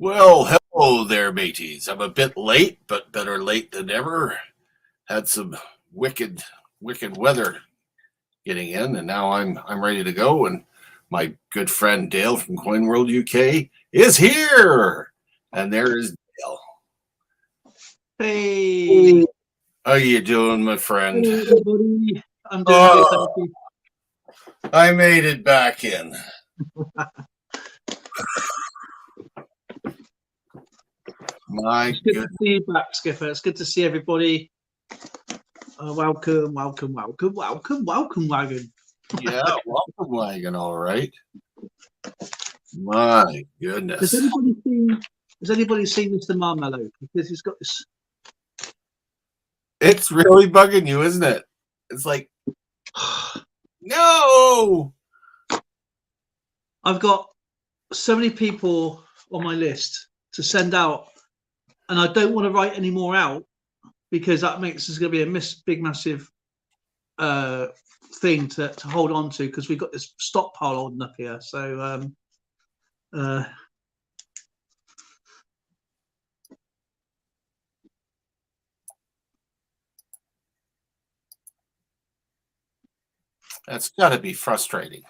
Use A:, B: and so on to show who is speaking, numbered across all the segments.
A: Well, hello there, mateys. I'm a bit late, but better late than never. Had some wicked, wicked weather getting in, and now I'm ready to go. And my good friend Dale from Coin World UK is here, and there is Dale.
B: Hey,
A: how you doing, my friend?
B: hello everybody. I'm doing good, thank you.
A: I made it back in.
B: It's good to see you back, Skipper. It's good to see everybody. Welcome, wagon.
A: Yeah, welcome, wagon. All right. My goodness.
B: Has anybody seen Mr. Marmello? Because he's got this.
A: It's really bugging you, isn't it? It's like, no.
B: I've got so many people on my list to send out, and I don't want to write any more out because that makes this going to be a big, massive thing to hold on to because we've got this stockpile holding up here. So,
A: That's got to be frustrating.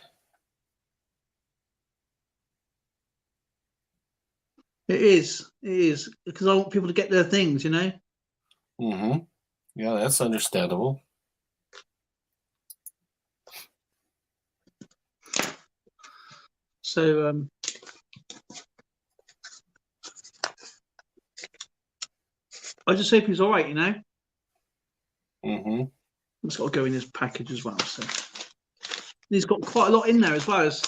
B: It is because I want people to get their things, you know.
A: Mm-hmm. Yeah, that's understandable.
B: So I just hope he's all right, you know.
A: Mm-hmm.
B: It's got to go in his package as well. So he's got quite a lot in there as well as.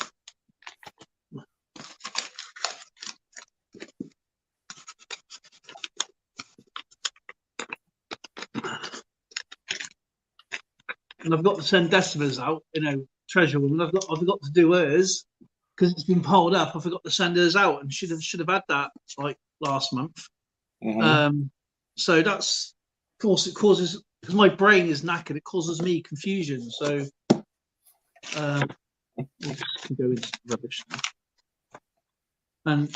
B: And I've got to send Decima's out, you know, treasure woman. I've got to do hers because it's been piled up. I forgot to send hers out, and should have had that like last month.
A: Mm-hmm.
B: So that's, of course, it causes because my brain is knackered. It causes me confusion. So we'll just go into rubbish now. And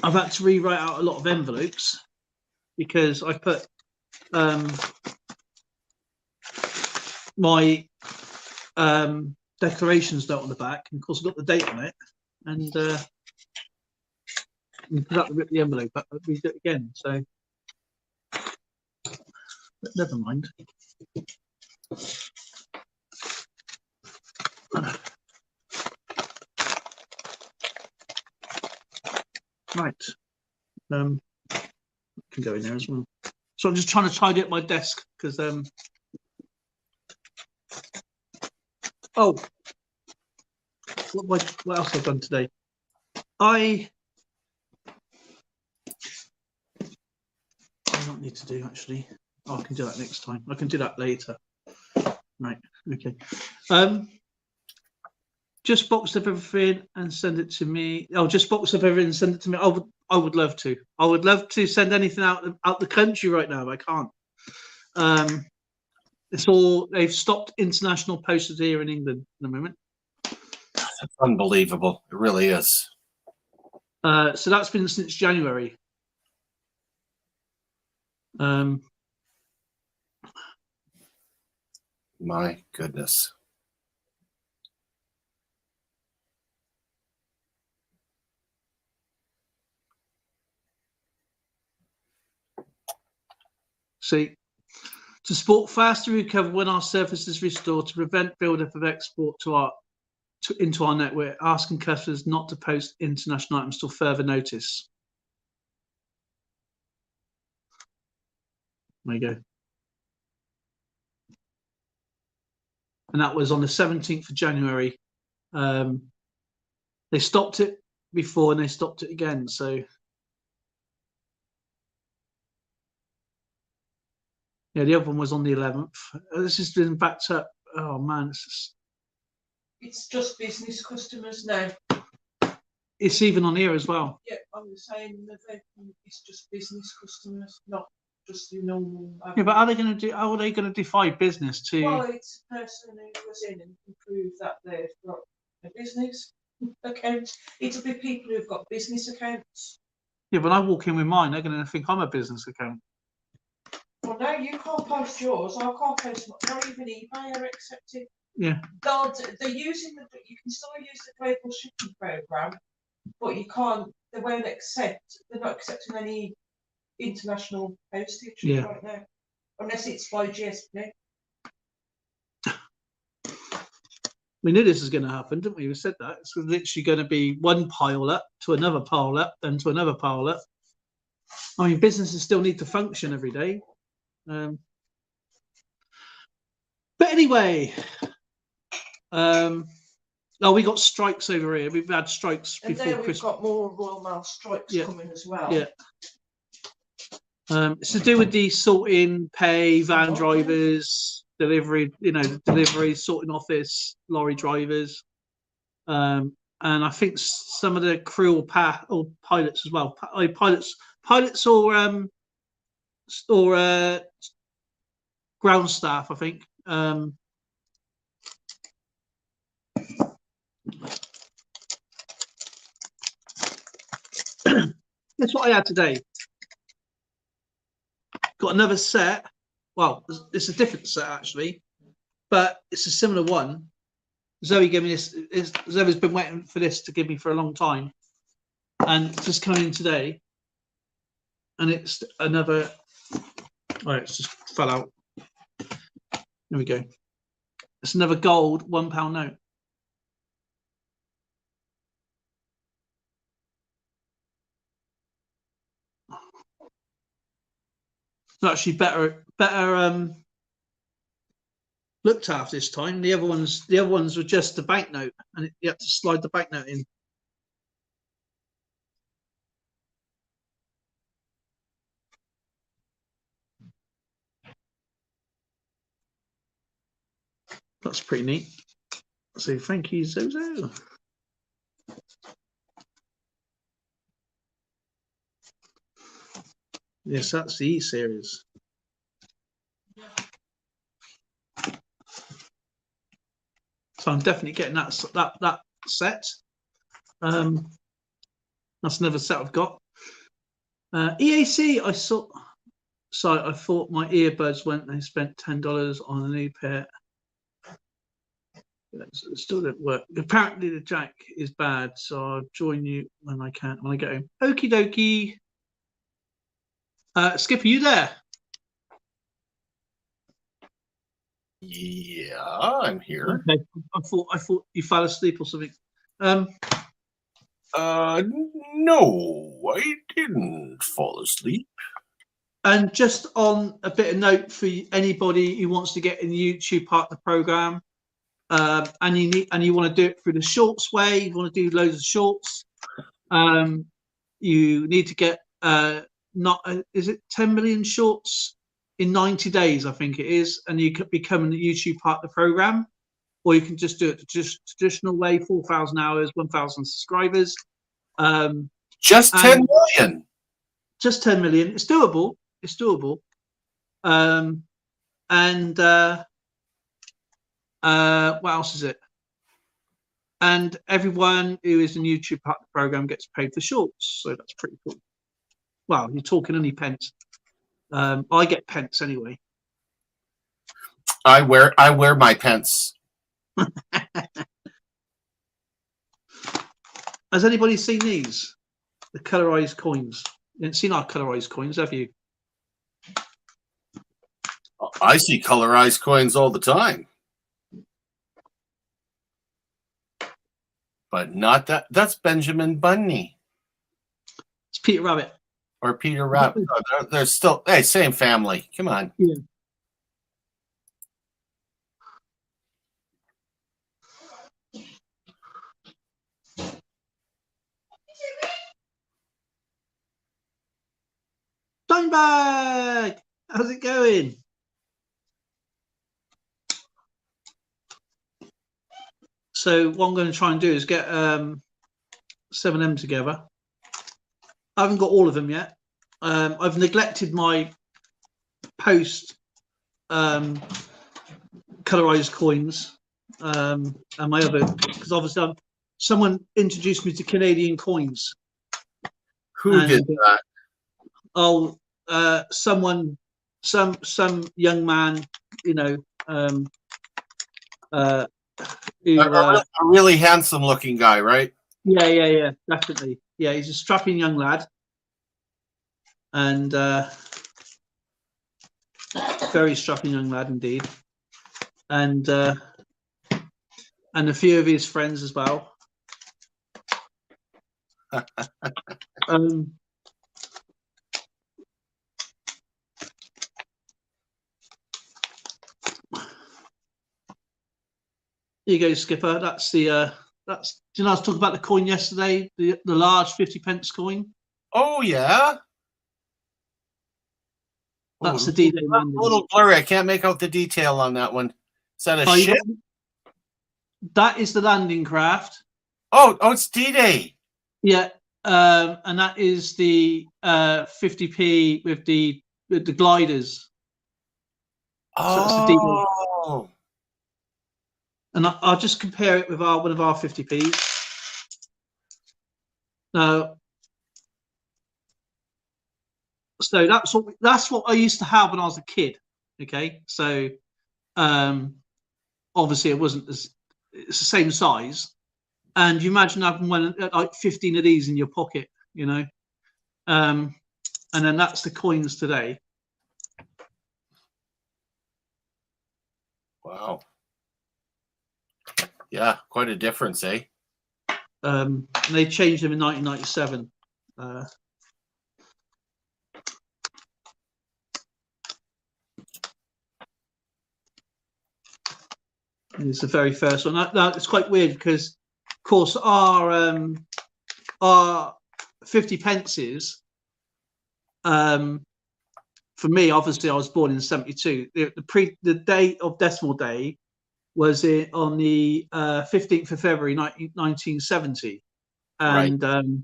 B: I've had to rewrite out a lot of envelopes because I put my declarations note on the back, and of course I've got the date on it, and that rip the envelope up, read it again. So, but never mind. Right, can go in there as well. So I'm just trying to tidy up my desk because oh, what else I've done today? I don't need to do actually. Oh, I can do that next time. I can do that later. Right. Okay. Just box up everything and send it to me. Oh, just box up everything and send it to me. I would love to. I would love to send anything out the country right now, but I can't. It's all, they've stopped international posters here in England at the moment.
A: That's unbelievable. It really is.
B: So that's been since January.
A: My goodness.
B: See, to support faster recovery when our service is restored, to prevent build-up of export into our network, asking customers not to post international items till further notice. There you go. And that was on the 17th of January. They stopped it before and they stopped it again. So yeah, the other one was on the 11th. This has been backed up. Oh man,
C: it's just business customers now.
B: It's even on here as well.
C: Yeah, I was saying that it's just business customers, not just the normal.
B: Yeah, but how are they going to defy business to?
C: Well, it's a person who was in and can prove that they've got a business account. It'll be people who've got business accounts.
B: Yeah, when I walk in with mine, they're going to think I'm a business account.
C: Well, no, you can't post yours. I can't post. Not even eBay are accepting.
B: Yeah.
C: They're using the. You can still use the global shipping program, but you can't. They won't accept. They're not accepting any international postage
B: Yeah.
C: right now, unless it's by GSP.
B: We knew this was going to happen, didn't we? We said that. It's literally going to be one pile up to another pile up, then to another pile up. I mean, businesses still need to function every day. But anyway, we got strikes over here. We've had strikes
C: And
B: before
C: then we've
B: Christmas.
C: got more Royal Mail strikes
B: Yeah.
C: coming as well.
B: Yeah. It's to do with the sorting pay, van drivers, delivery, delivery, sorting office, lorry drivers. And I think some of the crew or pilots as well. Pilots or ground staff, I think. That's what I had today. Got another set. Well, it's a different set actually, but it's a similar one. Zoe gave me this. Zoe's been waiting for this to give me for a long time, and it's just coming in today. And it's another. Oh, it's just fell out. There we go. It's another gold £1 note. It's actually better looked after this time. The other ones were just the banknote, and you had to slide the banknote in. That's pretty neat. So thank you, Zozo. Yes, that's the E series. So I'm definitely getting that set. That's another set I've got. EAC, I saw. So I thought my earbuds went. They spent $10 on a new pair. It still didn't work. Apparently the jack is bad, so I'll join you when I can. When I get home. Okie dokie. Skip, are you there?
A: Yeah, I'm here.
B: Okay. I thought you fell asleep or something.
A: No, I didn't fall asleep.
B: And just on a bit of note for anybody who wants to get in the YouTube part of the program, and you want to do it through the shorts way, you want to do loads of shorts, you need to get is it 10 million shorts in 90 days, I think it is, and you could become the YouTube part of the program, or you can just do it the traditional way, 4,000 hours, 1,000 subscribers.
A: Just 10 million.
B: Just 10 million. It's doable. It's doable. What else is it? And everyone who is in YouTube part of the program gets paid for shorts, so that's pretty cool. Well, you're talking only pence. I get pence anyway.
A: I wear my pence.
B: Has anybody seen these? The colorized coins. You haven't seen our colorized coins, have you?
A: I see colorized coins all the time. But not that. That's Benjamin Bunny.
B: It's Peter Rabbit.
A: Or Peter Rabbit. Oh, they're still, hey, same family. Come on.
B: Yeah. Dimebag! How's it going? So what I'm going to try and do is get 7M together. I haven't got all of them yet. I've neglected my post colorized coins and my other, because obviously someone introduced me to Canadian coins.
A: Who did
B: And-
A: that?
B: Oh, some young man, you know, who,
A: A really handsome looking guy, right?
B: yeah, definitely. Yeah, he's a strapping young lad, and very strapping young lad indeed, and a few of his friends as well. Here you go, Skipper. That's the that's. Do you know I was talking about the coin yesterday? The large 50p coin.
A: Oh yeah.
B: That's the
A: Ooh,
B: D-Day
A: a
B: landing.
A: little blurry. I can't make out the detail on that one. Is that a
B: Oh,
A: ship?
B: that is the landing craft.
A: Oh, it's D-Day.
B: Yeah, and that is the 50p with the gliders. So it's the D-Day.
A: Oh.
B: And I'll just compare it with one of our 50p's. Now, so that's what I used to have when I was a kid. Okay, so obviously it wasn't it's the same size, and you imagine having one like 15 of these in your pocket, you know, and then that's the coins today.
A: Wow. Yeah, quite a difference, eh?
B: And they changed them in 1997. It's the very first one. Now it's quite weird because, of course, our 50p. For me, obviously, I was born in '72. The date of decimal day was on the 15th of February 1970, and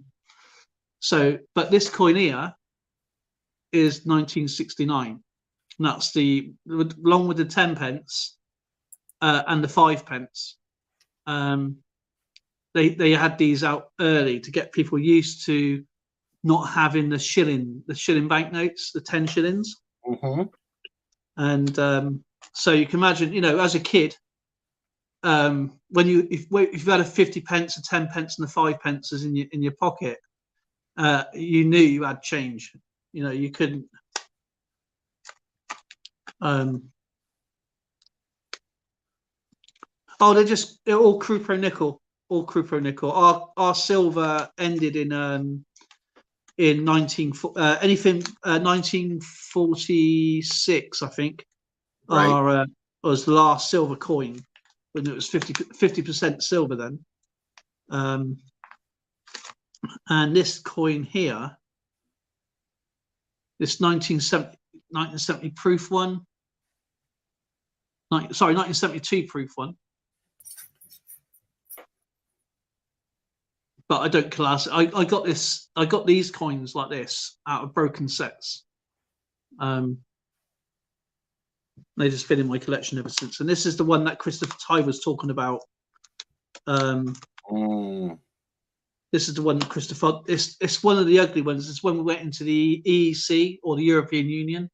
B: so. But this coin here is 1969. And that's along with the 10p. And the 5p. They had these out early to get people used to not having the shilling banknotes, the 10 shillings.
A: Mm-hmm.
B: And so you can imagine, you know, as a kid, when if you've had a 50p, a 10p, and the 5p in your pocket, you knew you had change. You know, you couldn't. Oh, they're all Cupro nickel. All Cupro nickel. Our silver ended in 1946, I think.
A: Right.
B: Was the last silver coin when it was 50% silver then. And this coin here, this 1970 proof one. 1972 proof one. But I don't class. I got this. I got these coins like this out of broken sets. They just been in my collection ever since. And this is the one that Christopher Ty was talking about. This is the one that Christopher. It's one of the ugly ones. It's when we went into the EEC or the European Union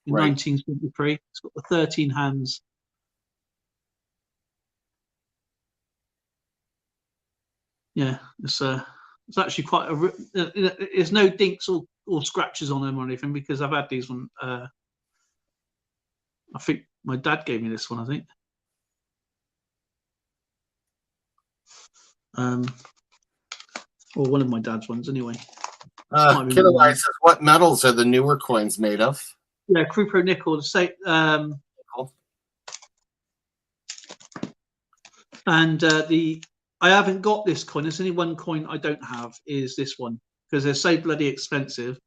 B: in 1973. It's got the 13 hands. Yeah, it's actually quite a. There's no dinks or scratches on them or anything because I've had these one. I think my dad gave me this one. I think. Or one of my dad's ones anyway.
A: Kidalize says, what metals are the newer coins made of?
B: Yeah, Cupro nickel. The same. And I haven't got this coin. There's only one coin I don't have is this one because they're so bloody expensive,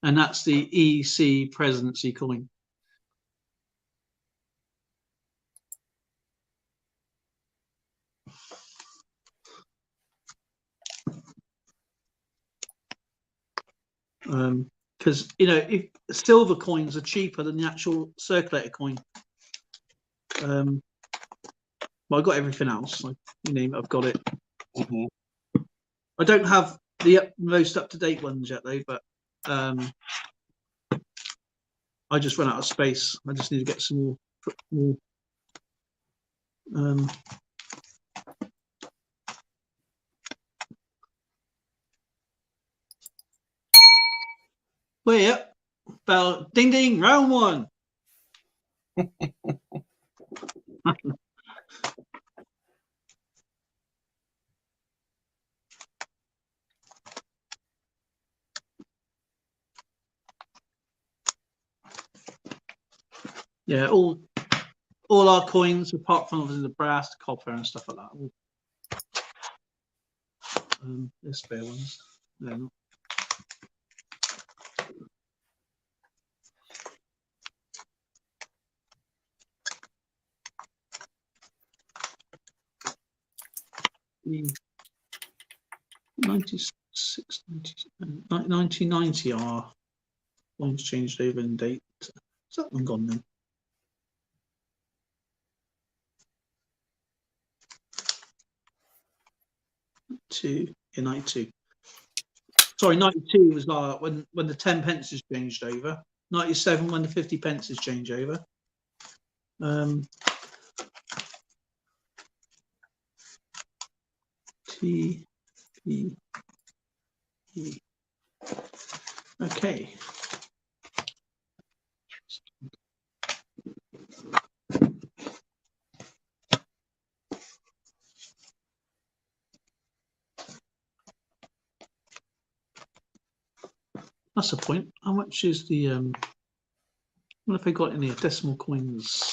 B: and that's the EC presidency coin. Because you know, if silver coins are cheaper than the actual circulator coin. Well, I got everything else. Like, you name it, I've got it.
A: Mm-hmm.
B: I don't have most up to date ones yet, though. But I just run out of space. I just need to get some more. Well, yeah. About ding ding, round one. Yeah, all our coins, apart from obviously the brass, the copper, and stuff like that. There's spare ones. They're not. The 1990 are ones changed over in date. Is that one gone then? In 92. Sorry, 92 was when the 10 pence is changed over. 97 when the 50 pence is changed over. T P E. Okay. That's the point. How much is the what have I got in here? Decimal coins.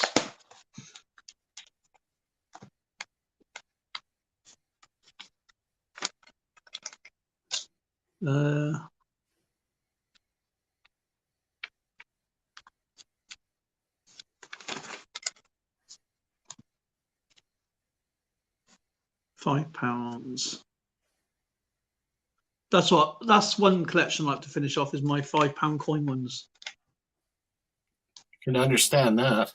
B: £5. That's one collection I like to finish off is my £5 coin ones.
A: Can understand that.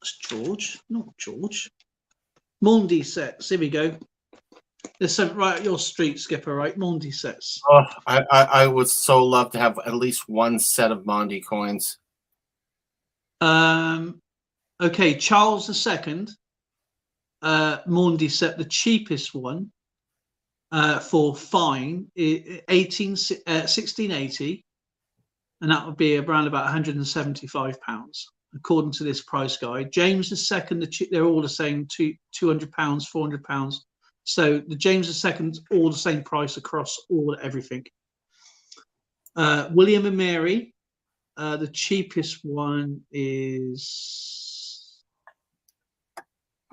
B: It's George, not George. Mondi sets. Here we go. There's some right at your street, Skipper. Right, Mondi sets.
A: Oh, I would so love to have at least one set of Mondi coins.
B: Okay, Charles II. Mondi set, the cheapest one for fine, 1680, and that would be around about £175, according to this price guide. James II, they're all the same, £200, £400. So the James II, all the same price across everything. William and Mary, the cheapest one is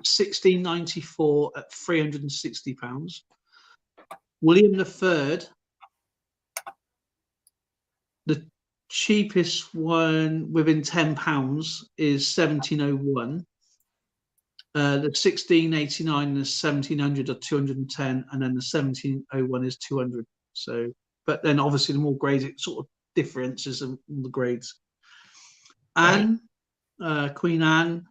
B: 1694 at £360. William III, the cheapest one within £10 is 1701. The 1689 and the 1700 are 210, and then the 1701 is 200. So, but then obviously the more grades, it sort of differences in the grades. Anne, Queen Anne,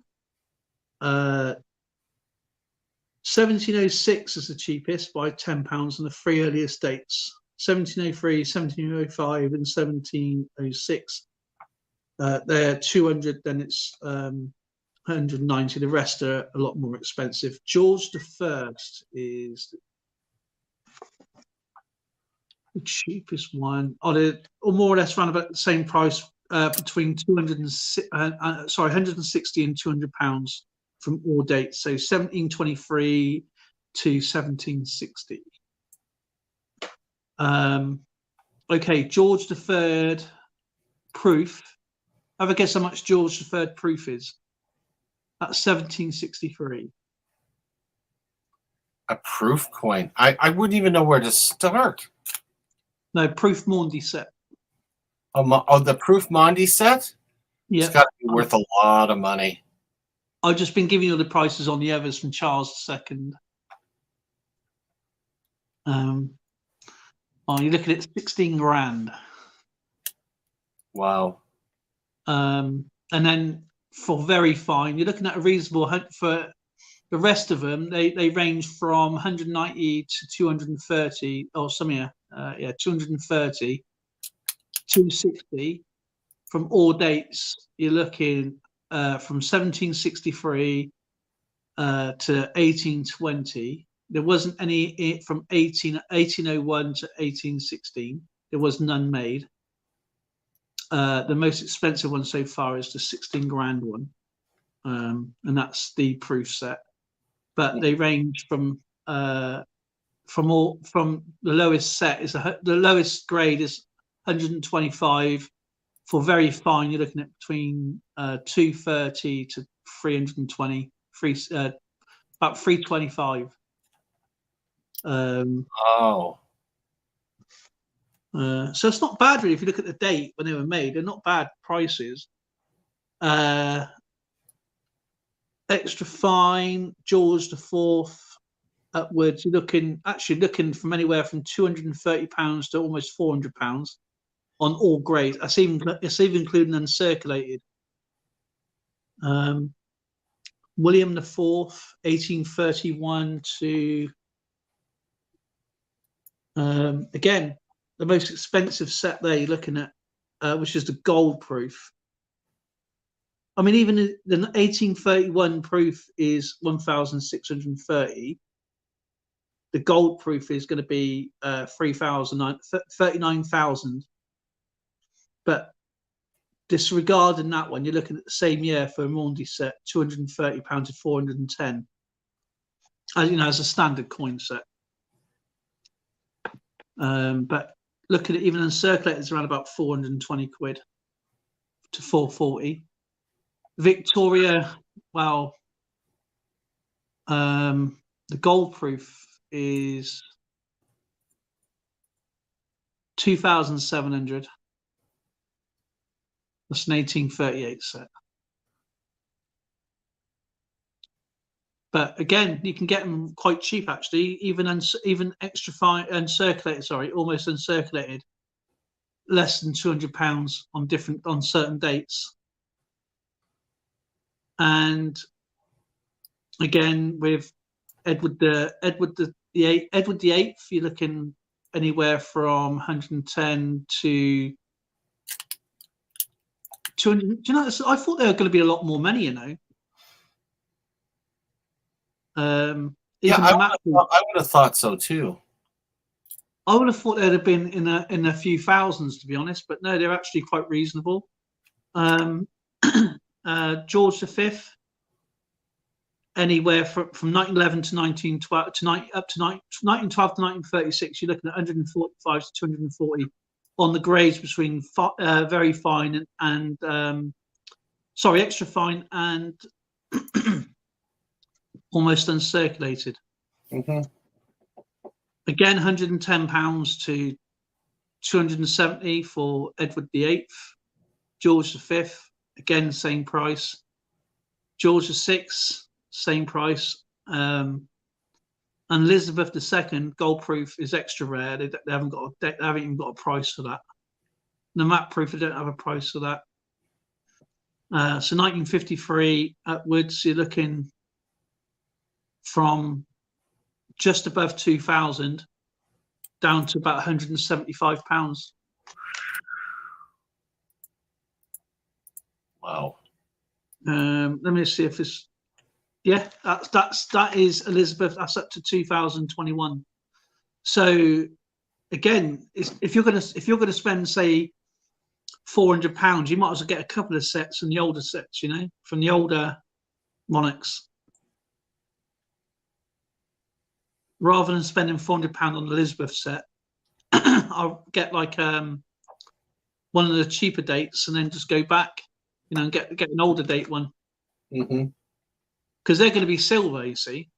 B: 1706 is the cheapest by £10, and the three earliest dates 1703, 1705, and 1706. They're 200, then it's 190. The rest are a lot more expensive. George I is the cheapest one, or more or less around about the same price, between 160 and £200 from all dates. So 1723 to 1760. Okay, George III proof. Have a guess how much George III proof is? That's 1763.
A: A proof coin. I wouldn't even know where to start.
B: No, proof Mondi set.
A: The proof Mondi set?
B: Yeah.
A: It's got to be worth a lot of money.
B: I've just been giving you the prices on the others from Charles II. You're looking at 16 grand.
A: Wow.
B: And then for very fine, you're looking at a reasonable for The rest of them, they range from 190 to 230, or some yeah, 230, 260. From all dates, you're looking from 1763 to 1820. There wasn't any from 1801 to 1816. There was none made. The most expensive one so far is the 16 grand one, and that's the proof set. But they range from the lowest set is the lowest grade is 125. For very fine, you're looking at between 230 to 320, about 325.
A: Oh,
B: So it's not bad really if you look at the date when they were made. They're not bad prices. Extra fine, George IV upwards. You're looking from anywhere from £230 to almost £400 on all grades. It's even including uncirculated. William IV, 1831 to again, the most expensive set there you're looking at, which is the gold proof. I mean, even the 1831 proof is 1,630. The gold proof is going to be 39,000. But disregarding that one, you're looking at the same year for a Maundy set, £230 to 410. As a standard coin set. But looking at even uncirculated, it's around about 420 quid to 440. Victoria, well, the gold proof is 2,700. That's an 1838 set. But again, you can get them quite cheap actually, even extra fine uncirculated, almost uncirculated, less than £200 on certain dates. And again, with Edward the Eighth, you're looking anywhere from 110 to 200. Do you know? I thought there were going to be a lot more money.
A: I would have thought so too.
B: I would have thought they'd have been in a few thousands, to be honest, but no, they're actually quite reasonable. George V, anywhere from 1911 to 1912 up to 1912 to 1936, you're looking at 145 to 240 on the grades between very fine and extra fine and almost uncirculated.
A: Mm-hmm.
B: Again, £110 to 270 for Edward VIII. George V, again, same price. George VI, same price. And Elizabeth II, gold proof, is extra rare. They haven't even got a price for that. The matte proof, they don't have a price for that. So 1953 upwards, you're looking from just above 2,000 down to about £175.
A: Wow.
B: Let me see if this. Yeah, that is Elizabeth. That's up to 2021. So again, if you're gonna spend say £400, you might as well get a couple of sets from the older sets, from the older monarchs, rather than spending £400 on the Elizabeth set. I'll get like one of the cheaper dates and then just go back, and get an older date one.
A: Mm-hmm.
B: Because they're going to be silver, you see.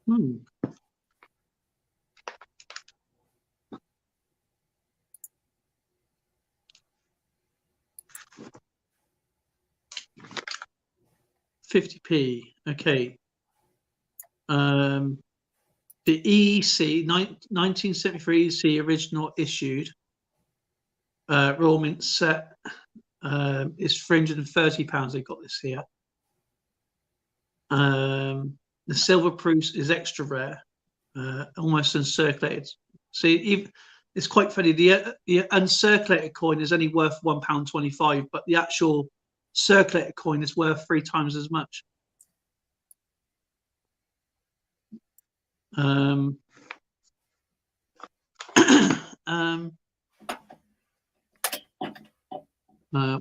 B: Hmm. £50p. Okay. The EEC 1973 EEC original issued Royal Mint set is £330. They got this here. The silver proofs is extra rare, almost uncirculated. See, it's quite funny. The uncirculated coin is only worth £1.25, but the actual circulated coin is worth 3 times as much.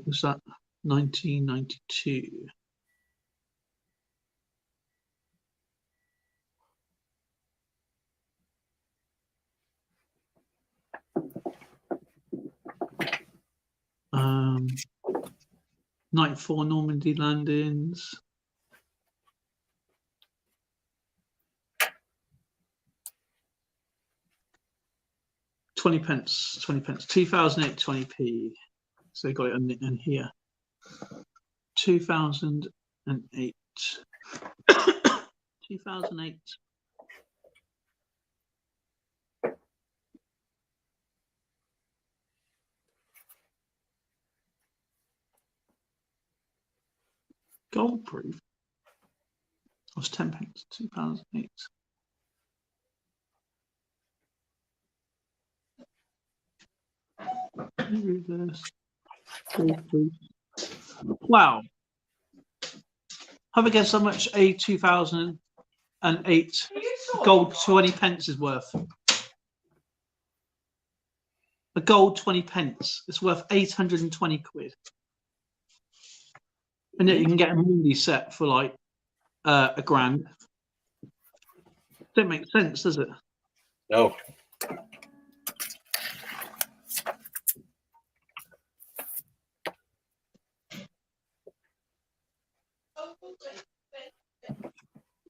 B: Was that 1992? Um, 94 Normandy landings. £20, 2008 20p. So they got it in here. 2008. 2008. Gold proof. It was £10. 2008. Reverse. Gold proof. Wow. Have a guess how much a 2008 gold 20p is worth. A gold 20p is worth 820 quid. And yet you can get a movie set for like £1,000. Don't make sense, does it?
A: No.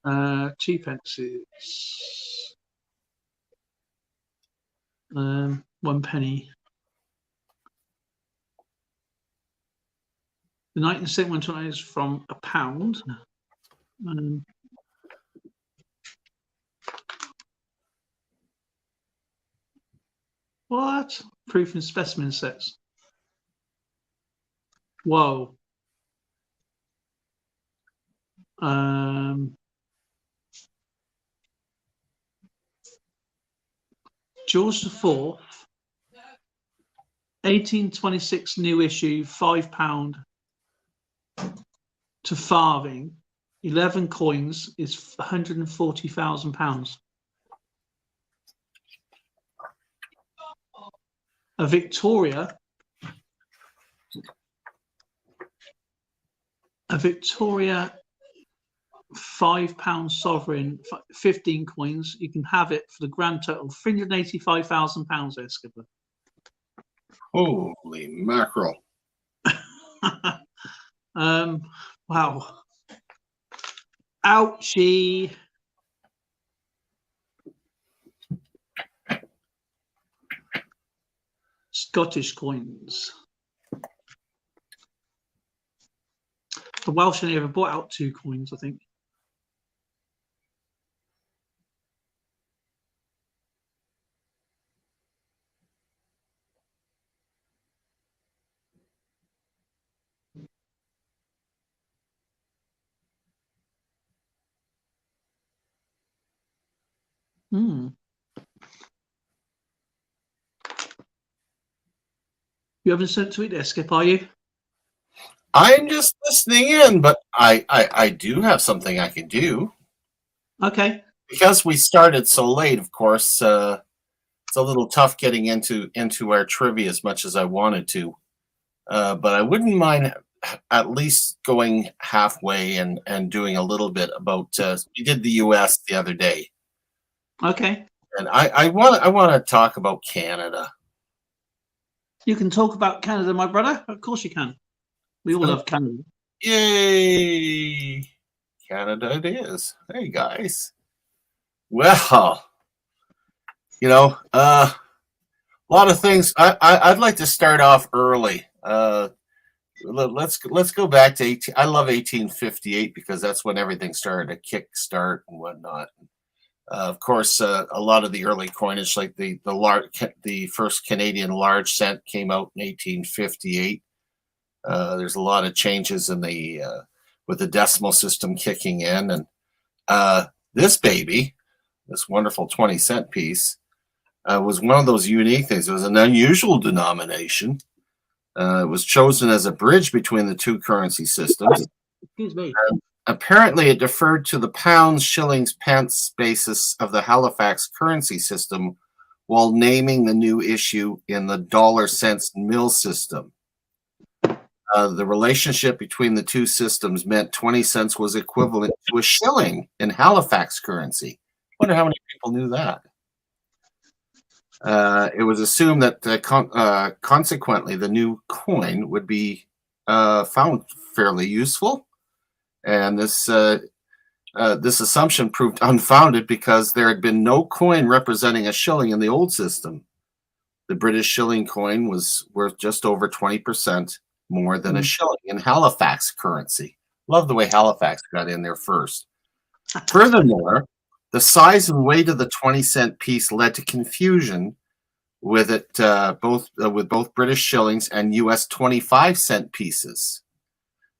B: £2 1 penny. The 1971 is from £1. What? Proof and specimen sets. Whoa. George IV, 1826 new issue, £5 to farthing, 11 coins is £140,000. A Victoria £5 sovereign, 15 coins. You can have it for the grand total £385,000 there, Skipper.
A: Holy mackerel.
B: Wow. Ouchie. Scottish coins. The Welsh only ever bought out 2 coins, I think. You haven't sent to it there, Skip, are you?
A: I'm just listening in, but I do have something I can do.
B: Okay.
A: Because we started so late, of course, it's a little tough getting into our trivia as much as I wanted to. But I wouldn't mind at least going halfway and doing a little bit about. We did the U.S. the other day.
B: Okay.
A: And I want to talk about Canada.
B: You can talk about Canada, my brother. Of course you can. We all love Canada.
A: Yay! Canada it is. Hey, guys. Well, you know, a lot of things. I'd like to start off early. Let's go back to 18. I love 1858 because that's when everything started to kick start and whatnot. Of course, a lot of the early coinage, like the first Canadian large cent, came out in 1858. There's a lot of changes in the with the decimal system kicking in, and this baby, this wonderful 20-cent piece, was one of those unique things. It was an unusual denomination. It was chosen as a bridge between the two currency systems.
B: Excuse me.
A: Apparently, it deferred to the pounds, shillings, pence basis of the Halifax currency system, while naming the new issue in the dollar cents mill system. The relationship between the two systems meant 20 cents was equivalent to a shilling in Halifax currency. Wonder how many people knew that. It was assumed that consequently the new coin would be found fairly useful. And this assumption proved unfounded because there had been no coin representing a shilling in the old system. The British shilling coin was worth just over 20% more than a shilling in Halifax currency. Love the way Halifax got in there first. Furthermore, the size and weight of the 20-cent piece led to confusion with it, with both British shillings and U.S. 25-cent pieces.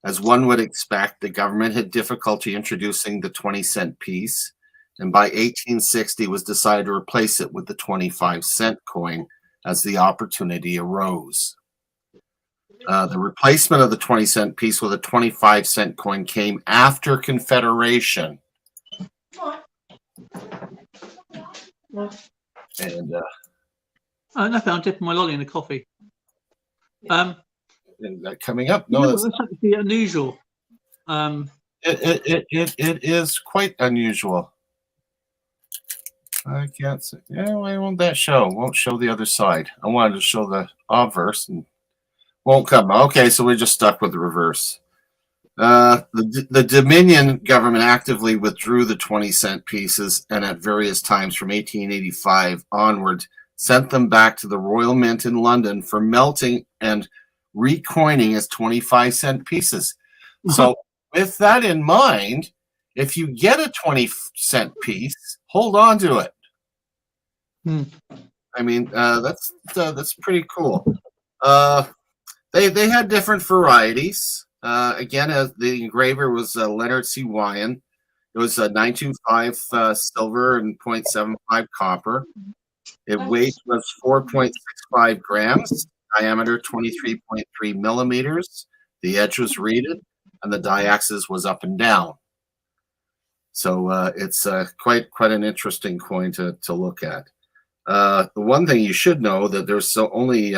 A: As one would expect, the government had difficulty introducing the 20-cent piece, and by 1860 was decided to replace it with the 25-cent coin as the opportunity arose. The replacement of the 20-cent piece with a 25-cent coin came after Confederation. And
B: nothing. I'm dipping my lolly in the coffee.
A: Is that coming up? No,
B: that's actually unusual.
A: It is quite unusual. I can't say. Yeah, why won't that show? Won't show the other side. I wanted to show the obverse and won't come. Okay, so we're just stuck with the reverse. The Dominion government actively withdrew the 20-cent pieces, and at various times from 1885 onward sent them back to the Royal Mint in London for melting and recoining as 25-cent pieces. So with that in mind, if you get a 20-cent piece, hold on to it. I mean, that's pretty cool. They had different varieties. Again, the engraver was Leonard C. Wyan. It was 925 silver and 0.75 copper. It weight was 4.65 grams, diameter 23.3 millimeters. The edge was reeded, and the die-axis was up and down. So it's quite an interesting coin to look at. The one thing you should know that there's only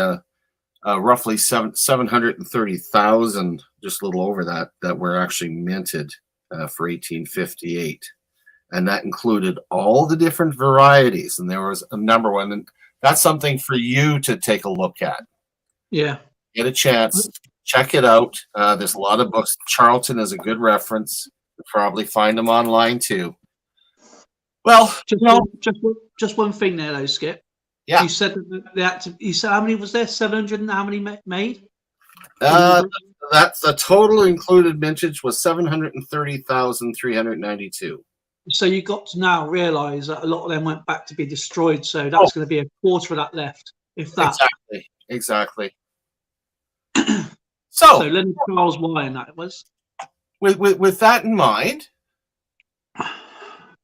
A: roughly 730,000, just a little over that were actually minted for 1858. And that included all the different varieties. And there was a number one. And that's something for you to take a look at.
B: Yeah.
A: Get a chance. Check it out. There's a lot of books. Charlton is a good reference. You'll probably find them online too. Well,
B: just one thing there, though, Skip.
A: Yeah.
B: You said that you said how many was there? 700 and how many made?
A: That's the total included mintage was 730,392.
B: So you got to now realise that a lot of them went back to be destroyed. So that's going to be a quarter of that left, if that.
A: Exactly. So
B: Leonard Charles Wyan, that was.
A: With that in mind,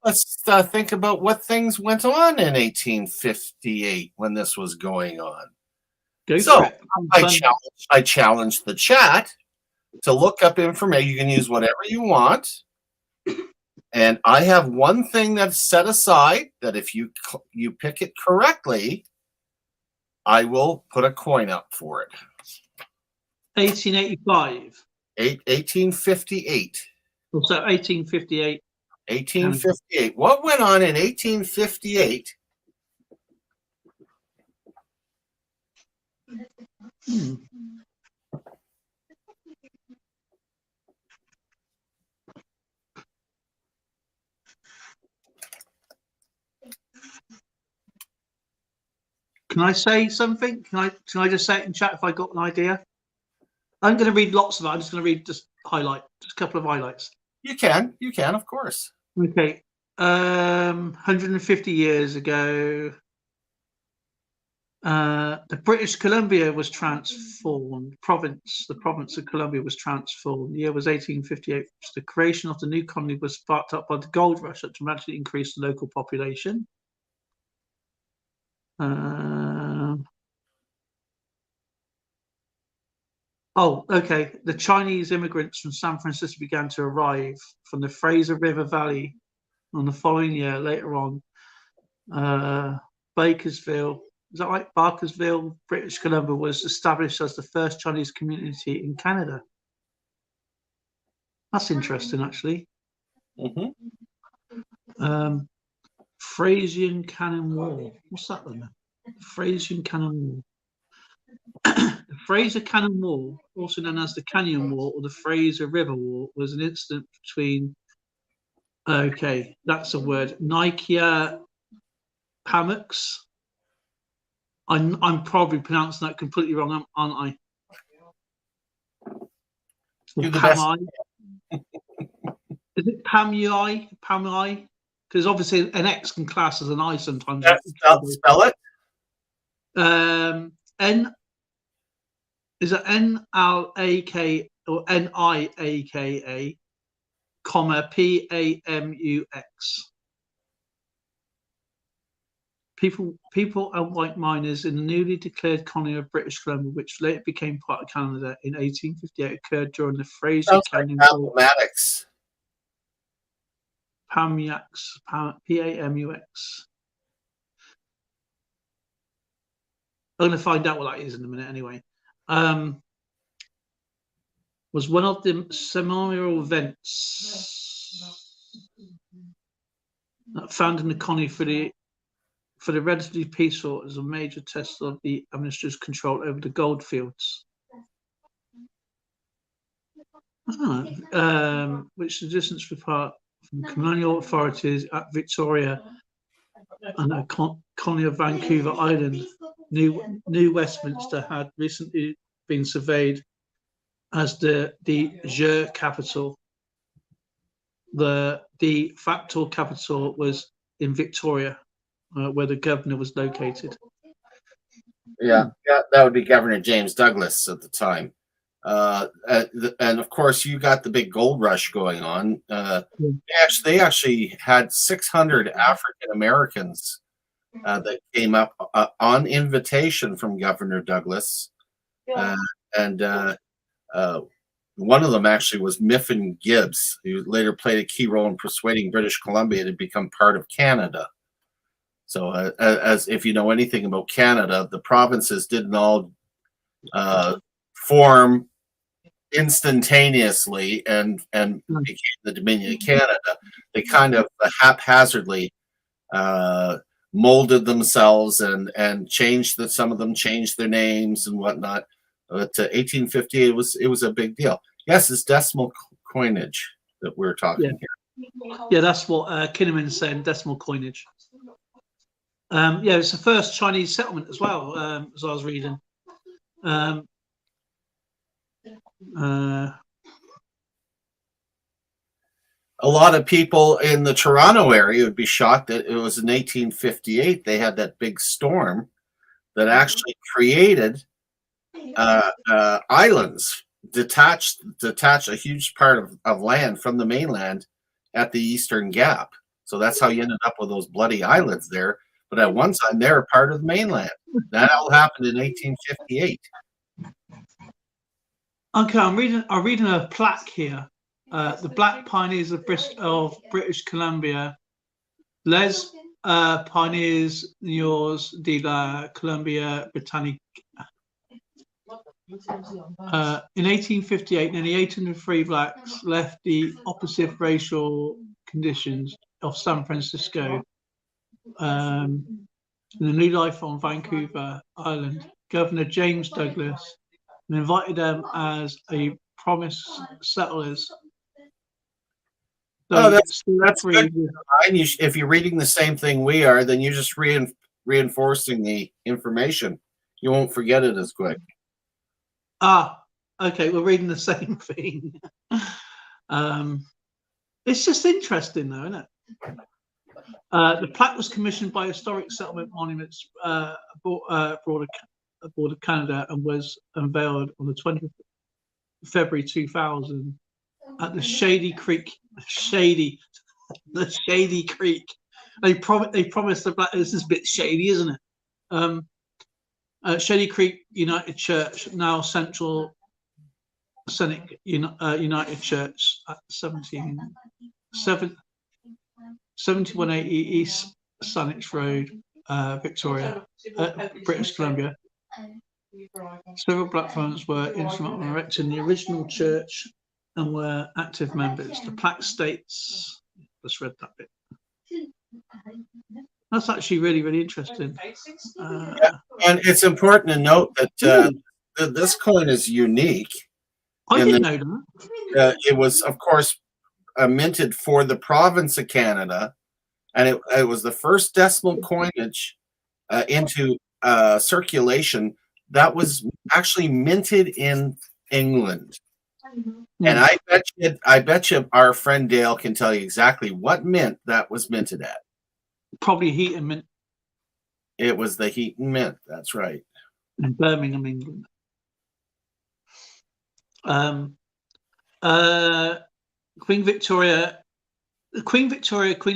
A: let's think about what things went on in 1858 when this was going on. I challenged the chat to look up information. You can use whatever you want. And I have one thing that's set aside that if you pick it correctly, I will put a coin up for it.
B: 1885.
A: 1858.
B: So 1858.
A: 1858. What went on in 1858?
B: Can I say something? Can I just say it in chat if I got an idea? I'm going to read lots of it. I'm just going to read just a couple of highlights.
A: You can, of course.
B: Okay. 150 years ago, the British Columbia was transformed. The province of Columbia was transformed. The year was 1858. The creation of the new colony was sparked up by the gold rush that dramatically increased the local population. Oh, okay. The Chinese immigrants from San Francisco began to arrive from the Fraser River Valley on the following year. Later on, Bakersville, is that right? Barkersville, British Columbia was established as the first Chinese community in Canada. That's interesting, actually.
A: Mhm.
B: Frasian Cannon War. What's that then? Frasian Cannon War. The Fraser Cannon War, also known as the Canyon War or the Fraser River War, was an incident between, okay, that's a word, Nikia Pamux. I'm probably pronouncing that completely wrong, aren't I?
A: Do the best.
B: Pamai. Is it Pamui? Pamui? Because obviously an X can class as an I sometimes.
A: Spell it.
B: Is it NLAK or NIAKA, comma PAMUX? People and white miners in the newly declared colony of British Columbia, which later became part of Canada in 1858, occurred during the Fraser
A: Sounds like
B: Canyon War.
A: mathematics.
B: PAMUX, PAMUX. I'm going to find out what that is in a minute anyway. Was one of the seminal events found in the colony for the relatively peaceful as a major test of the administrator's control over the gold fields. Which the distance apart from colonial authorities at Victoria and a colony of Vancouver Island. New Westminster had recently been surveyed as the jure capital. The de facto capital was in Victoria, where the governor was located.
A: Yeah, that would be Governor James Douglas at the time. And of course, you got the big gold rush going on. They actually had 600 African Americans that came up on invitation from Governor Douglas, and one of them actually was Mifflin Gibbs, who later played a key role in persuading British Columbia to become part of Canada. So, as if you know anything about Canada, the provinces didn't all form instantaneously and became the Dominion of Canada. They kind of haphazardly molded themselves and changed that. Some of them changed their names and whatnot. But 1858 it was a big deal. Yes, it's decimal coinage that we're talking here.
B: Yeah, that's what Kinnaman said. Decimal coinage. Yeah, it's the first Chinese settlement as well, as I was reading.
A: A lot of people in the Toronto area would be shocked that it was in 1858 they had that big storm that actually created islands, detach a huge part of land from the mainland at the Eastern Gap. So that's how you ended up with those bloody islands there. But at one time, they were part of the mainland. That all happened in 1858.
B: Okay, I'm reading a plaque here. The Black Pioneers of British Columbia, Les Pioneers de la Columbia Britannique. In 1858, nearly 803 blacks left the oppressive racial conditions of San Francisco in a new life on Vancouver Island. Governor James Douglas invited them as a promised settlers.
A: So that's good. If you're reading the same thing we are, then you're just reinforcing the information. You won't forget it as quick.
B: Okay, we're reading the same thing. It's just interesting, though, isn't it? The plaque was commissioned by Historic Settlement Monuments Board of Canada and was unveiled on the 20th of February 2000 at the Shady Creek. The Shady Creek. They promised the black. This is a bit shady, isn't it? Shady Creek United Church, now Central Scenic United Church at 7180 East Saanich Road, Victoria, British Columbia. Several platforms were instrumental in erecting the original church and were active members. The plaque states, let's read that bit. That's actually really, really interesting.
A: And it's important to note that this coin is unique.
B: I didn't know that.
A: It was, of course, minted for the province of Canada, and it was the first decimal coinage into circulation that was actually minted in England. And I bet you our friend Dale can tell you exactly what mint that was minted at.
B: Probably Heaton Mint.
A: It was the Heaton Mint. That's right.
B: In Birmingham, England. Queen Victoria, Queen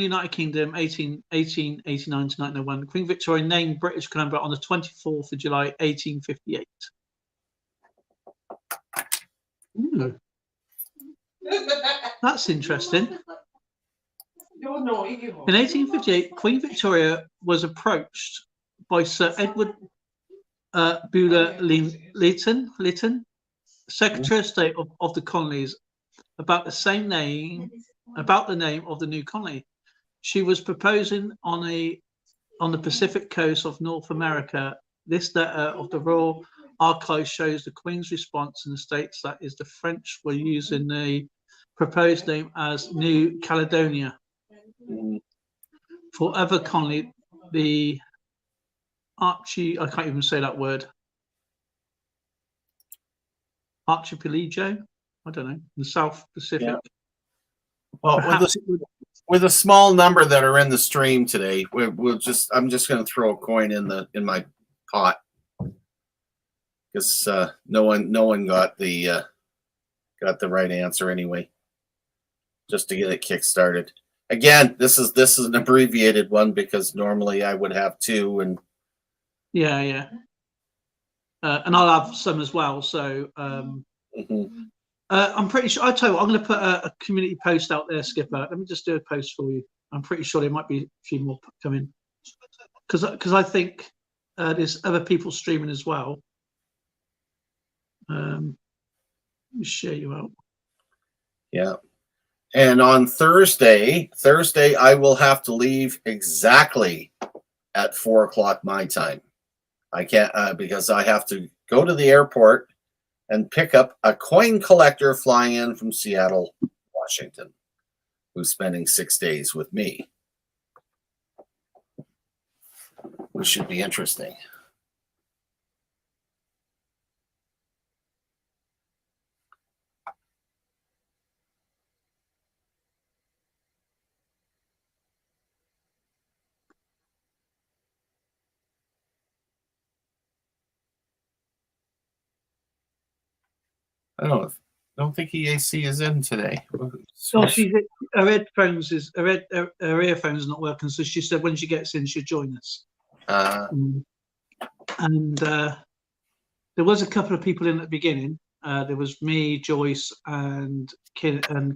B: United Kingdom, 1889 to 1901. Queen Victoria named British Columbia on the 24th of July, 1858. Ooh. That's interesting.
C: You're naughty, you are.
B: In 1858, Queen Victoria was approached by Sir Edward Bulwer Lytton, Secretary of State of the Colonies, about the name of the new colony. She was proposing on the Pacific coast of North America. This letter of the Royal Archives shows the Queen's response and states that the French were using the proposed name as New Caledonia. For other colony, the I can't even say that word. Archipelago? I don't know. The South Pacific.
A: Yeah. Well, with a small number that are in the stream today, I'm just going to throw a coin in my pot because no one got the right answer anyway. Just to get it kick-started. Again, this is an abbreviated one because normally I would have two and
B: yeah. And I'll have some as well. So I'm pretty sure. I tell you what, I'm going to put a community post out there, Skipper. Let me just do a post for you. I'm pretty sure there might be a few more coming because I think there's other people streaming as well. Let me share you out.
A: Yeah. And on Thursday, I will have to leave exactly at 4:00 my time. I can't because I have to go to the airport and pick up a coin collector flying in from Seattle, Washington, who's spending 6 days with me, which should be interesting. I don't think EAC is in today.
B: So her earphones not working, so she said when she gets in, she'll join us. And there was a couple of people in at the beginning. There was me, Joyce, and Kinley. And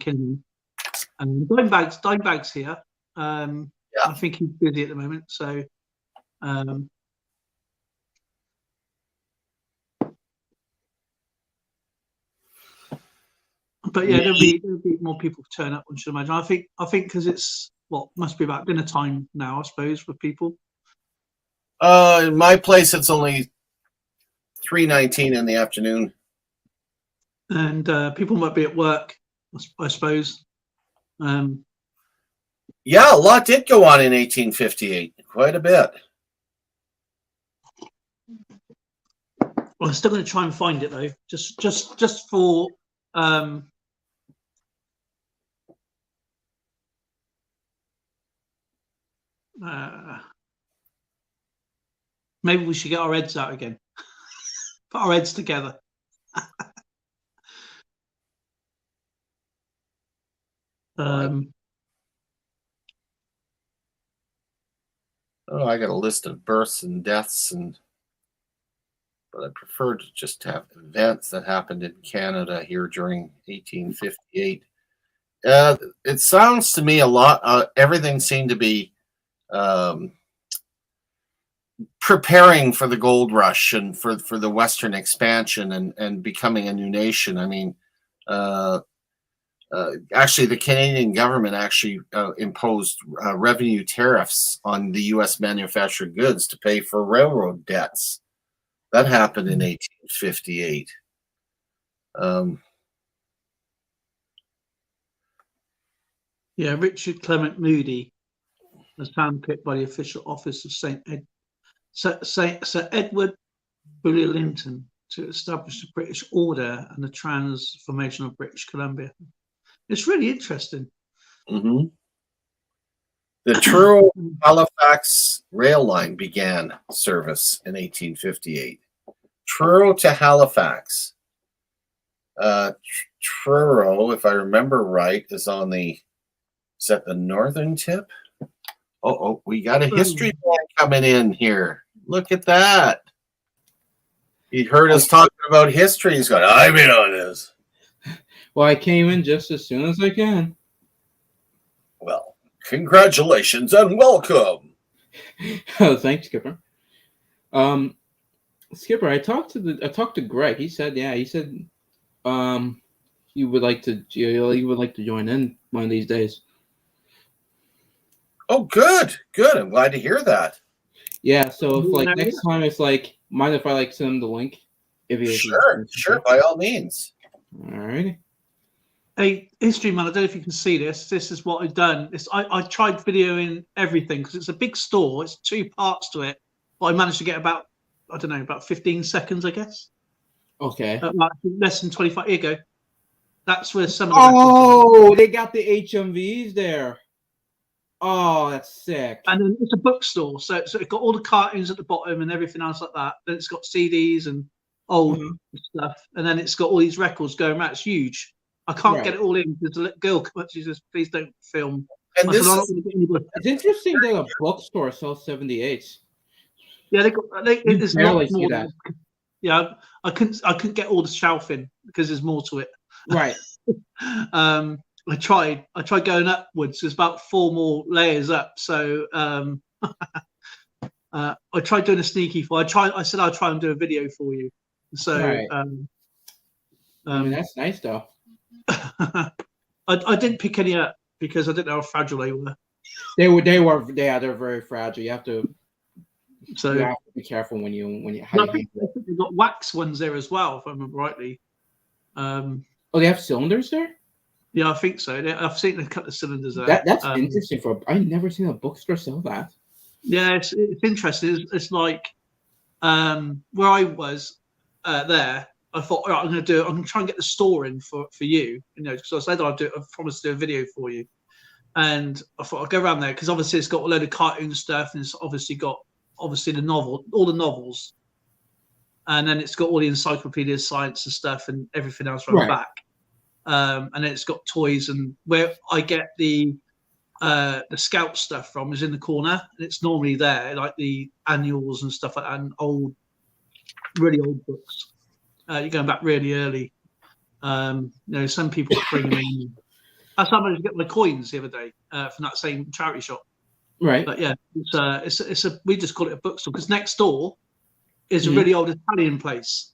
B: Dimebag's here. I think he's busy at the moment, so. But yeah, there'll be more people turn up, I should imagine. I think because it's must be about dinner time now, I suppose, for people.
A: In my place, it's only 3:19 in the afternoon,
B: and people might be at work, I suppose.
A: Yeah, a lot did go on in 1858. Quite a bit.
B: Well, I'm still going to try and find it though, just for. Maybe we should get our heads out again. Put our heads together.
A: Oh, I got a list of births and deaths, but I prefer to just have events that happened in Canada here during 1858. It sounds to me a lot. Everything seemed to be preparing for the gold rush and for the Western expansion and becoming a new nation. I mean, actually, the Canadian government actually imposed revenue tariffs on the U.S. manufactured goods to pay for railroad debts. That happened in 1858.
B: Yeah, Richard Clement Moody was handpicked by the official office of Sir Edward Bulwer Lytton to establish the British Order and the transformation of British Columbia. It's really interesting.
A: Mm-hmm. The Truro Halifax rail line began service in 1858. Truro to Halifax. Truro, if I remember right, is at the northern tip? Oh, we got a history boy coming in here. Look at that. He heard us talking about history. He's going, I'm in on this.
D: Well, I came in just as soon as I can.
A: Well, congratulations and welcome.
D: Oh, thanks, Skipper. Skipper, I talked to Greg. He said you would like to join in one of these days.
A: Oh, good. I'm glad to hear that.
D: Yeah, so if next time it's mind if I send him the link?
A: Sure, by all means.
D: All right.
B: Hey, History Man, I don't know if you can see this. This is what I've done. I tried videoing everything because it's a big store. It's 2 parts to it, but I managed to get about 15 seconds, I guess.
D: Okay.
B: Less than 25. Here you go. That's where some of
D: the they got the HMVs there. Oh, that's sick.
B: And then it's a bookstore, so it's got all the cartoons at the bottom and everything else like that. Then it's got CDs and old stuff, and then it's got all these records going around. It's huge. I can't get it all in because the little girl comes up. She says, "Please don't film."
A: And
D: it's interesting that a bookstore sells 78s.
B: Yeah, there's
D: barely
B: more
D: see that.
B: Yeah, I couldn't get all the shelving because there's more to it.
D: Right.
B: I tried going upwards. There's about 4 more layers up. So I tried doing a sneaky for. I said I'll try and do a video for you. So
D: right. That's nice though.
B: I didn't pick any up because I didn't know how fragile they were.
D: They're very fragile. You have to be careful when you.
B: I think they've got wax ones there as well, if I remember rightly.
D: They have cylinders there.
B: Yeah, I think so. I've seen a couple of cylinders there.
D: That's interesting. I've never seen a bookstore sell that.
B: Yeah, it's interesting. It's like where I was there. I thought, all right, I'm going to try and get the store in for you. Because I said I promised to do a video for you, and I thought I'll go around there because obviously it's got a load of cartoon stuff, and it's obviously got all the novels, and then it's got all the encyclopedia science and stuff and everything else from the back. And then it's got toys, and where I get the scout stuff from is in the corner, and it's normally there, like the annuals and stuff like that, and really old books. You're going back really early. Some people bring them in. That's how I managed to get my coins the other day from that same charity shop.
D: Right.
B: But yeah, we just call it a bookstore because next door is a really old Italian place,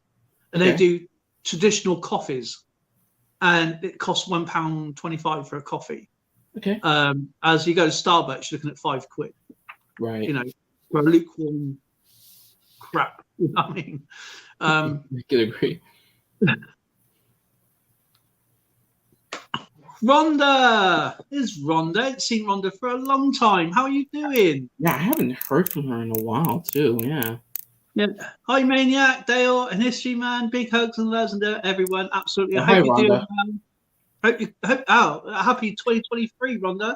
B: and they do traditional coffees. And it costs £1.25 for a coffee.
D: Okay.
B: As you go to Starbucks, you're looking at £5.
D: Right.
B: For a lukewarm crap. You know what I mean?
D: I can agree.
B: Rhonda! Here's Rhonda. I haven't seen Rhonda for a long time. How are you doing?
D: Yeah, I haven't heard from her in a while too. Yeah.
B: Yeah. Hi, Maniac, Dale, and History Man. Big hugs and loves and everyone. Absolutely. I
D: Hi,
B: hope you're
D: Rhonda.
B: doing happy 2023, Rhonda.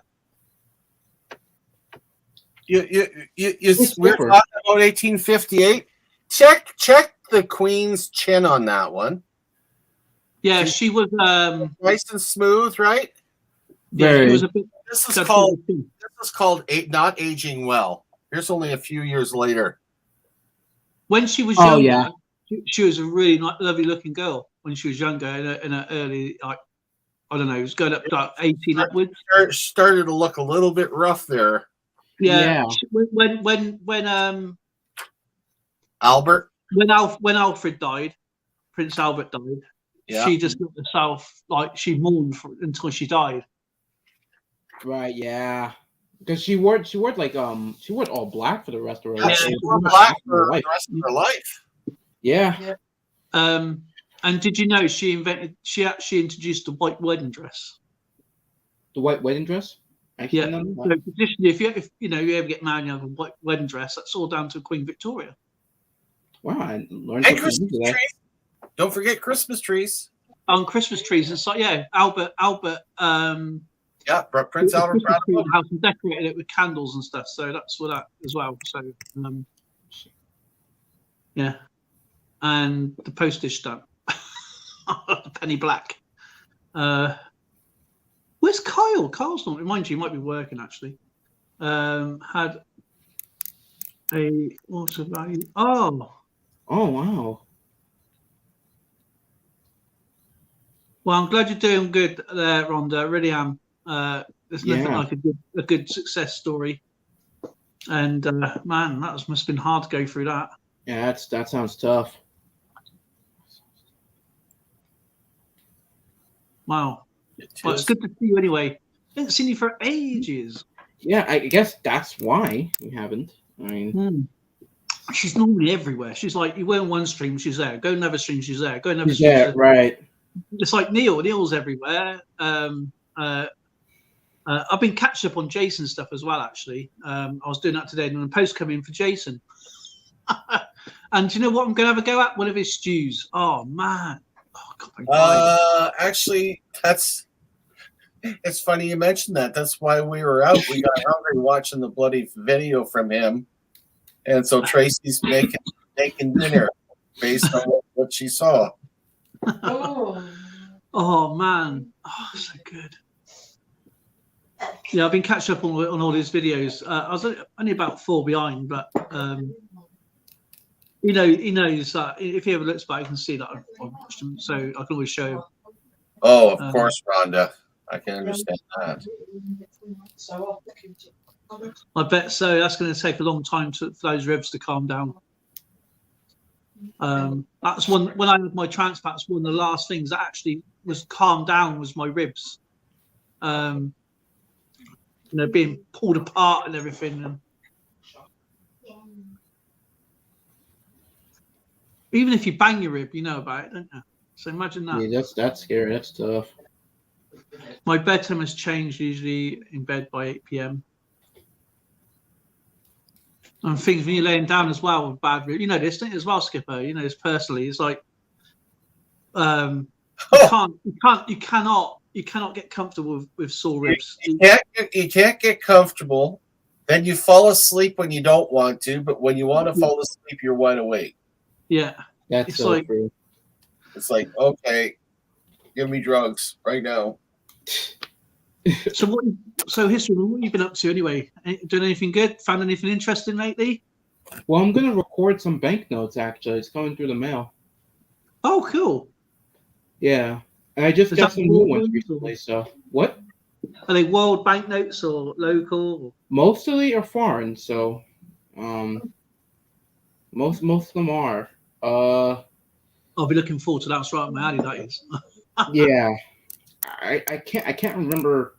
A: We're talking about 1858. Check the Queen's chin on that one.
B: Yeah, she was.
A: Nice and smooth, right?
B: Yeah, she was a bit.
A: This is called not aging well. Here's only a few years later.
B: When she was younger, she was a really lovely looking girl. When she was younger, in her early, like, I don't know, it was going up to like 18 upwards.
A: Started to look a little bit rough there.
B: Yeah. When
A: Albert,
B: when Alfred died, Prince Albert died.
A: Yeah.
B: She just got herself, like, she mourned until she died.
D: Right, yeah. Because she wore like she wore all black for the rest of her life.
A: She wore black for the rest of her life.
D: Yeah.
B: And did you know she actually introduced the white wedding dress?
D: The white wedding dress?
B: So traditionally, if you ever get married and you have a white wedding dress, that's all down to Queen Victoria.
D: Wow, I learned
A: And Christmas trees. Don't forget Christmas trees.
B: On Christmas trees, and so Albert.
A: Prince Albert
B: house and decorated it with candles and stuff. So that's what that as well. So yeah, and the postage stamp, the penny black. Where's Kyle? Kyle's not. Remind you, he might be working actually. Had a what's the value? Oh
D: wow.
B: Well, I'm glad you're doing good there, Rhonda. I really am. There's nothing like a good success story. And man, must have been hard to go through that.
D: Yeah, that sounds tough.
B: Wow. Well, it's good to see you anyway. I haven't seen you for ages.
D: Yeah, I guess that's why we haven't. I mean,
B: she's normally everywhere. She's like, you go on one stream, she's there. Go another stream, she's there. Go another
D: stream. Yeah, right.
B: It's like Neil. Neil's everywhere. I've been catching up on Jason's stuff as well, actually. I was doing that today, and a post come in for Jason. And do you know what? I'm going to have a go at one of his stews. Oh, man.
A: Actually, it's funny you mentioned that. That's why we were out. We got hungry watching the bloody video from him. And so Tracy's making dinner based on what she saw.
B: Oh man, so good. Yeah, I've been catching up on all his videos. I was only about 4 behind, but he knows that if he ever looks back, he can see that I've watched him, so I can always show him.
A: Oh, of course, Rhonda. I can understand that.
B: I bet so. That's going to take a long time for those ribs to calm down. That's one when I had my transplant. That's one of the last things that actually was calmed down was my ribs. Being pulled apart and everything. And even if you bang your rib, you know about it, don't you? So imagine that.
D: Yeah, that's scary. That's tough.
B: My bedtime has changed. Usually in bed by 8 p.m. And things when you're laying down as well with bad rib, this thing as well, Skipper. This personally, it's like you cannot get comfortable with sore ribs.
A: You can't get comfortable. Then you fall asleep when you don't want to, but when you want to fall asleep, you're wide awake.
B: Yeah,
D: that's so true.
A: It's like, okay, give me drugs right now.
B: So history. What have you been up to anyway? Doing anything good? Found anything interesting lately?
D: Well, I'm gonna record some banknotes. Actually, it's coming through the mail.
B: Oh, cool.
D: Yeah, and I just got some new ones recently. So, what?
B: Are they world banknotes or local?
D: Mostly are foreign. So, most of them are.
B: I'll be looking forward to that. That's right up my alley. That is.
D: Yeah. I can't remember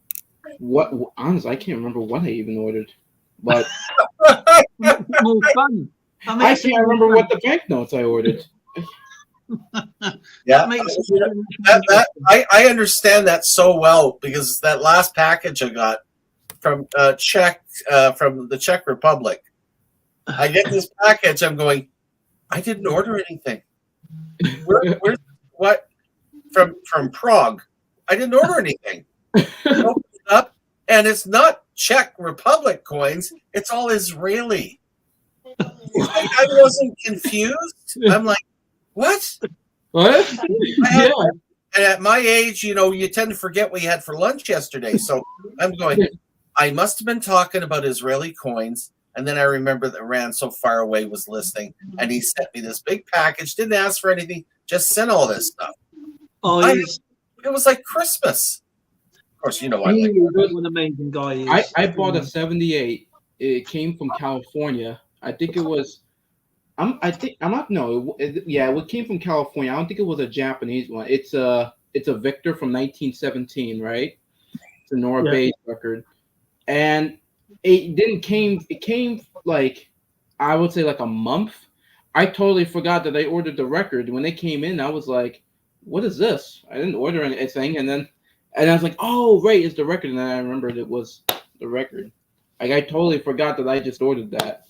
D: what honestly I can't remember what I even ordered, but
B: more fun.
D: I can't remember what the banknotes I ordered.
A: Yeah, I understand that so well because that last package I got from the Czech Republic, I get this package. I'm going, I didn't order anything. Where's what from Prague? I didn't order anything. I opened it up, and it's not Czech Republic coins, it's all Israeli. I wasn't confused. I'm like, what?
D: What? Yeah.
A: And at my age, you tend to forget what you had for lunch yesterday. So I'm going, I must have been talking about Israeli coins. And then I remember that Rand So Far Away was listening, and he sent me this big package, didn't ask for anything, just sent all this stuff.
B: Oh,
A: It was like Christmas. Of course, I like
B: what an amazing guy he is.
D: I bought a 78. It came from California. I think it was. It came from California. I don't think it was a Japanese one. It's a Victor from 1917, right? It's a Nora Bayes record, and it came like, I would say, like a month. I totally forgot that I ordered the record. When they came in, I was like, what is this? I didn't order anything, and I was like, oh right, it's the record, and then I remembered it was the record. Like, I totally forgot that I just ordered that.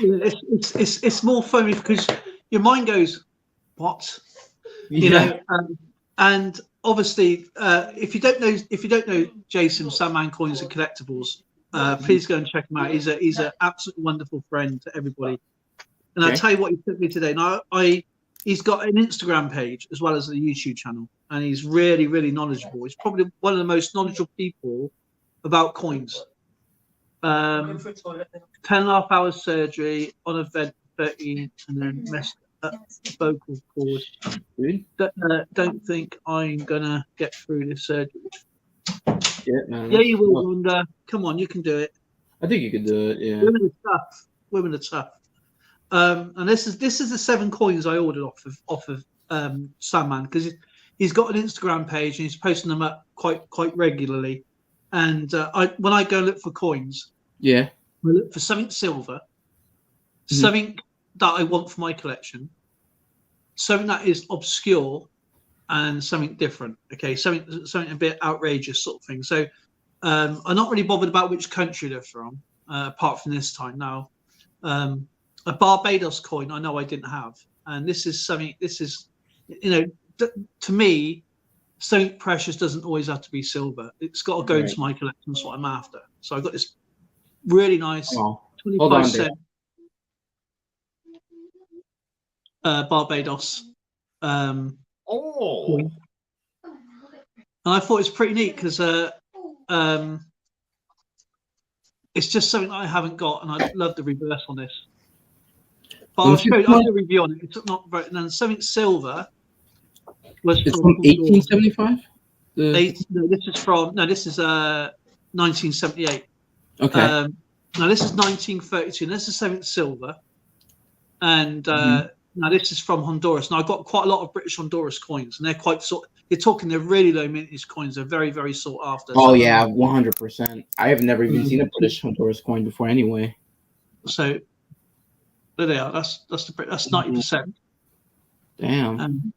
B: It's more funny because your mind goes, what? And obviously, if you don't know Jason Sandman Coins and Collectibles, please go and check him out. He's an absolutely wonderful friend to everybody. And I'll tell you what he sent me today. Now, he's got an Instagram page as well as a YouTube channel, and he's really, really knowledgeable. He's probably one of the most knowledgeable people about coins. 10.5 hours surgery on a vent 13, and then messed up vocal cord. Don't think I'm gonna get through this surgery.
D: Yeah, man.
B: Yeah, you will, Wanda. Come on, you can do it.
D: I think you could do it. Yeah.
B: Women are tough. And this is the 7 coins I ordered off of Sandman, because he's got an Instagram page and he's posting them up quite regularly. And when I go look for coins, I look for something silver, something that I want for my collection, something that is obscure, and something different. Okay, something a bit outrageous sort of thing. So I'm not really bothered about which country they're from, apart from this time now. A Barbados coin I know I didn't have, and this is something. This is, to me, something precious doesn't always have to be silver. It's got to go into my collection. That's what I'm after. So I've got this really nice 25-cent Barbados coin. And I thought it's pretty neat because it's just something that I haven't got, and I'd love the reverse on this. But I'll do a review on it. It's not very, and then something silver was
D: from 1875.
B: This is 1978.
D: Okay.
B: Now this is 1932. And this is something silver, and now this is from Honduras. Now I've got quite a lot of British Honduras coins, and they're they're really low mintage coins. They're very, very sought after.
D: Oh yeah, 100%. I have never even seen a British Honduras coin before, anyway.
B: So there they are. That's 90%.
D: Damn.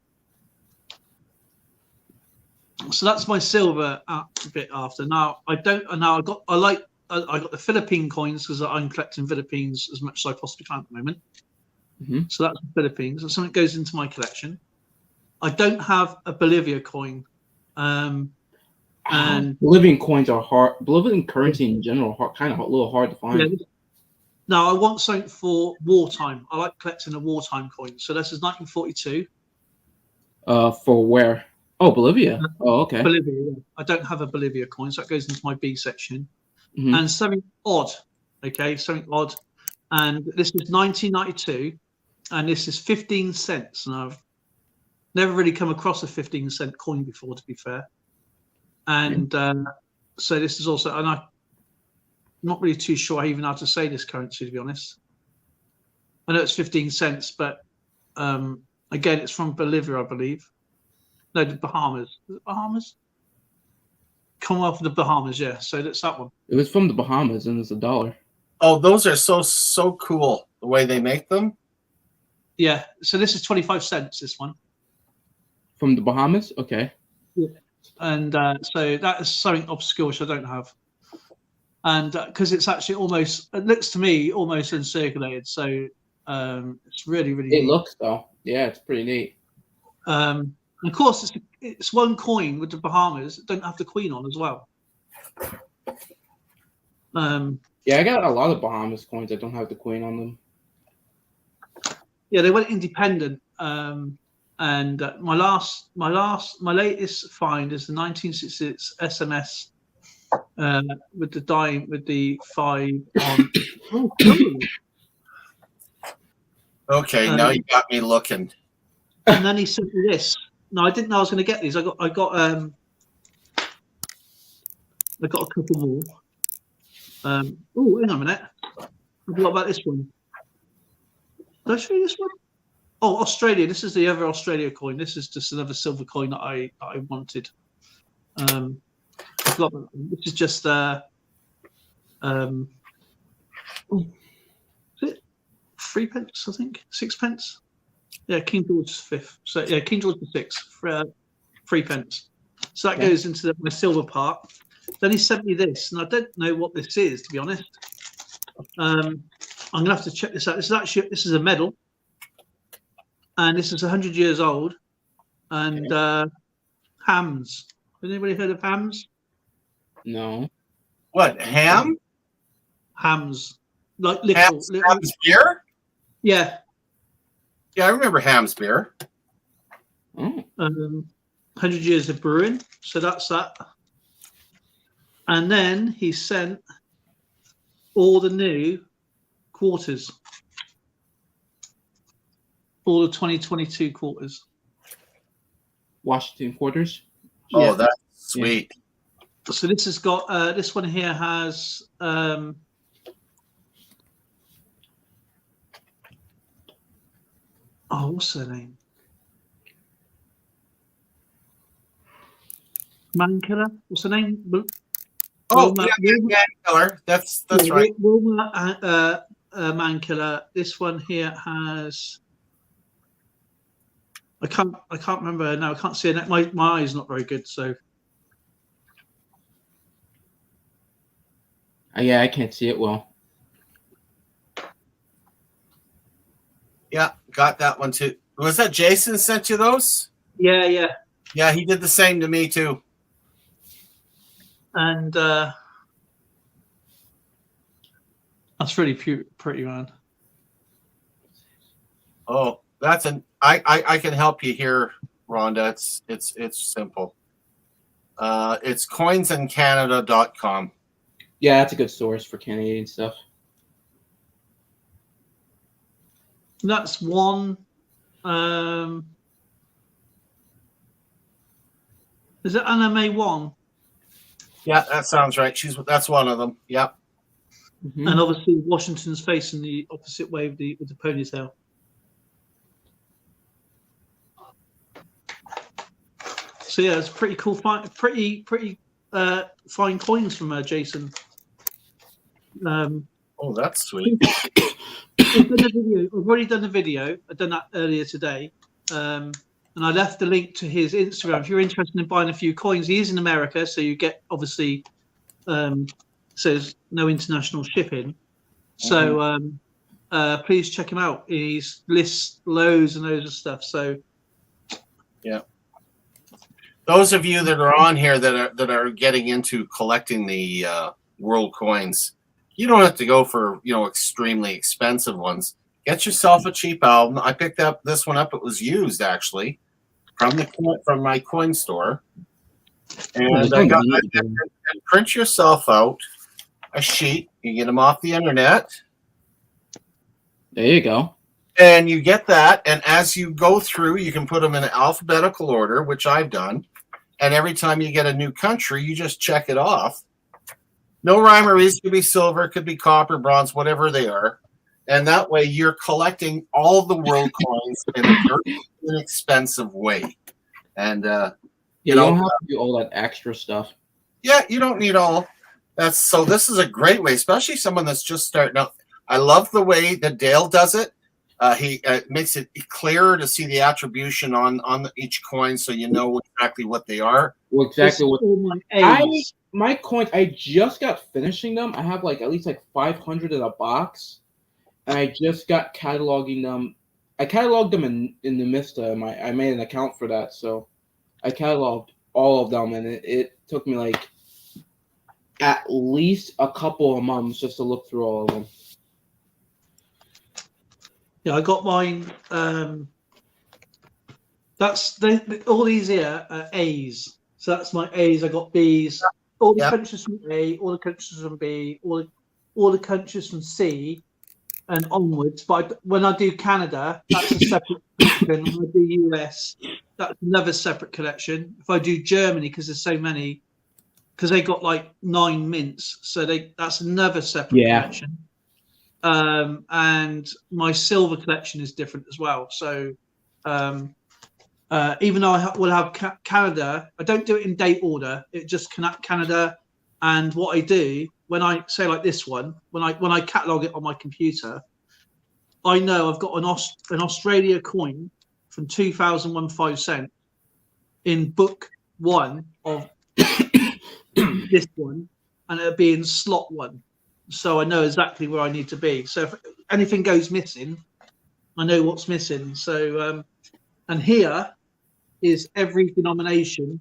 B: So that's my silver bit after. Now I got the Philippine coins because I'm collecting Philippines as much as I possibly can at the moment. So that's the Philippines, and something goes into my collection. I don't have a Bolivia coin, and
D: Bolivian coins are hard. Bolivian currency in general kind of a little hard to find.
B: Yeah. Now I want something for wartime. I like collecting the wartime coins. So this is 1942.
D: For where? Oh, Bolivia. Oh, okay.
B: Bolivia. Yeah. I don't have a Bolivia coin, so that goes into my B section. And something odd. Okay, something odd. And this is 1992, and this is 15 cents. And I've never really come across a 15-cent coin before, to be fair. And so this is also, and I'm not really too sure even how to say this currency, to be honest. I know it's 15 cents, but again, it's from Bolivia, I believe. No, the Bahamas. Is it Bahamas? Commonwealth of the Bahamas, yeah. So that's that one.
D: It was from the Bahamas, and it's $1.
A: Oh, those are so cool, the way they make them.
B: Yeah. So this is 25 cents, this one.
D: From the Bahamas? Okay.
B: Yeah. And so that is something obscure, which I don't have. And because it's actually it looks to me almost uncirculated. So it's really, really
D: It
B: neat.
D: looks, though. Yeah, it's pretty neat.
B: And And of course, it's one coin with the Bahamas that don't have the Queen on as well.
D: Yeah, I got a lot of Bahamas coins that don't have the Queen on them.
B: Yeah, they went independent. And my latest find is the 1966 SMS with the 5 on. Oh, cool.
A: Okay, now you got me looking.
B: And then he sent me this. No, I didn't know I was going to get these. I got a couple more. Oh, hang on a minute. What about this one? Did I show you this one? Oh, Australia. This is the other Australia coin. This is just another silver coin that I wanted. This is just is it 3 pence? I think 6 pence. Yeah, King George V. So yeah, King George VI for 3 pence. So that goes into my silver part. Then he sent me this, and I don't know what this is, to be honest. I'm gonna have to check this out. This is a medal, and this is 100 years old. And hams. Has anybody heard of hams?
D: No.
A: What, ham?
B: Hams, like little.
A: Ham's beer?
B: Yeah.
A: Yeah, I remember Ham's beer.
D: Oh.
B: 100 years of brewing. So that's that. And then he sent all the new quarters. All the 2022 quarters.
D: Washington quarters.
A: Oh,
B: Yeah.
A: that's sweet.
B: So this has got this one here has what's her name? Mankiller. What's her name?
A: Oh,
B: Wilma-
A: yeah, Killer. That's right.
B: Wilma Mankiller. This one here has. I can't remember her now. I can't see her. My eye's not very good, so.
D: Yeah, I can't see it well.
A: Yeah, got that one too. Was that Jason sent you those?
B: Yeah.
A: Yeah, he did the same to me too.
B: And that's really pretty, man.
A: Oh, that's I can help you here, Rhonda. It's simple. It's coinsincanada.com.
D: Yeah, that's a good source for Canadian stuff.
B: That's one. Is it Anna May 1?
A: Yeah, that sounds right. That's one of them. Yep.
D: Mm-hmm.
B: And obviously Washington's facing the opposite way with the ponytail. So yeah, it's pretty cool. Pretty fine coins from Jason.
A: Oh, that's sweet.
B: I've already done a video. I've done that earlier today. And I left the link to his Instagram. If you're interested in buying a few coins, he is in America, so you get obviously says no international shipping. So please check him out. He lists loads and loads of stuff. So
A: yeah. Those of you that are on here that are getting into collecting the world coins, you don't have to go for extremely expensive ones. Get yourself a cheap album. I picked up this one up. It was used actually from my coin store, and print yourself out a sheet. You get them off the internet.
D: There you go.
A: And you get that, and as you go through, you can put them in alphabetical order, which I've done. And every time you get a new country, you just check it off. No rhyme or reason. Could be silver, could be copper, bronze, whatever they are. And that way you're collecting all the world coins in a very inexpensive way. And
D: you don't have to do all that extra stuff.
A: Yeah, you don't need all. This is a great way, especially someone that's just starting out. I love the way that Dale does it. He makes it clearer to see the attribution on each coin, so you know exactly what they are.
D: Well, exactly what
B: my
D: my coins. I just got finishing them. I have at least 500 in a box, and I just got cataloging them. I cataloged them in the Mista. I made an account for that, so I cataloged all of them, and it took me like at least a couple of months just to look through all of them.
B: Yeah, I got mine. That's all these here are A's. So that's my A's. I got B's. All the
A: Yep.
B: countries from A, all the countries from B, all the countries from C, and onwards. But when I do Canada, that's a separate collection. When I do US, that's another separate collection. If I do Germany, because there's so many, because they got like 9 mints, so that's another separate collection. And my silver collection is different as well. So even though I will have Canada, I don't do it in date order. It just Canada. And what I do when I say like this one, when I catalog it on my computer, I know I've got an Australia coin from 2001 5 cent in book 1 of this one, and it'll be in slot 1. So I know exactly where I need to be. So if anything goes missing, I know what's missing. So and here is every denomination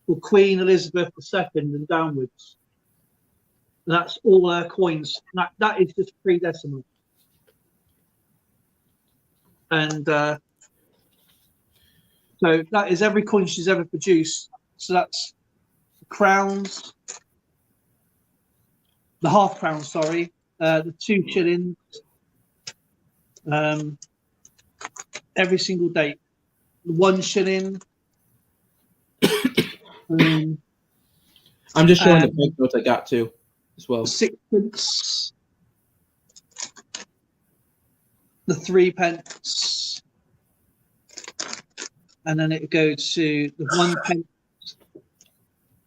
B: for Queen Elizabeth II and downwards. That's all her coins. That is just pre-decimal. And so that is every coin she's ever produced. So that's the crowns, the half crowns, sorry, the 2 shillings, every single date, the 1 shilling.
D: I'm just showing the banknotes I got too, as well.
B: The 6pence, the 3 pence, and then it goes to the 1 pence.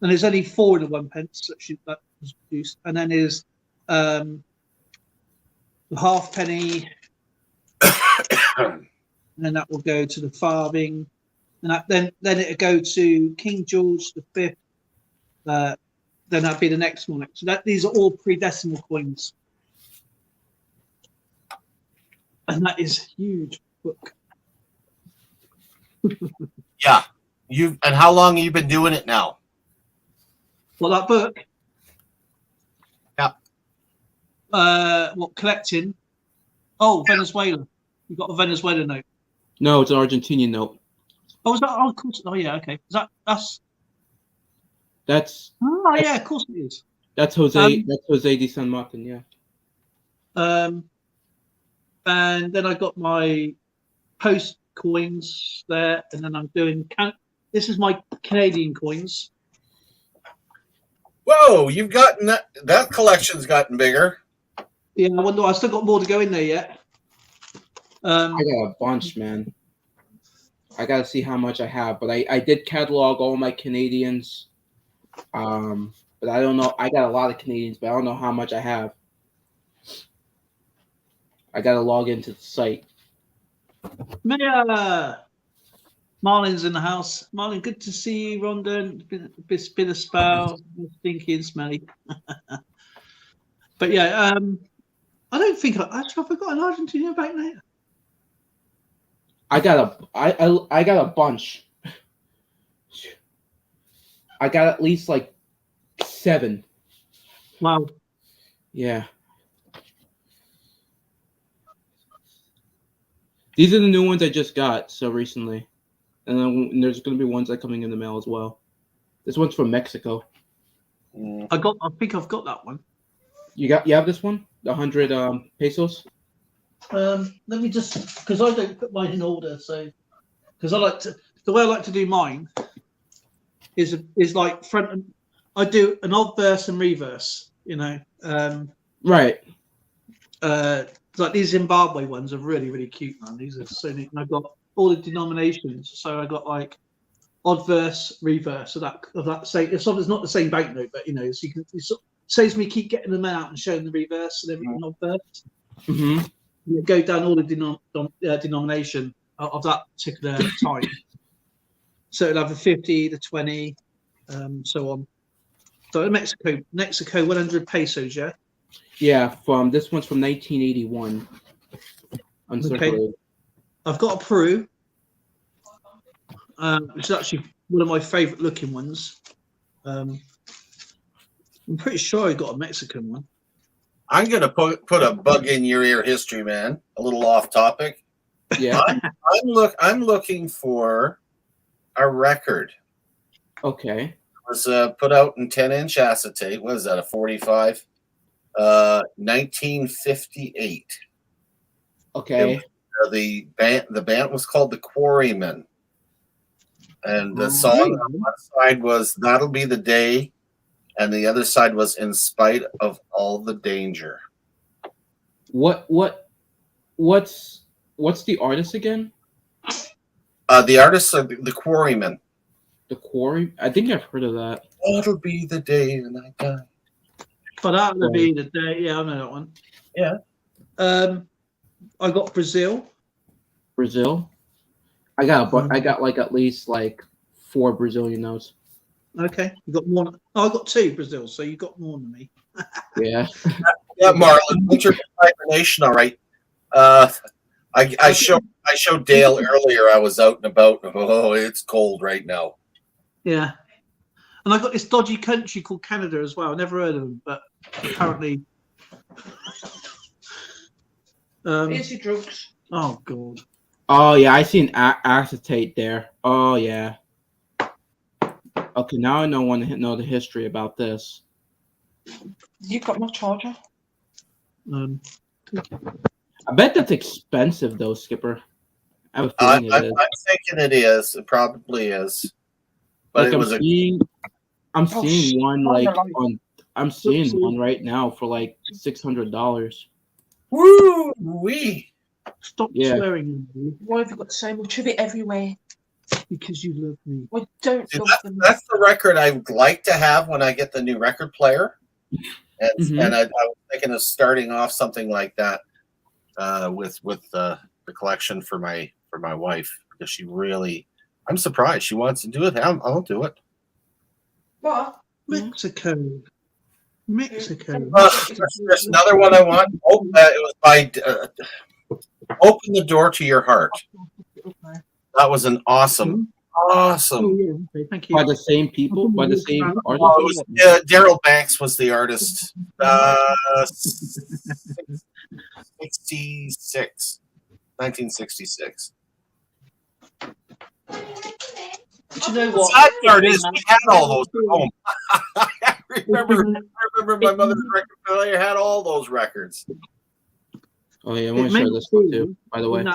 B: And there's only 4 in the 1 pence that was produced. And then there's the halfpenny, and then that will go to the farthing, and then it'll go to King George V. Then that'd be the next one. So these are all pre-decimal coins, and that is a huge book.
A: Yeah. And how long have you been doing it now?
B: Well, that book.
A: Yeah.
B: What collecting? Oh, Venezuela. You got a Venezuela note.
D: No, it's an Argentinian note.
B: Oh, is that? Oh, of course. Oh, yeah. Okay. That's. Oh, yeah. Of course it is.
D: That's Jose. That's Jose de San Martin. Yeah.
B: And then I got my post coins there, and then I'm doing. This is my Canadian coins.
A: Whoa, you've gotten that collection's gotten bigger.
B: Yeah, I wonder. I still got more to go in there yet.
D: I got a bunch, man. I gotta see how much I have, but I did catalog all my Canadians. But I don't know. I got a lot of Canadians, but I don't know how much I have. I gotta log into the site.
B: Marlin's in the house. Marlin, good to see you, Rhonda. It's been a spell. Stinky and smelly. But yeah, I don't think I've got an Argentinian bank there.
D: I got a bunch. I got at least like 7.
B: Wow.
D: Yeah. These are the new ones I just got so recently. And then there's going to be ones that are coming in the mail as well. This one's from Mexico.
B: I think I've got that one.
D: You have this one? The 100 pesos?
B: Let me just, because I don't put mine in order, so because the way I like to do mine is like front and I do an obverse and reverse,
D: Right.
B: Like these Zimbabwe ones are really, really cute, man. These are so neat. And I've got all the denominations. So I got like obverse, reverse of that same. It's not the same banknote, but so you can. It saves me keep getting them out and showing the reverse and everything obverse.
D: Mm-hmm.
B: You go down all the denomination of that particular time. So it'll have the 50, the 20, so on. So Mexico, 100 pesos, yeah.
D: Yeah, this one's from 1981. Uncirculated.
B: Okay. I've got a Peru. It's actually one of my favourite looking ones. I'm pretty sure I got a Mexican one.
A: I'm gonna put a bug in your ear, history man. A little off topic.
D: Yeah.
A: I'm looking for a record.
D: Okay.
A: It was put out in 10-inch acetate. What is that? A 45? 1958.
D: Okay.
A: The band was called the Quarrymen, and the song on one side was "That'll Be the Day," and the other side was "In Spite of All the Danger."
D: What's the artist again?
A: The artists are the Quarrymen.
D: The Quarry. I think I've heard of that.
A: That'll be the day and I die.
B: But that would be the day. Yeah, I know that one.
A: Yeah.
B: I got Brazil.
D: Brazil. I got like at least like 4 Brazilian notes.
B: Okay, you got more. Oh, I got 2 Brazil, so you got more than me.
D: Yeah.
A: Yeah, Marlon, winter hibernation. All right. I showed Dale earlier. I was out and about. Oh, it's cold right now.
B: Yeah, and I got this dodgy country called Canada as well. I never heard of them, but apparently.
C: Here's your drugs.
B: Oh god.
D: Oh yeah, I seen acetate there. Oh yeah. Okay, now I want to know the history about this.
C: You got my charger?
B: Um,
D: I bet that's expensive though, Skipper. I have a
A: I'm
D: feeling it is.
A: thinking it is. It probably is. But
D: Like
A: it was
D: I'm seeing one like
C: on.
D: I'm seeing one right now for like $600.
A: woo wee.
B: stop
D: Yeah.
B: swearing at me
C: Why have you got so much of it everywhere?
B: because you love me.
C: I don't
A: See,
C: love them.
A: That's the record I would like to have when I get the new record player. And
D: Mhm.
A: and I was thinking of starting off something like that with the collection for my wife, because she really, I'm surprised she wants to do it. I'll do it.
C: What?
B: Mexico. Mexico.
A: There's another one I want. Oh, it was by Open the Door to Your Heart.
C: Okay.
A: That was an awesome.
B: Oh, yeah, okay, thank you.
D: By the same people, by the same
A: Oh, it
D: artist.
A: was, Daryl Banks was the artist. 1966.
B: Do you know
A: The
B: what?
A: sad part is we had all those at home. I remember my mother's record player had all those records.
D: Oh yeah, I want to show this one too. By the way,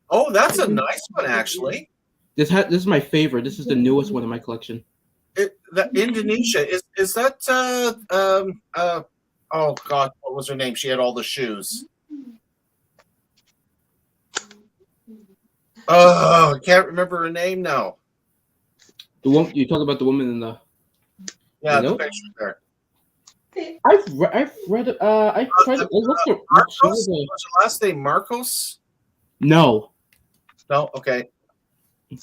A: Oh, that's a nice one, actually.
D: this is my favorite. This is the newest one in my collection.
A: The Indonesia is that oh god, what was her name? She had all the shoes. Oh, I can't remember her name now.
D: The one you talk about, the woman in the.
A: Yeah,
D: Nope.
A: the picture there.
D: I've read it. I've tried to look for.
A: Marcos? Was her last name Marcos?
D: No.
A: No, okay.
C: Take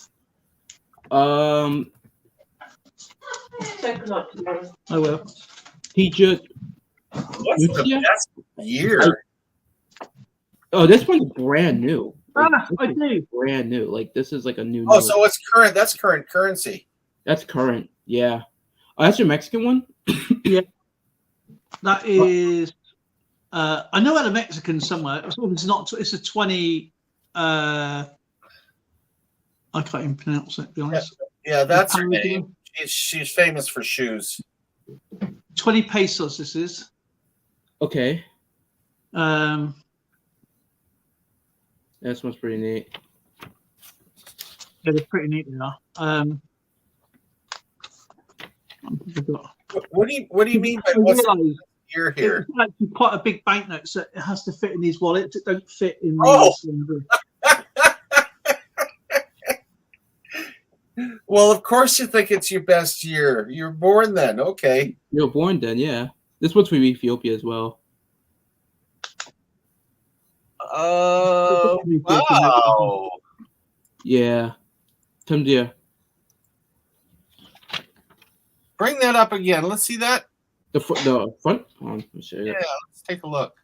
C: a look tomorrow.
B: Oh well.
D: He just.
A: What's the
D: Yeah.
A: best year?
D: Oh, this one's brand new. Like, this
B: I
D: is
B: do.
D: brand new. Like this is like a new.
A: Oh,
D: note.
A: so it's current. That's current currency.
D: That's current. Yeah. Oh, that's your Mexican one.
B: That is. I know I had a Mexican somewhere. It's not. It's a 20. I can't even pronounce it. To be honest.
A: Yeah, that's her name. She's famous for shoes.
B: 20 pesos. This is.
D: Okay.
B: This
D: one's pretty neat.
B: Yeah, they're pretty neat. They are.
A: What do you mean by what's the year here?
B: It's actually quite a big banknote, so it has to fit in these wallets. It don't fit in.
A: Oh.
B: These.
A: Well, of course you think it's your best year. You were born then. Okay.
D: You were born then, yeah. This one's from Ethiopia as well.
A: Wow.
D: Yeah. Tim dear.
A: Bring that up again. Let's see that.
D: The front. Hold on, let me show you.
A: Yeah, let's take a look.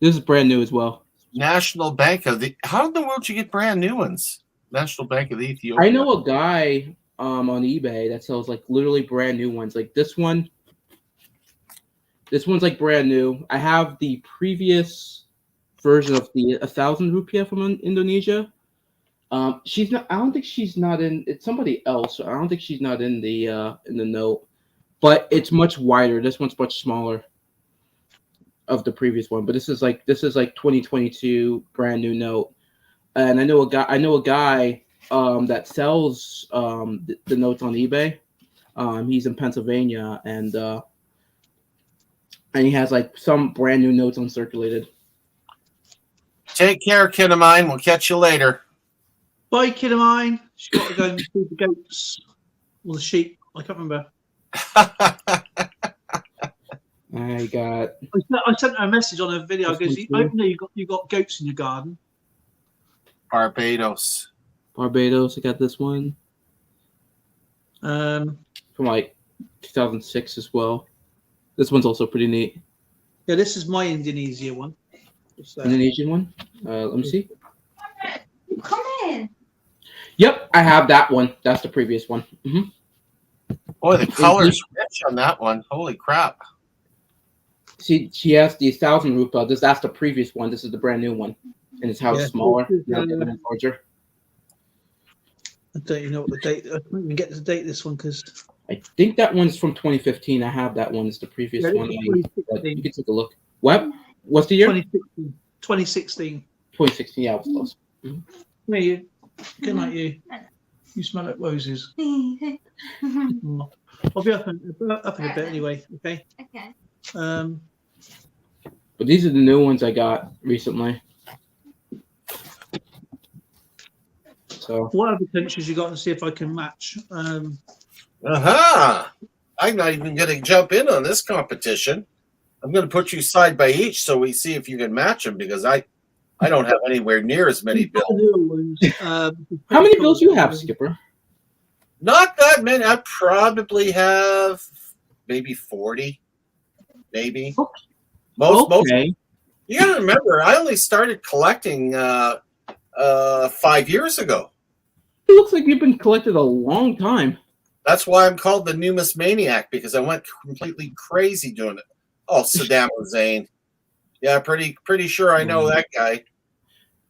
D: This is brand new as well.
A: National Bank of the. How in the world did you get brand new ones? National Bank of Ethiopia.
D: I know a guy on eBay that sells like literally brand new ones. Like this one. This one's like brand new. I have the previous version of the 1,000 rupiah from Indonesia. She's not. I don't think she's not in. It's somebody else. I don't think she's not in the note. But it's much wider. This one's much smaller. Of the previous one, but this is like 2022 brand new note. And I know a guy that sells the notes on eBay. He's in Pennsylvania, and he has like some brand new notes uncirculated.
A: Take care, kid of mine. We'll catch you later.
B: Bye, kid of mine. She's got to go and feed the goats or the sheep. I can't remember. I sent her a message on a video. I goes, I know you got goats in your garden.
A: Barbados.
D: I got this one. From like 2006 as well. This one's also pretty neat.
B: Yeah, this is my Indonesia one.
D: Indonesian one. Let me see.
E: Come in.
D: Yep, I have that one. That's the previous one. Mm-hmm.
A: Boy, the color's rich on that one. Holy crap.
D: See, she has the 1,000 rupiah. That's the previous one. This is the brand new one. And it's how it's smaller. Now getting larger.
B: I don't even know what the date. I can't even get the date of this one because
D: I think that one's from 2015. I have that one. It's the previous one. You can take a look. What? What's the year?
B: 2016.
D: 2016. Yeah, it was close. Mm-hmm.
B: Where you? Good night, you. You smell like roses. I'll be up in a bit anyway. Okay.
E: Okay.
D: But these are the new ones I got recently. So
B: what other countries you got to see if I can match?
A: Aha! I'm not even going to jump in on this competition. I'm going to put you side by each so we see if you can match them because I don't have anywhere near as many bills.
D: How many bills do you have, Skipper?
A: Not that many. I probably have maybe 40. Maybe. Most. You got to remember, I only started collecting 5 years ago.
D: It looks like you've been collecting a long time.
A: That's why I'm called the numismaniac because I went completely crazy doing it. Oh, Saddam Hussein. Yeah, pretty sure I know that guy.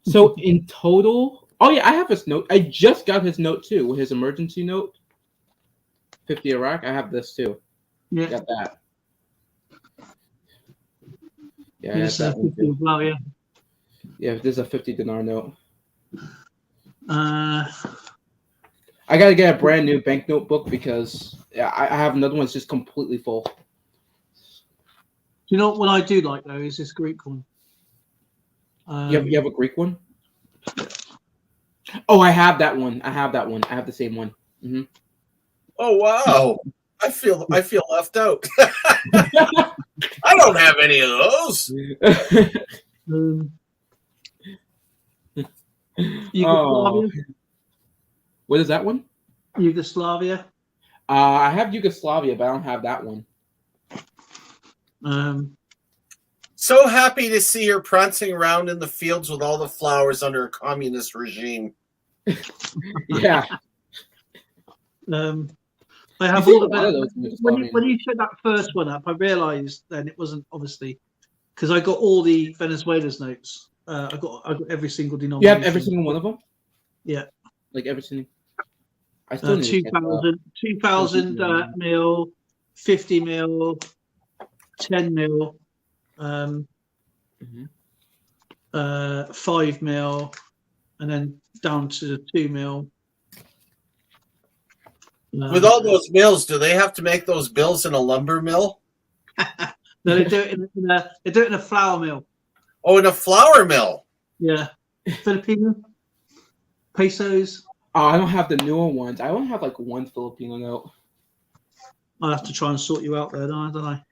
D: So in total, oh yeah, I have his note. I just got his note too, his emergency note. 50 Iraq. I have this too.
B: Yeah,
D: got that. Yeah,
B: yes, 50 as well, yeah.
D: Yeah, this is a 50 dinar note.
B: I
D: gotta get a brand new banknote book because I have another one that's just completely full.
B: You know what I do like though is this Greek one.
D: You have a Greek one? Oh, I have that one. I have the same one. Mm-hmm.
A: Oh wow! I feel left out. I don't have any of those.
B: Yugoslavia.
D: What is that one?
B: Yugoslavia.
D: I have Yugoslavia, but I don't have that one.
A: So happy to see her prancing around in the fields with all the flowers under a communist regime.
D: Yeah.
B: I have all the when you showed that first one up, I realised then it wasn't obviously because I got all the Venezuela's notes. I got every single denomination.
D: You have every single one of them?
B: Yeah.
D: Like every single. I still
B: 2,000 mil, 50 mil, 10 mil, 5 mil, and then down to 2 mil.
A: With all those mills, do they have to make those bills in a lumber mill?
B: No, they do it in a flour mill.
A: Oh, in a flour mill.
B: Yeah, Filipino pesos.
D: Oh, I don't have the newer ones. I only have like one Filipino note.
B: I'll have to try and sort you out there, don't I?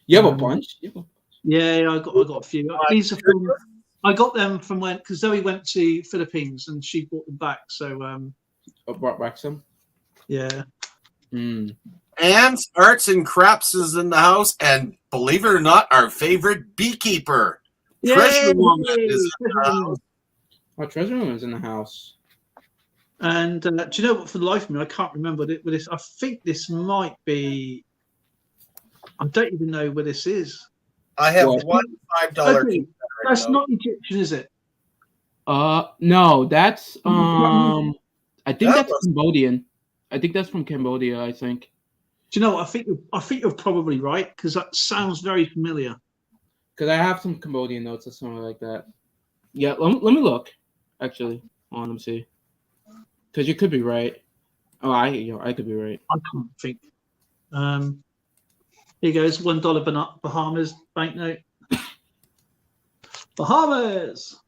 D: You have a bunch?
B: Yeah, I got a few. These are from, I got them from when because Zoe went to Philippines and she brought them back. So
D: brought back some.
B: Yeah.
D: Mm.
A: And Arts and Craps is in the house, and believe it or not, our favorite beekeeper, Treasure Woman, is in the house.
D: Our treasure room is in the house.
B: And do you know what? For the life of me, I can't remember this. I think this might be. I don't even know where this is.
A: I have
D: What?
A: one $5
B: Okay,
A: Confederate
B: that's
A: note.
B: not Egyptian, is it?
D: No, that's I think
A: That
D: that's
A: was-
D: Cambodian. I think that's from Cambodia. I think.
B: Do you know what? I think you're probably right because that sounds very familiar.
D: Because I have some Cambodian notes or something like that. Yeah, let me look. Actually, hold on, let me see. Because you could be right. Oh, I could be right.
B: I can't think. Here goes $1 Bahamas banknote. Bahamas.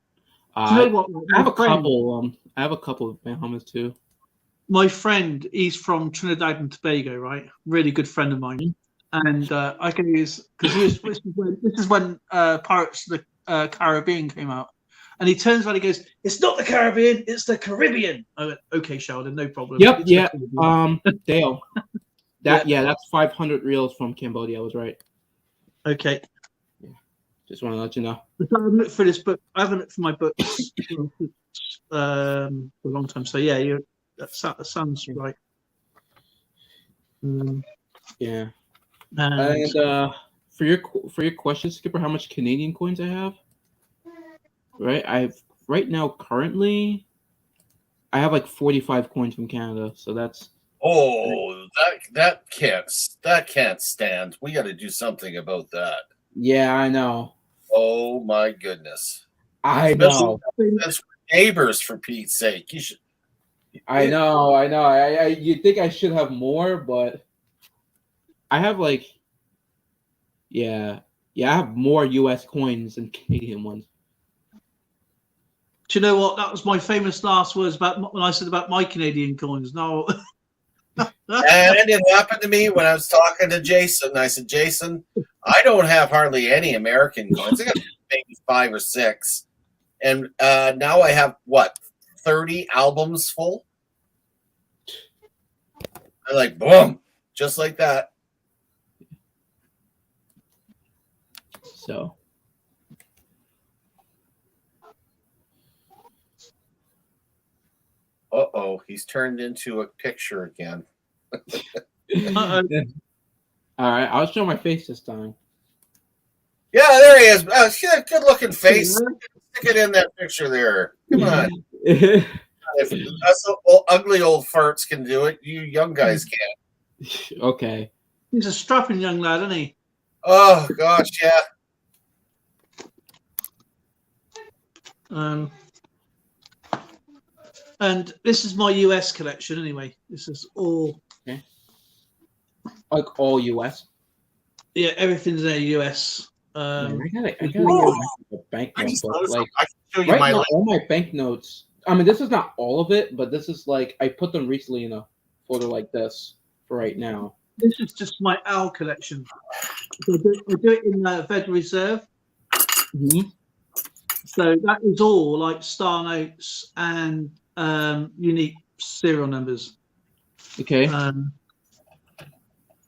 B: Do you know what?
D: I have a
B: My friend-
D: couple. I have a couple of Bahamas too.
B: My friend, he's from Trinidad and Tobago, right? Really good friend of mine. And I can use because this is when Pirates of the Caribbean came out, and he turns around and he goes, "It's not the Caribbean, it's the Caribbean." I went, "Okay, Sheldon, no problem."
D: Yep.
B: It's the
D: Yeah.
B: Caribbean."
D: Dale. That's 500 reals from Cambodia. I was right.
B: Okay.
D: Just want to let you know.
B: I haven't looked for this book. I haven't looked for my books for a long time. So yeah, that sounds right.
D: Yeah.
B: And
D: And for your question, Skipper, how much Canadian coins I have? Right, right now currently, I have like 45 coins from Canada. So that's
A: Oh, that can't stand. We got to do something about that.
D: yeah, I know.
A: Oh my goodness.
D: I
A: Especially-
D: know.
A: That's neighbors, for Pete's sake. You should.
D: I know. I you think I should have more, but I have like, yeah, I have more U.S. coins than Canadian ones.
B: do you know what? That was my famous last words about when I said about my Canadian coins. No,
A: And it happened to me when I was talking to Jason. I said, Jason, I don't have hardly any American coins. I got maybe 5 or 6. And now I have, 30 albums full? I'm like, boom, just like that.
D: So
A: Uh-oh, he's turned into a picture again.
B: Uh-oh.
D: all right, I'll show my face this time.
A: Yeah, there he is. Good looking face. Stick it in that picture there. Come on. If us ugly old farts can do it, you young guys can't.
D: Okay.
B: He's a strapping young lad, isn't he?
A: Oh, gosh, yeah.
B: And this is my US collection anyway. This is all,
D: Like all U.S.
B: yeah, everything's in the US.
D: Man, I gotta get a banknote book. Like
A: I can show you
D: right
A: my
D: now,
A: list.
D: all my banknotes. I mean, this is not all of it, but this is like I put them recently in a folder like this for right now.
B: This is just my OWL collection. So I do it in the Federal Reserve.
D: Mm-hmm.
B: So that is all like star notes and unique serial numbers.
D: Okay.
B: Here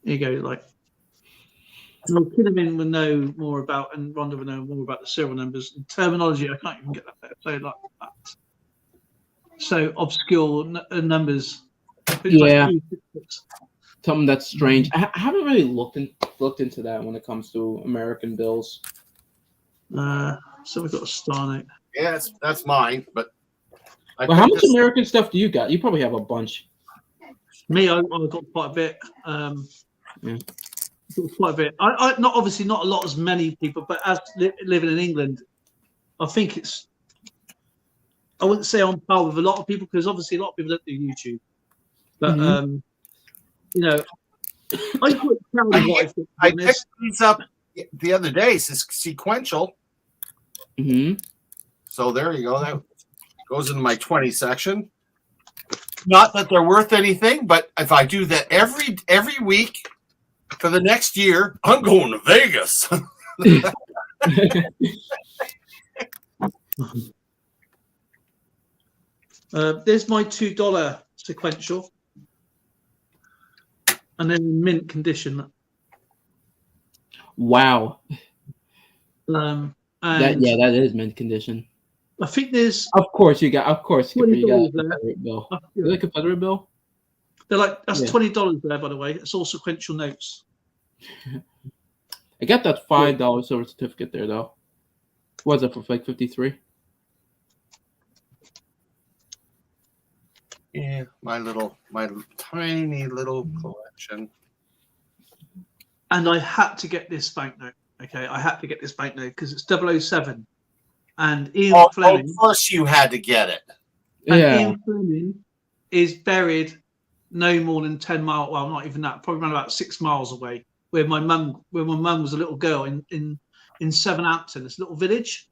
B: you go. Like, well, Kinnaman will know more about, and Rhonda will know more about the serial numbers and terminology. I can't even get that there. So like that. So obscure numbers. Things like
D: Yeah.
B: 266.
D: Something that's strange. I haven't really looked into that when it comes to American bills.
B: So we've got a star note.
A: Yeah, that's mine. But I
D: But how
A: think
D: much
A: this-
D: American stuff do you got? You probably have a bunch.
B: Me, I've got quite a bit.
D: Yeah.
B: Quite a bit. I not obviously not a lot as many people, but as living in England, I think it's. I wouldn't say on par with a lot of people because obviously a lot of people don't do YouTube. But you know, I'm quite proud of what I've got,
A: I
B: to be honest.
A: picked these up the other day. It's sequential.
D: Mm-hmm.
A: So there you go. That goes into my 20 section. Not that they're worth anything, but if I do that every week for the next year, I'm going to Vegas.
B: There's my $2 sequential, and then in mint condition.
D: Wow.
B: And
D: That is mint condition.
B: I think there's
D: Of course, Skipper, you got a
B: $20 there.
D: Confederate bill.
B: Yeah.
D: You like a Confederate bill?
B: They're like that's
D: Yeah.
B: $20 there, by the way. It's all sequential notes.
D: I got that $5 silver certificate there though. What was it for like 53?
A: Yeah, my tiny little collection.
B: And I had to get this banknote. Okay, I had to get this banknote because it's 007. And Ian
A: Oh,
B: Fleming.
A: of course you had to get it.
B: And
D: Yeah.
B: Ian Fleming is buried no more than 10 miles. Well, not even that. Probably around about 6 miles away, where my mum was a little girl in Sevenhampton, this little village.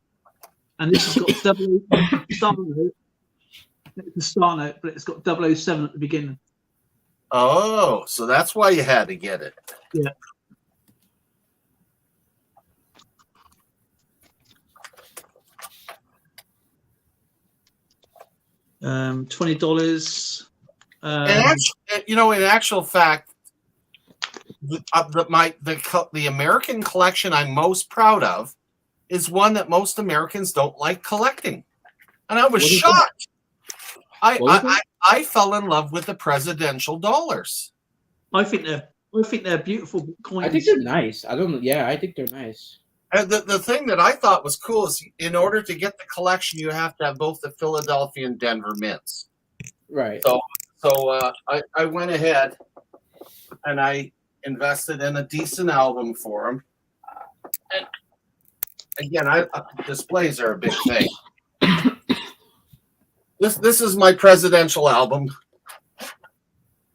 B: And this has got star note. It's a star note, but it's got 007 at the beginning.
A: Oh, so that's why you had to get it.
B: Yeah. $20.
A: In actual fact, the American collection I'm most proud of is one that most Americans don't like collecting, and I was
D: What is
A: shocked.
D: What is it?
A: I fell in love with the presidential dollars.
B: I think they're beautiful coins.
D: I think they're nice. I think they're nice.
A: And the thing that I thought was cool is in order to get the collection, you have to have both the Philadelphia and Denver mints.
D: Right.
A: So I went ahead and I invested in a decent album for them. And again, displays are a big thing. This is my presidential album.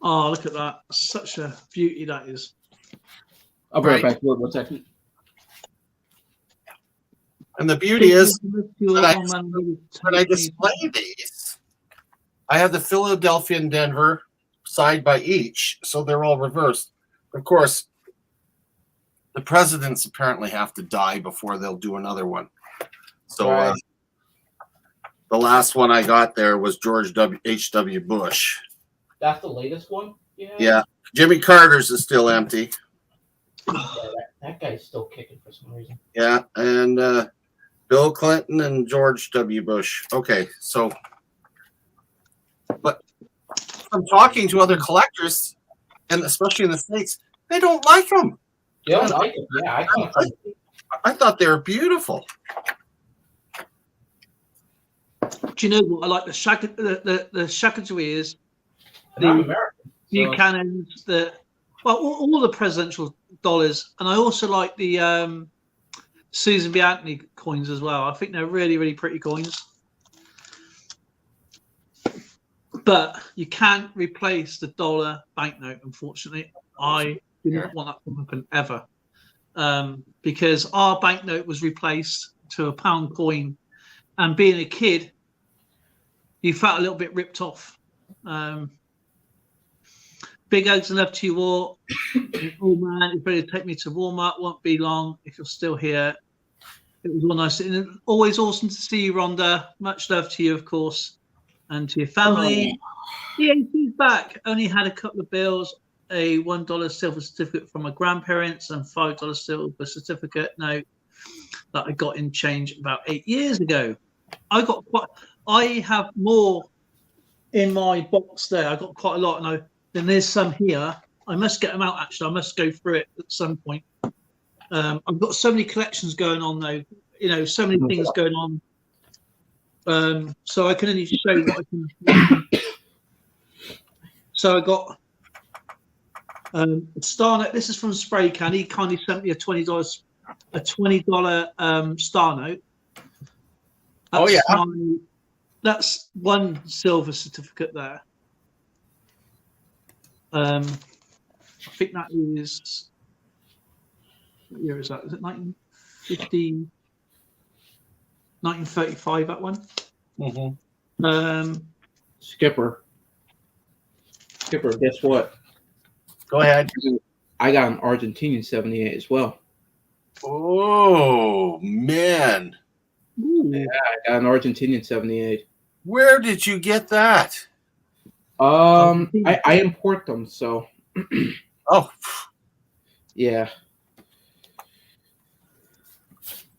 B: Oh, look at that! Such a beauty that is.
D: I'll be right back. 1 second.
A: And the beauty is when I display these, I have the Philadelphia and Denver side by each, so they're all reversed. Of course, the presidents apparently have to die before they'll do another one. So
D: Right.
A: the last one I got there was George H.W. Bush.
D: That's the latest one?
A: Yeah. Jimmy Carter's is still empty.
D: That guy's still kicking for some reason.
A: Yeah. And Bill Clinton and George W. Bush. Okay. So, but I'm talking to other collectors, and especially in the States, they don't like them.
D: Yeah, I like it. Yeah, I kind of
A: I thought they were beautiful.
B: Do you know what I like? The Shakajuias,
D: And I'm
B: the
D: American.
B: Buchanans, all the presidential dollars, and I also like the Susan B. Anthony coins as well. I think they're really, really pretty coins. But you can't replace the dollar banknote, unfortunately. I do not want that to happen ever. Because our banknote was replaced to a pound coin, and being a kid, you felt a little bit ripped off. Big hugs and love to you all. Oh man, it's ready to take me to Walmart. Won't be long if you're still here. It was all nice. And always awesome to see you, Rhonda. Much love to you, of course, and to your family. Yeah, she's back. Only had a couple of bills, a $1 silver certificate from my grandparents and $5 silver certificate note that I got in change about 8 years ago. I have more in my box there. I got quite a lot, and then there's some here. I must get them out. Actually, I must go through it at some point. I've got so many collections going on, though. You know, so many things going on. So I can only show what I can. So I got a star note. This is from Spray Can. He kindly sent me a $20 star note.
A: Oh, yeah.
B: That's one silver certificate there. I think that is. What year is that? Is it 1950? 1935, that one.
A: Mm-hmm.
D: Skipper, guess what?
A: Go ahead.
D: I got an Argentinian 78 as well.
A: Oh, man.
B: Ooh.
D: I got an Argentinian 78.
A: Where did you get that?
D: I import them, so
A: Oh,
D: yeah.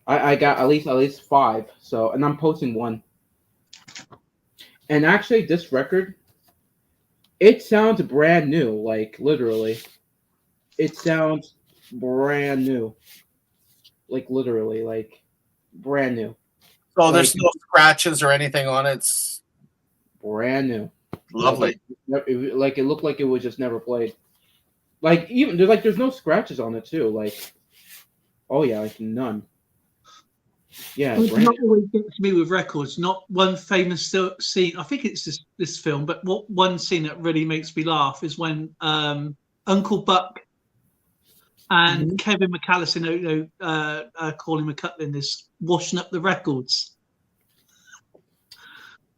D: I got at least 5. So, and I'm posting one And actually, this record, it sounds brand new. Like literally, it sounds brand new. Like literally, like brand new,
A: So there's
D: Like-
A: no scratches or anything on it. It's
D: brand new.
A: lovely.
D: Like it looked like it was just never played. Like even there's no scratches on it too. Like, oh yeah, like none. Yeah,
B: It's
D: brand
B: not always gets me with records. Not one famous scene. I think it's this film, but what one scene that really makes me laugh is when Uncle Buck and Kevin McAllister, Colin McCutlin, is washing up the records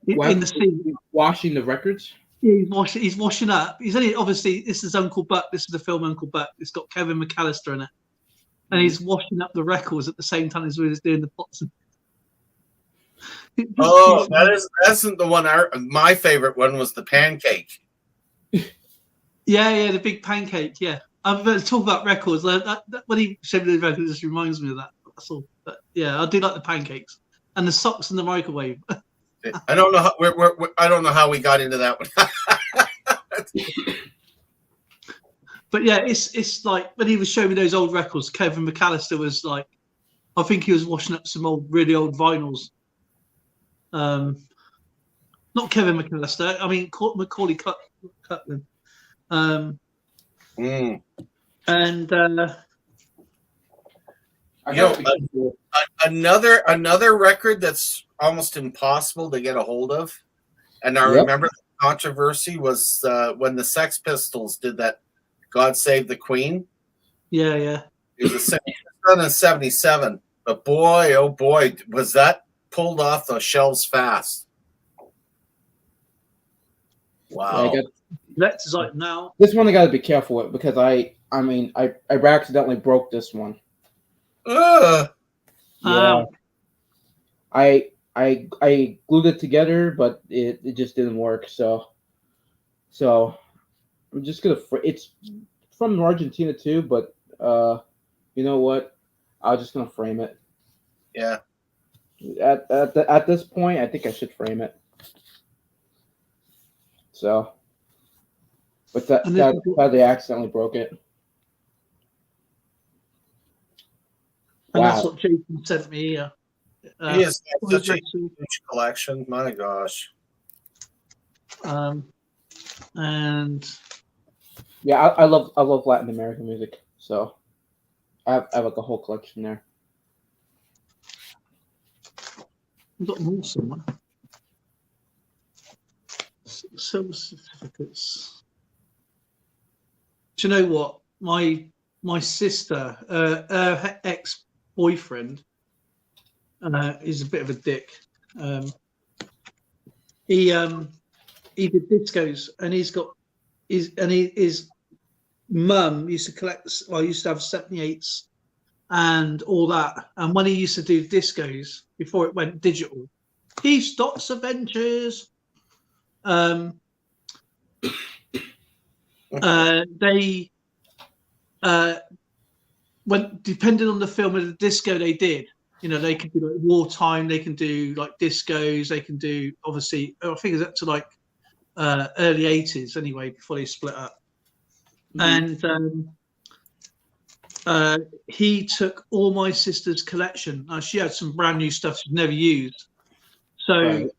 B: in the scene.
D: washing the records.
B: Yeah, he's washing up. He's only obviously this is Uncle Buck. This is the film Uncle Buck. It's got Kevin McAllister in it, and he's washing up the records at the same time as he was doing the pots.
A: Oh, that's the one. My favorite one was the pancake.
B: Yeah, the big pancake. Yeah, I'm going to talk about records. When he showed me the records, it just reminds me of that. That's all. But yeah, I do like the pancakes and the socks in the microwave.
A: I don't know how I don't know how we got into that one.
B: But yeah, it's like when he was showing me those old records, Kevin McAllister was like, I think he was washing up some really old vinyls. Not Kevin McAllister. I mean Macaulay Culkin. And
A: Another record that's almost impossible to get a hold of, and I remember the controversy was when the Sex Pistols did that "God Save the Queen."
B: Yeah.
A: It was done in '77, but boy, oh boy, was that pulled off the shelves fast! Wow.
B: That's like now.
D: This one I got to be careful with because I accidentally broke this one. Yeah. I glued it together, but it just didn't work. So I'm just gonna. It's from Argentina too, but you know what? I'm just gonna frame it.
A: Yeah.
D: At this point, I think I should frame it. So, but they accidentally broke it.
B: And that's what Jason sent me.
A: He has such a huge collection. My gosh.
B: And
D: yeah, I love Latin American music, so I have like a whole collection there.
B: I've got more somewhere. Silver certificates. Do you know what? My sister, her ex-boyfriend, is a bit of a dick. He did discos, and his mum used to collect. Well, used to have 78s and all that. And when he used to do discos before it went digital, Peace Dots Adventures. They when depending on the film of the disco they did, they could do like wartime, they can do like discos, they can do obviously I think it's up to like early 80s anyway before they split up. And he took all my sister's collection. Now she had some brand new stuff she'd never used, so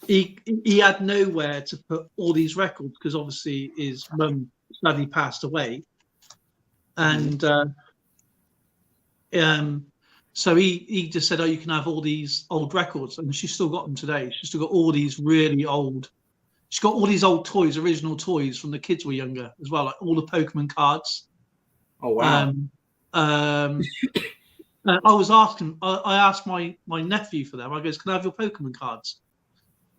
B: he had nowhere to put all these records because obviously his mum sadly passed away, and so he just said, "Oh, you can have all these old records," and she's still got them today. She's still got all these really old. She's got all these old toys, original toys from the kids were younger as well, like all the Pokemon cards.
D: Oh wow!
B: I asked my nephew for them. I goes, "Can I have your Pokemon cards?"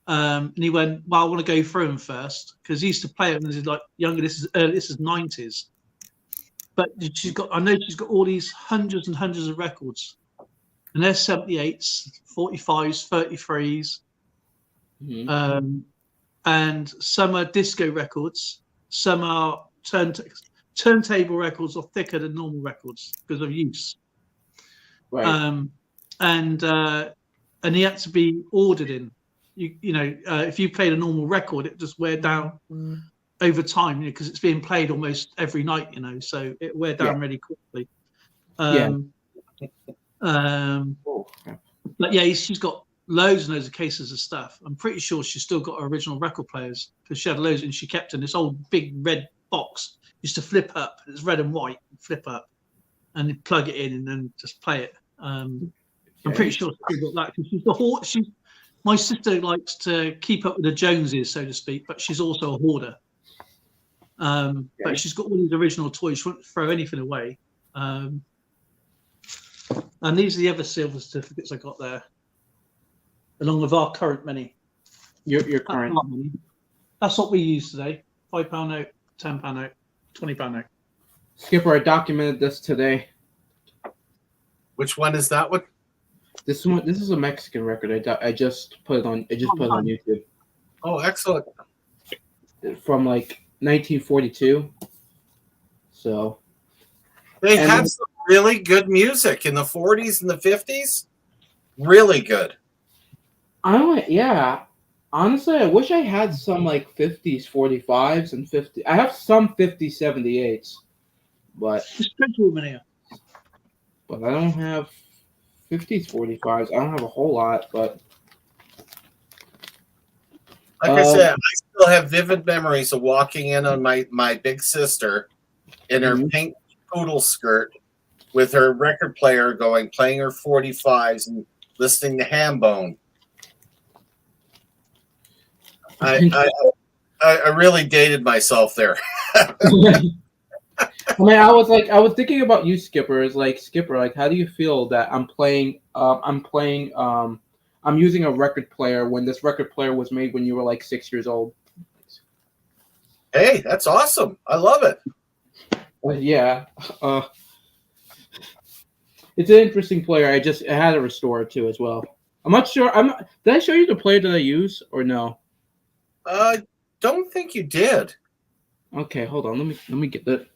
B: And he went, "Well, I want to go through them first because he used to play them when he was like younger. This is 90s." But I know she's got all these hundreds and hundreds of records, and they're 78s, 45s, 33s, and some are disco records, some are turntable records, are thicker than normal records because of use.
D: Right.
B: And he had to be ordered in. if you played a normal record, it just wear down over time, because it's being played almost every night, so it wear down really quickly.
D: Oh, crap.
B: But yeah, she's got loads and loads of cases of stuff. I'm pretty sure she's still got her original record players, because she had loads, and she kept in this old big red box. Used to flip up. It's red and white. Flip up, and you plug it in, and then just play it. I'm pretty sure she's got that, because she's the hoard. My sister likes to keep up with the Joneses, so to speak, but she's also a hoarder. But she's got all these original toys. She won't throw anything away. And these are the other silver certificates I got there, along with our current money.
D: Your current
B: money. That's what we use today. £5 note, £10 note, £20 note.
D: Skipper, I documented this today.
A: Which one is that one?
D: This is a Mexican record. I just put it on. Put it on YouTube.
A: Oh, excellent.
D: From like 1942. So
A: They had some really good music in the 40s and the 50s. Really good.
D: Honestly, I wish I had some like 50s 45s and 50. I have some 50s 78s, but I don't have 50s 45s. I don't have a whole lot, but
A: like I said, I still have vivid memories of walking in on my big sister in her pink poodle skirt with her record player playing her 45s and listening to Hambone. I really dated myself there.
D: I mean, I was thinking about you, Skipper. It's like, Skipper, like, how do you feel that I'm using a record player when this record player was made when you were like 6 years old?
A: Hey, that's awesome. I love it.
D: Yeah. It's an interesting player. I had to restore it too as well. I'm not sure. Did I show you the player that I use or no?
A: Don't think you did.
D: Okay, hold on. Let me get that.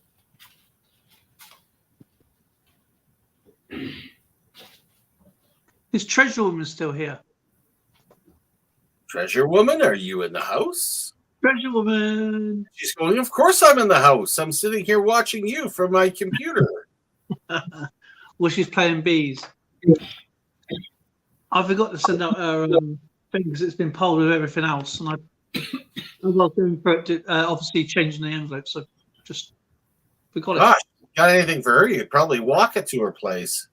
B: Is Treasure Woman still here?
A: Treasure Woman, are you in the house?
B: Treasure Woman.
A: She's going, of course I'm in the house. I'm sitting here watching you from my computer.
B: Well, she's playing bees. I forgot to send out her thing because it's been piled with everything else, and I was going for it to obviously changing the envelope, so just forgot it.
A: Gosh, got anything for her? You could probably walk it to her place.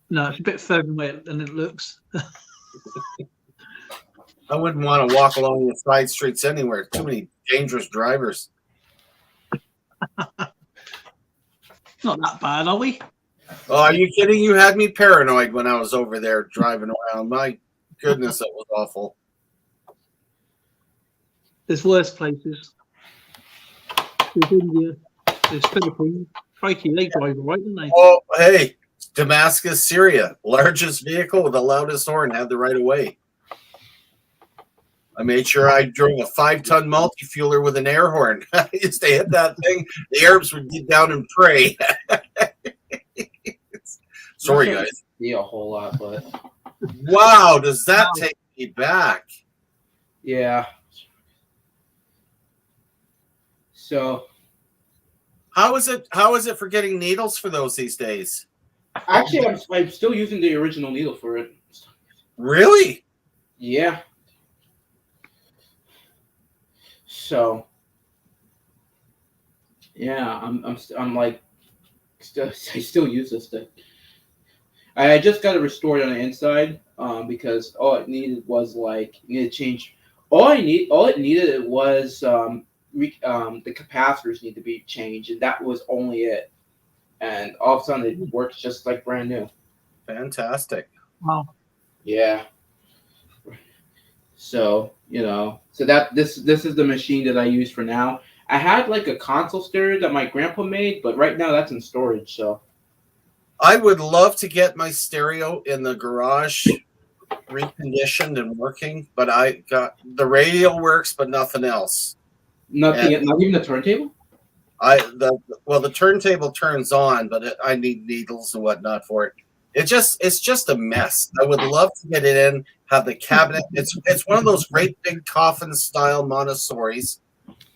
B: No, it's a bit further away than it looks.
A: I wouldn't want to walk along the side streets anywhere. Too many dangerous drivers.
B: Not that bad, are we?
A: Oh, are you kidding? You had me paranoid when I was over there driving around. My goodness, that was awful.
B: There's worse places. There's India. There's Philippines. Crikey, they drive right, don't they?
A: Oh, hey, Damascus, Syria. Largest vehicle with the loudest horn had the right of way. I made sure I drove a 5-ton multi-fueler with an air horn. I used to hit that thing. The Arabs would get down and pray. Sorry, guys.
D: Yeah, a whole lot, but
A: wow, does that take me back?
D: Yeah. So,
A: how is it for getting needles for those these days?
D: Actually, I'm still using the original needle for it.
A: Really?
D: Yeah. So, yeah, I'm like, I still use this thing. I just got it restored on the inside because all it needed was change. All it needed was the capacitors need to be changed, and that was only it. And all of a sudden, it works just like brand new.
A: Fantastic.
B: Wow.
D: Yeah. So this is the machine that I use for now. I had like a console stereo that my grandpa made, but right now that's in storage. So
A: I would love to get my stereo in the garage reconditioned and working, but I got the radio works, but nothing else.
D: Nothing, not even the turntable.
A: The turntable turns on, but I need needles and whatnot for it. it's just a mess. I would love to get it in, have the cabinet. It's one of those great big coffin style Montessoris.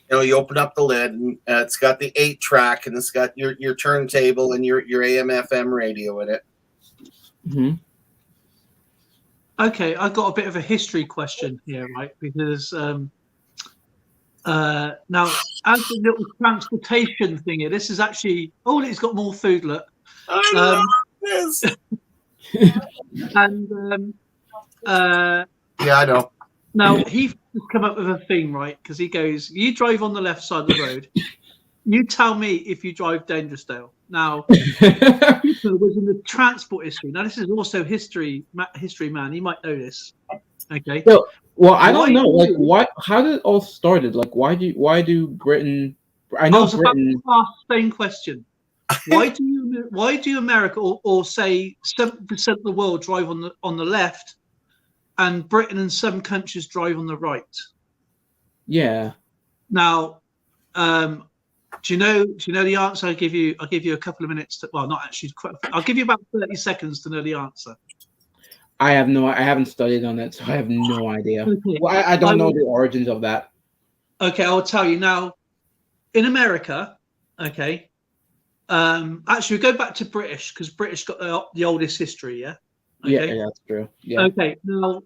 A: You open up the lid and it's got the 8-track and it's got your turntable and your AM FM radio in it.
D: Hmm.
B: Okay, I've got a bit of a history question here, right? Because now, as the little transportation thing here, this is actually, it's got more food, look.
A: I love this.
B: And
A: Yeah, I know.
B: now he's come up with a theme, right? Because he goes, you drive on the left side of the road. You tell me if you drive Dangersdale. Now, Peter was in the transport history. Now, this is also history man. He might know this. Okay.
D: So, well, I don't
B: Why
D: know. Like,
B: do-
D: why? How did it all started? Like, why do Britain? I
B: I
D: know
B: was about
D: Britain.
B: to ask the same question. Why do America or say 7% of the world drive on the left, and Britain and some countries drive on the right?
D: Yeah.
B: Now, do you know the answer? I'll give you a couple of minutes to. Well, not actually. I'll give you about 30 seconds to know the answer.
D: I haven't studied on it, so I have no idea.
B: Okay.
D: Well, I don't know the origins of that.
B: Okay, I'll tell you now. In America, okay. Actually, we go back to British because British got the oldest history. Yeah. Okay?
D: Yeah, that's true. Yeah.
B: Okay. Now,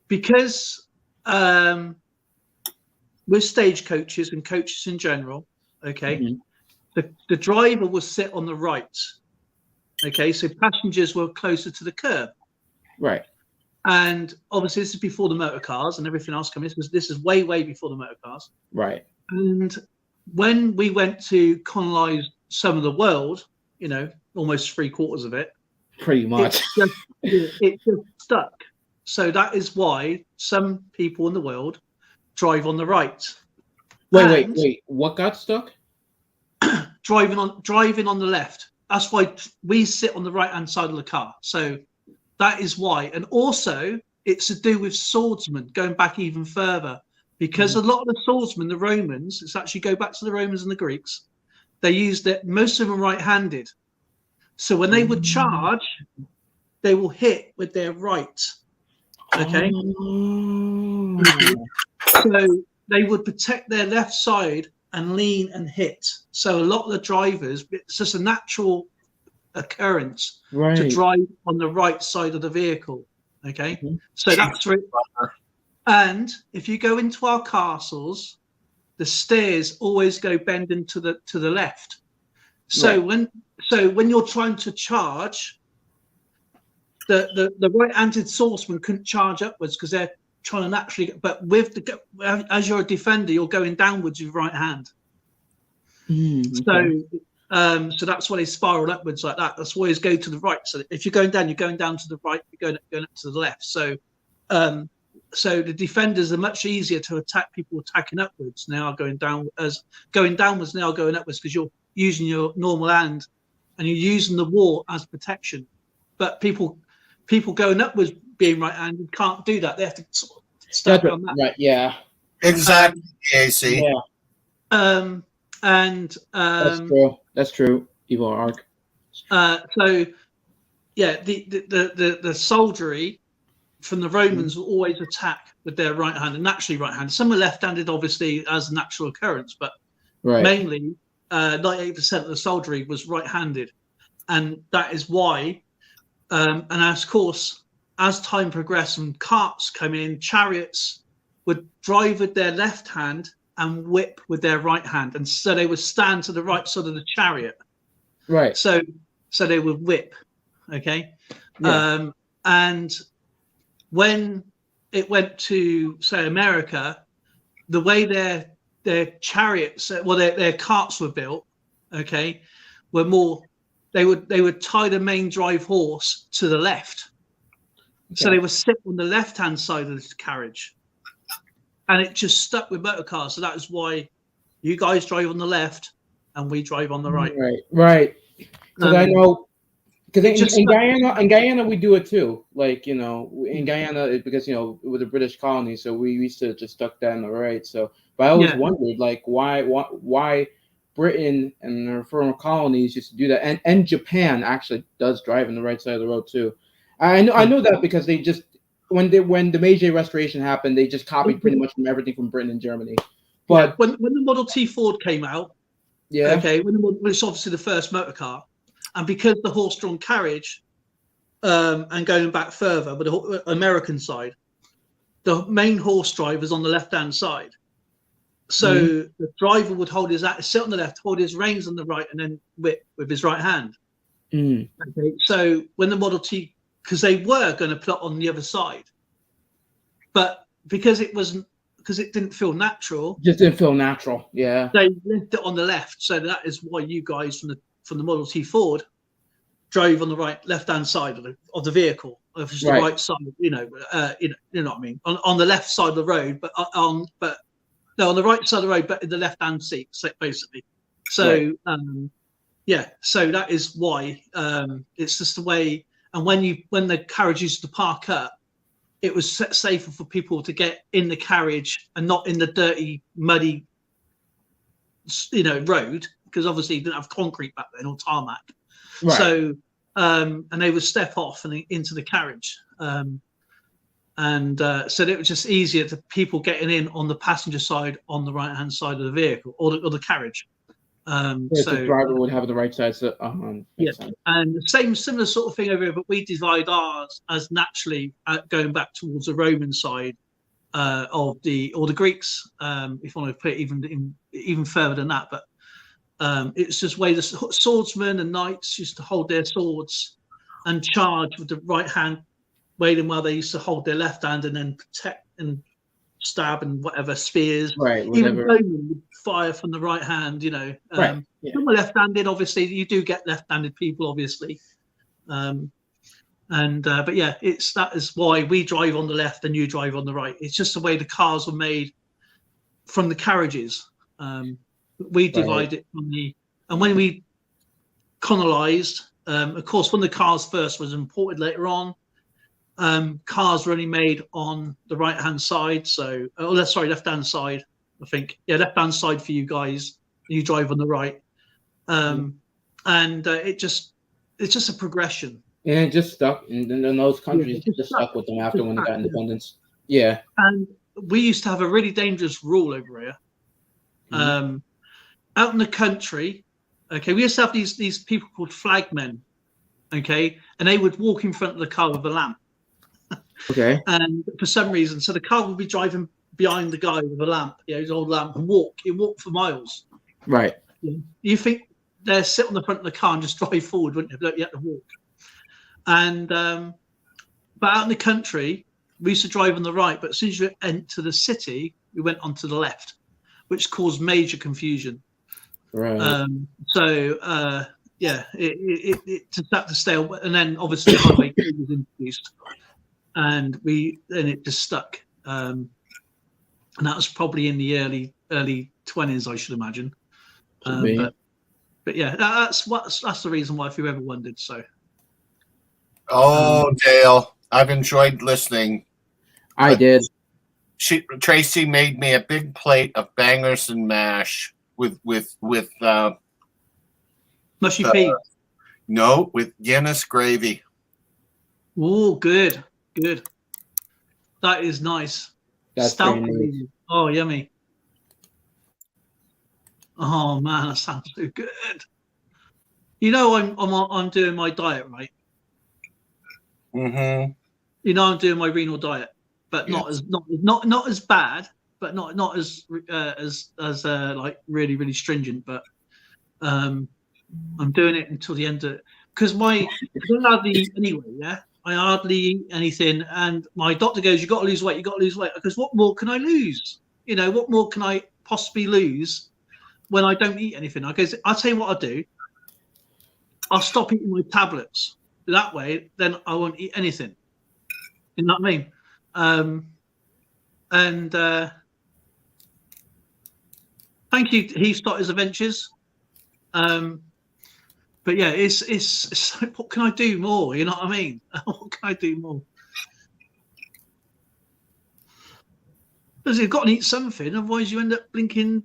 B: because with stagecoaches and coaches in general, okay,
D: Mhm.
B: the driver will sit on the right. Okay, so passengers were closer to the curb.
D: Right.
B: And obviously, this is before the motor cars and everything else came in. This is way, way before the motor cars.
D: Right.
B: And when we went to colonize some of the world, almost 3/4 of it,
D: Pretty much.
B: it just stuck. So that is why some people in the world drive on the right.
D: Wait.
B: And
D: What got stuck?
B: driving on the left. That's why we sit on the right hand side of the car. So that is why. And also it's to do with swordsmen, going back even further. Because a lot of the swordsmen, the Romans, it's actually go back to the Romans and the Greeks, they used it, most of them right-handed. So when they would charge, they will hit with their right. Okay.
D: Oh.
B: So they would protect their left side and lean and hit. So a lot of the drivers, it's just a natural occurrence to
D: Right.
B: drive on the right side of the vehicle. Okay.
D: Mhm.
B: So that's right. And if you go into our castles, the stairs always go bending to the left. So
D: Right.
B: when you're trying to charge, the right-handed swordsman couldn't charge upwards because they're trying to naturally. But as you're a defender, you're going downwards with right hand.
D: Okay.
B: So that's why they spiral upwards like that. That's why always go to the right. So if you're going down to the right. You're going up to the left. So the defenders are much easier to attack people attacking upwards now, going downwards now, going upwards because you're using your normal hand and you're using the wall as protection. But people going upwards being right-handed can't do that. They have to sort of start on that.
D: Right. Yeah.
A: Exactly, AC.
D: Yeah. That's true. Evil Arc.
B: So yeah, the soldiery from the Romans will always attack with their right hand, and naturally right hand. Some are left-handed, obviously, as a natural occurrence, but
D: Right.
B: mainly 98% of the soldiery was right-handed, and that is why. And of course, as time progressed and carts come in, chariots would drive with their left hand and whip with their right hand, and so they would stand to the right side of the chariot.
D: Right.
B: So they would whip. Okay.
D: Yeah.
B: And when it went to, say, America, the way their chariots, their carts were built, okay, were more. They would tie the main drive horse to the left, so
D: Okay.
B: they would sit on the left hand side of the carriage, and it just stuck with motor cars. So that is why you guys drive on the left and we drive on the right.
D: Right. Because I know. Because
B: it just
D: in
B: stuck.
D: Guyana, we do it too. Like, in Guyana, because it was a British colony, so we used to just stuck that on the right. So, but I always
B: Yeah.
D: wondered, like, why Britain and their former colonies used to do that, and Japan actually does drive on the right side of the road too. I know that because they just when the Meiji Restoration happened, they just copied pretty much from everything from Britain and Germany. But
B: when the Model T Ford came out,
D: yeah,
B: okay, when it's obviously the first motor car, and because the horse-drawn carriage, and going back further, but the American side, the main horse driver's on the left-hand side. So the driver would sit on the left, hold his reins on the right, and then whip with his right hand. Okay, so when the Model T, because they were going to put on the other side, but because it didn't feel natural,
D: just didn't feel natural. Yeah,
B: they left it on the left. So that is why you guys from the Model T Ford drove on the left-hand side of the vehicle, which is the right side. You know what I mean, on the left side of the road, but on the right side of the road, but in the left-hand seat, so basically. So so that is why it's just the way. And when the carriage used to park up, it was safer for people to get in the carriage and not in the dirty, muddy, road, because obviously you didn't have concrete back then or tarmac.
D: right.
B: So and they would step off and into the carriage. So it was just easier to people getting in on the passenger side on the right hand side of the vehicle or the carriage.
D: So the driver would have the right side. So,
B: and the similar sort of thing over here, but we divide ours as naturally going back towards the Roman side or the Greeks, if you want to put it even further than that. But it's just way the swordsmen and knights used to hold their swords and charge with the right hand, waiting while they used to hold their left hand and then protect and stab and whatever spears.
D: Right.
B: Even bowmen would fire from the right hand.
D: Right. Yeah.
B: Some are left-handed. Obviously, you do get left-handed people. Obviously, but yeah, that is why we drive on the left and you drive on the right. It's just the way the cars were made from the carriages. We divide it from and when we colonized, of course, when the cars first was imported later on. Cars were only made on the right hand side, left hand side, I think. Yeah, left hand side for you guys. You drive on the right, and it's just a progression.
D: And it just stuck in those countries. It just stuck with them after when they got independence. Yeah.
B: And we used to have a really dangerous rule over here. Out in the country, okay, we used to have these people called flagmen, okay, and they would walk in front of the car with a lamp.
D: Okay.
B: And for some reason, so the car would be driving behind the guy with a lamp, his old lamp, and walk for miles.
D: Right.
B: You think they'd sit on the front of the car and just drive forward, wouldn't you? You had to walk. And but out in the country, we used to drive on the right, but as soon as you enter the city, we went onto the left, which caused major confusion.
D: Right.
B: It just had to stay away. And then obviously highway code was introduced. And it just stuck, and that was probably in the early 20s, I should imagine. But yeah, that's the reason why, if you ever wondered. So.
A: Dale, I've enjoyed listening.
D: I did.
A: Tracy made me a big plate of bangers and mash with
B: mushy peas.
A: No, with Guinness gravy.
B: Oh, good. Good. That is nice.
D: That's
B: stout.
D: nice.
B: Oh, yummy. Oh man, that sounds so good. I'm doing my diet, right?
A: Mm-hmm.
B: I'm doing my renal diet, but not as bad, but not as like really, really stringent. But I'm doing it until the end of it because I hardly eat anyway. Yeah. I hardly eat anything, and my doctor goes, "You got to lose weight. You got to lose weight." Because what more can I lose? What more can I possibly lose when I don't eat anything? I goes, "I'll tell you what I'll do. I'll stop eating my tablets. That way, then I won't eat anything." You know what I mean? Thank you. He started his adventures. But yeah, it's like, what can I do more? You know what I mean? What can I do more? Because you've got to eat something, otherwise you end up blinking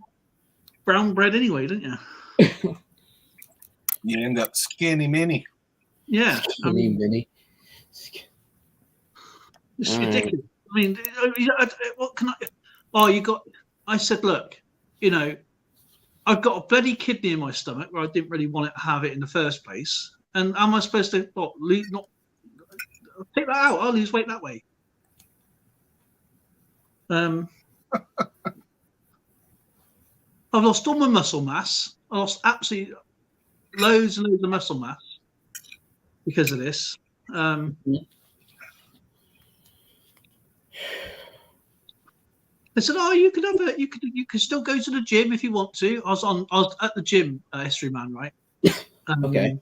B: brown bread anyway, don't you?
A: You end up skinny mini.
B: Yeah, I mean,
D: Mini.
B: it's
D: All right.
B: ridiculous. I mean, what can I? Oh, you got. I said, look, I've got a bloody kidney in my stomach where I didn't really want to have it in the first place. And am I supposed to not take that out? I'll lose weight that way. I've lost all my muscle mass. I lost absolutely loads and loads of muscle mass because of this. They said, "Oh, you could have a, you could still go to the gym if you want to." I was at the gym, History Man, right?
D: Okay.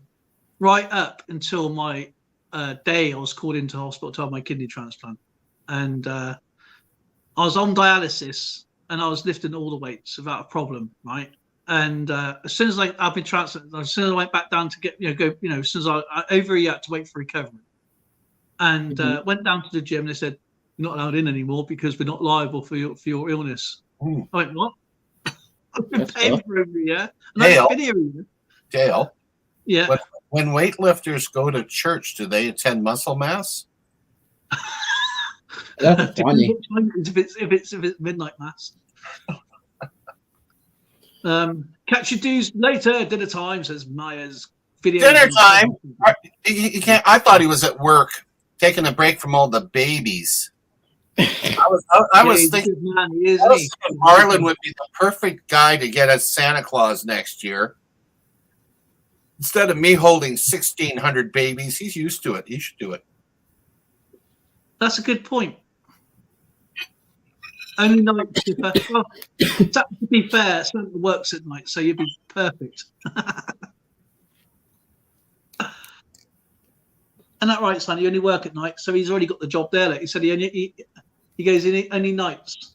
B: Right up until my day, I was called into hospital to have my kidney transplant, and I was on dialysis, and I was lifting all the weights without a problem, right? And as soon as I've been transplanted, as soon as I went back down to get as soon as I over a year had to wait for recovery, and went down to the gym. They said, "You're not allowed in anymore because we're not liable for your illness."
A: Mm.
B: I went, "What?" I've been
D: That's
B: paying
D: tough.
B: for over a year, and
A: Dale.
B: I've been here a year.
A: Dale,
B: Yeah.
A: What? when weightlifters go to church, do they attend muscle mass?
D: That's
B: Depends
D: funny.
B: what time it is, if it's midnight mass. Catch your dues later. Dinner time, says Maya's video.
A: Dinner time? You can't. I thought he was at work taking a break from all the babies. I was thinking
B: man, he is, isn't he?
A: Harlan would be the perfect guy to get as Santa Claus next year. Instead of me holding 1,600 babies, he's used to it. He should do it.
B: That's a good point. Only night, Skipper. Well, to be fair, Santa works at night, so you'd be perfect. And that right, son? You only work at night, so he's already got the job there. Like he said, he goes in only nights.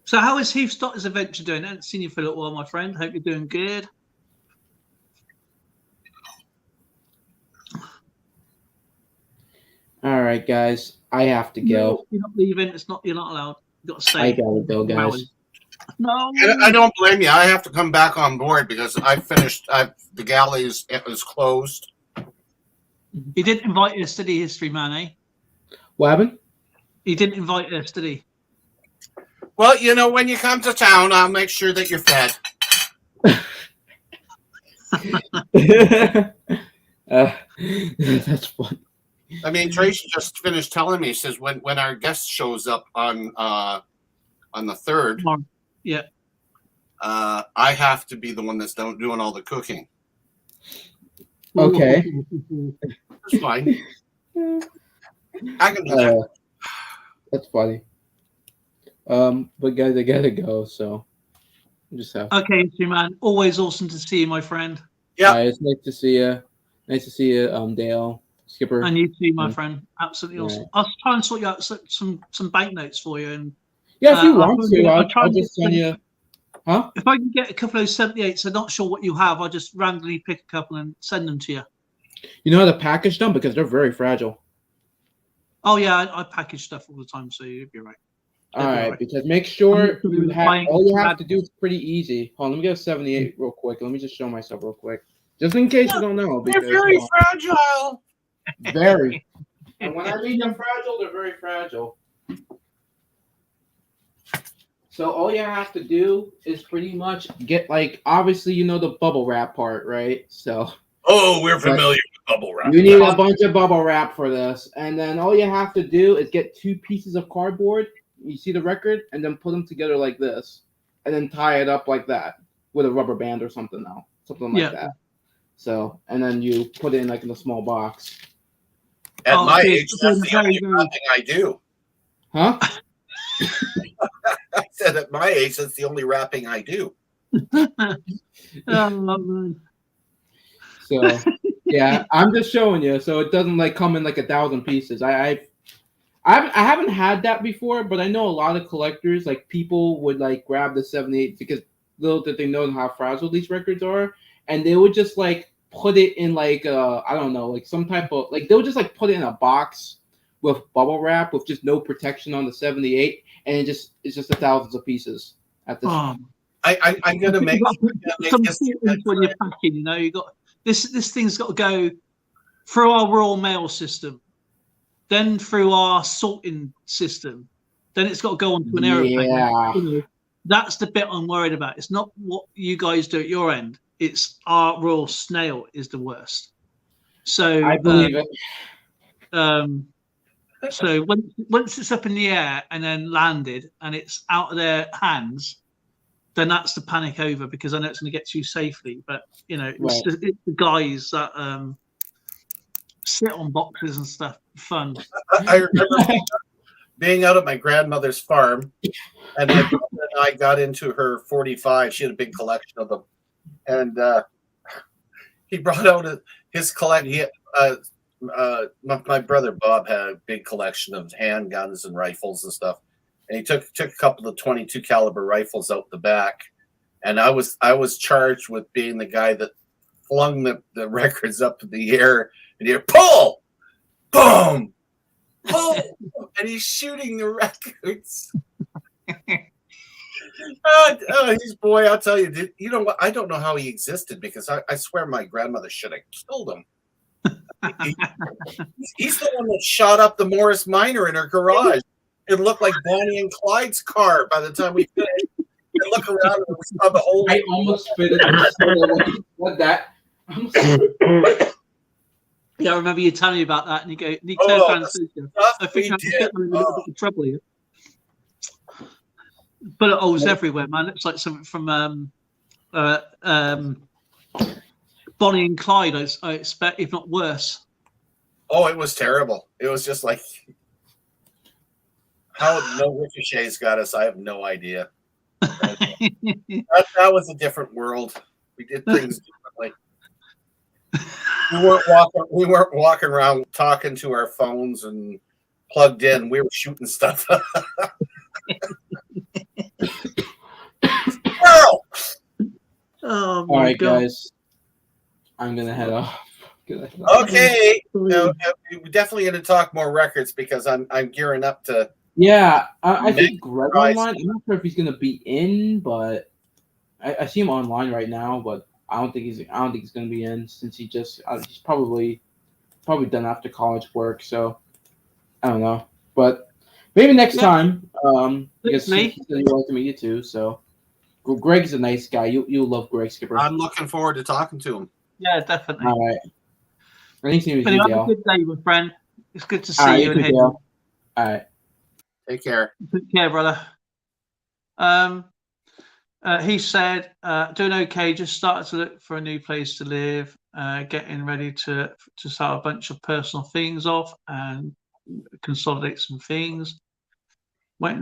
B: So how is Heath Stotters adventure doing? I haven't seen you for a little while, my friend. Hope you're doing good.
D: All right, guys. I have to go.
B: No, you're not leaving. You're not allowed. You've got to stay.
D: I gotta go, guys.
B: No.
A: I don't blame you. I have to come back on board because I finished. The galley is closed.
B: He didn't invite us, did he, History Man, eh?
D: What happened?
B: He didn't invite us, did he?
A: Well, when you come to town, I'll make sure that you're fed.
D: That's fun.
A: I mean, Tracy just finished telling me. He says when our guest shows up on the 3rd,
B: Yeah.
A: I have to be the one that's doing all the cooking.
D: Okay.
A: It's fine. I can do that.
D: That's funny. But guys, I gotta go, so I just have.
B: Okay, History Man. Always awesome to see you, my friend.
A: Yeah.
D: It's nice to see you. Nice to see you, Dale, Skipper.
B: And you too, my
D: Mm.
B: friend. Absolutely
D: All
B: awesome.
D: right.
B: I'll try and sort you out some banknotes for you. And
D: Yeah, if you
B: I'll
D: want to,
B: I'll try
D: I'll
B: and
D: just
B: get
D: send
B: some-
D: you. Huh?
B: if I can get a couple of those 78s, I'm not sure what you have. I'll just randomly pick a couple and send them to you.
D: You know how to package them because they're very fragile.
B: Oh, yeah, I package stuff all the time, so you'll be right.
D: All
B: That'd be
D: right,
B: right.
D: because make sure
B: I'm
D: you have
B: buying
D: all you have
B: that.
D: to do is pretty easy. Hold on, let me get a 78 real quick. Let me just show myself real quick, just in case you don't know.
A: They're
D: Because,
A: very fragile.
D: very. And when I mean they're fragile, they're very fragile. So all you have to do is pretty much get obviously the bubble wrap part, right? So
A: Oh, we're familiar with bubble wrap.
D: you need a bunch of bubble wrap for this, and then all you have to do is get 2 pieces of cardboard. You see the record, and then put them together like this, and then tie it up like that with a rubber band or something something like
B: Yeah.
D: that. So, and then you put it in in a small box.
A: At
B: Oh,
A: my
B: okay,
A: age,
B: so
A: that's the
B: very,
A: only
B: very-
A: wrapping I do.
D: Huh?
A: I said at my age, that's the only wrapping I do.
B: Oh, man.
D: So, yeah, I'm just showing you, so it doesn't come in 1,000 pieces. I haven't had that before, but I know a lot of collectors, people would grab the 78 because little did they know how fragile these records are, and they would just put it in I don't know, some type of they would just put it in a box with bubble wrap with just no protection on the 78, and it's just a thousands of pieces at this.
B: Oh,
A: I'm gonna make.
B: some
A: this-
B: things when you're packing, you know, you got this thing's got to go through our Royal Mail system, then through our sorting system, then it's got to go onto an aeroplane.
D: Yeah.
B: You know, that's the bit I'm worried about. It's not what you guys do at your end. It's our Royal Snail is the worst. So
D: I believe it.
B: So once it's up in the air and then landed and it's out of their hands, then that's the panic over, because I know it's going to get to you safely. But you know,
D: Right.
B: it's the guys that sit on boxes and stuff. Fun.
A: I remember being out at my grandmother's farm, and my brother and I got into her 45. She had a big collection of them, and he brought out his collection. My brother Bob had a big collection of handguns and rifles and stuff, and he took a couple of 22 caliber rifles out the back, and I was charged with being the guy that flung the records up in the air, and you pull, boom, pull, and he's shooting the records. He's boy, I'll tell you. You know what? I don't know how he existed, because I swear my grandmother should have killed him. He's the one that shot up the Morris Minor in her garage. It looked like Bonnie and Clyde's car by the time we finished. And look around and we saw the whole.
D: I almost spit it. What that?
B: Yeah, I remember you telling me about that, and you go, "Nick,
A: Oh,
B: I
A: stuff
B: think I'm
A: we
B: getting
A: did.
B: in a little bit of trouble here." Bullet holes everywhere, man. Looks like something from Bonnie and Clyde, I expect, if not worse.
A: Oh, it was terrible. It was just like how no ricochets got us. I have no idea. That was a different world. We did things differently. We weren't walking around talking to our phones and plugged in. We were shooting stuff. Girl!
B: Oh my
D: All right,
B: God.
D: guys. I'm gonna head off.
A: Okay. No, we definitely going to talk more records, because I'm gearing up to.
D: Yeah, I think Greg
A: Christ.
D: online. I'm not sure if he's gonna be in, but I see him online right now. But I don't think he's gonna be in, since he's probably done after college work. So I don't know, but maybe next
B: Yeah.
D: time. Because
B: Me.
D: he said he wanted to meet you too. So Greg's a nice guy. You'll love Greg, Skipper.
A: I'm looking forward to talking to him.
B: Yeah, definitely.
D: All right. I think he was
B: But
D: you,
B: have a
D: Dale.
B: good day, my friend. It's good to see
D: All right,
B: you and
D: too,
B: hear you.
D: Dale. All right.
A: Take care.
B: Take care, brother. He said, doing okay, just started to look for a new place to live, getting ready to start a bunch of personal things off and consolidate some things. Wait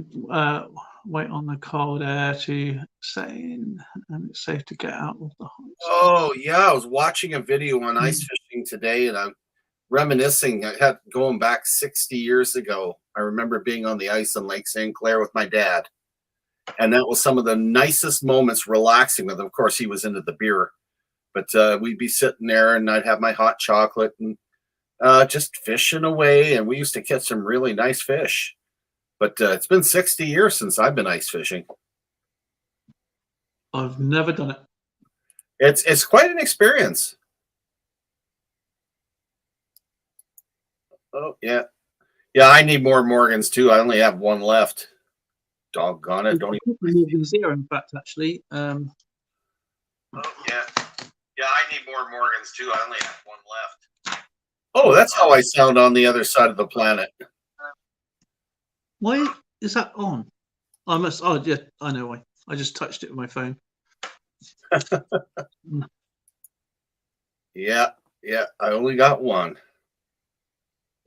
B: on the cold air to set in, and it's safe to get out of the hot.
A: Oh yeah, I was watching a video on ice fishing today, and I'm reminiscing. I had going back 60 years ago. I remember being on the ice on Lake St. Clair with my dad, and that was some of the nicest moments, relaxing with him. Of course, he was into the beer, but we'd be sitting there, and I'd have my hot chocolate and just fishing away. And we used to catch some really nice fish. But it's been 60 years since I've been ice fishing.
B: I've never done it.
A: It's quite an experience. Oh yeah, yeah. I need more Morgans too. I only have one left. Doggone it! Don't even.
B: Morgan's here, in fact, actually.
A: Oh yeah, yeah. I need more Morgans too. I only have one left. Oh, that's how I sound on the other side of the planet.
B: Why is that on? I must. Oh, yeah, I know why. I just touched it with my phone.
A: Yeah, yeah. I only got one.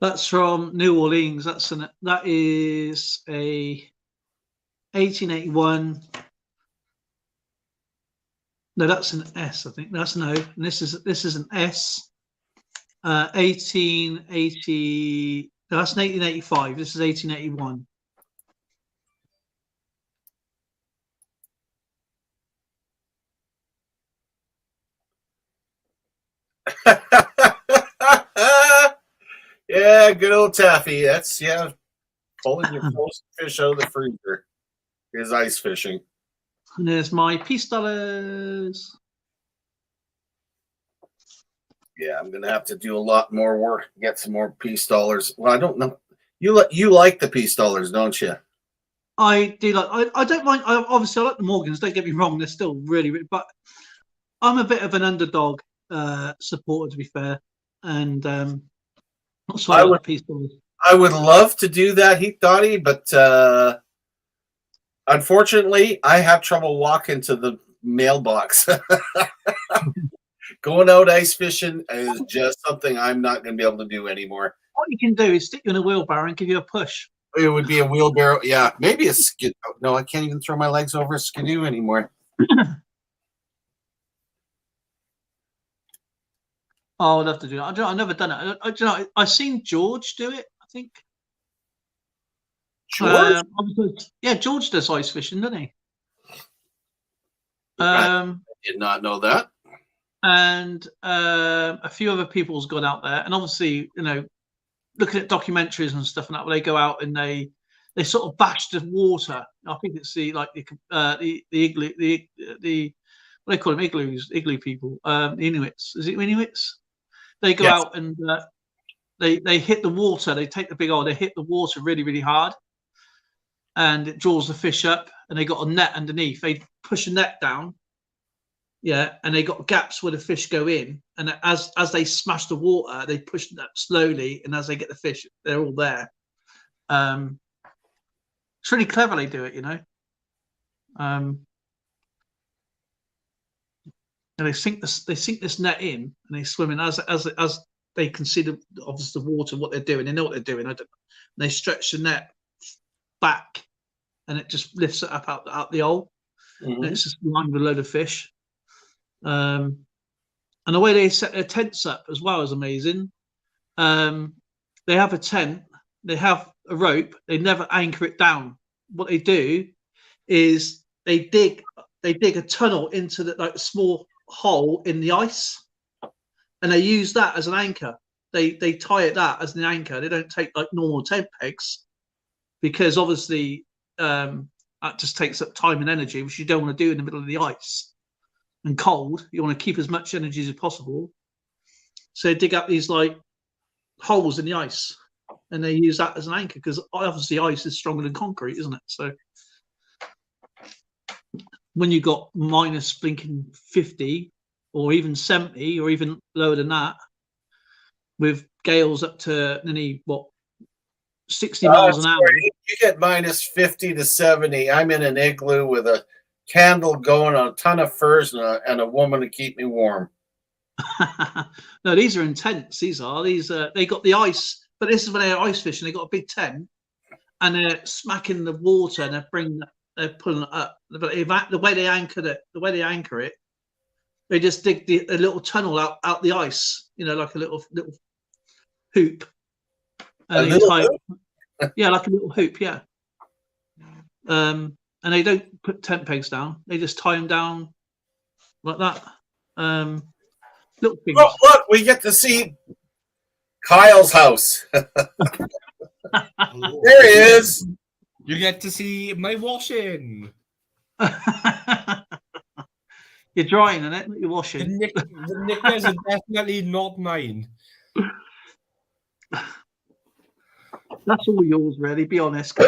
B: That's from New Orleans. That is a 1881. No, that's an S. I think that's no. And this is an S. 1880. No, that's an 1885. This is 1881.
A: Yeah, good old Taffy. That's pulling your frozen fish out of the freezer is ice fishing.
B: And there's my peace dollars.
A: Yeah, I'm gonna have to do a lot more work, get some more peace dollars. Well, I don't know. You like the peace dollars, don't you?
B: I do like. I don't mind. Obviously, I like the Morgans. Don't get me wrong; they're still really. But I'm a bit of an underdog supporter, to be fair, and that's why I like peace dollars.
A: I would love to do that, Heath Dottie, but unfortunately, I have trouble walking to the mailbox. Going out ice fishing is just something I'm not going to be able to do anymore.
B: What you can do is stick you in a wheelbarrow and give you a push.
A: It would be a wheelbarrow. Yeah, maybe a skid. No, I can't even throw my legs over a skidoo anymore.
B: Oh, I'd love to do that. I've never done it. I've seen George do it, I think.
A: George?
B: Yeah, George does ice fishing, doesn't he?
A: I did not know that.
B: And a few other people's gone out there. And obviously, looking at documentaries and stuff and that, where they go out and they sort of bash the water. I think it's the igloo, what they call them, igloo people, the Inuits. Is it Inuits? They go out and they hit the water. They take the big hole. They hit the water really, really hard, and it draws the fish up. And they got a net underneath. They push a net down, and they got gaps where the fish go in. And as they smash the water, they push that slowly. And as they get the fish, they're all there. It's really clever. They do it, And they sink this net in, and they swim in as they consider obviously the water, what they're doing. They know what they're doing. And they stretch the net back, and it just lifts it up out the hole.
A: Mm-hmm.
B: And it's just lined with a load of fish. And the way they set their tents up as well is amazing. They have a tent. They have a rope. They never anchor it down. What they do is they dig a tunnel into a small hole in the ice, and they use that as an anchor. They tie that as an anchor. They don't take like normal tent pegs, because obviously that just takes up time and energy, which you don't want to do in the middle of the ice and cold. You want to keep as much energy as possible. So they dig up these like holes in the ice, and they use that as an anchor, because obviously ice is stronger than concrete, isn't it? So when you got minus blinking 50 or even 70 or even lower than that, with gales up to nearly 60 miles an hour.
A: You get minus 50 to 70. I'm in an igloo with a candle going on, a ton of furs, and a woman to keep me warm.
B: No, these are intense. These they got the ice, but this is when they're ice fishing. They got a big tent, and they're smacking the water, and they're pulling it up. But the way they anchor it, they just dig a little tunnel out the ice, like a little hoop. And yeah, like a little hoop, yeah. And they don't put tent pegs down; they just tie them down like that. Little things.
A: Oh, look, we get to see Kyle's house. There he is.
F: You get to see my washing.
B: You're drying in it, not you're washing.
F: The knickers are definitely not mine.
B: That's all yours, really. Be honest. We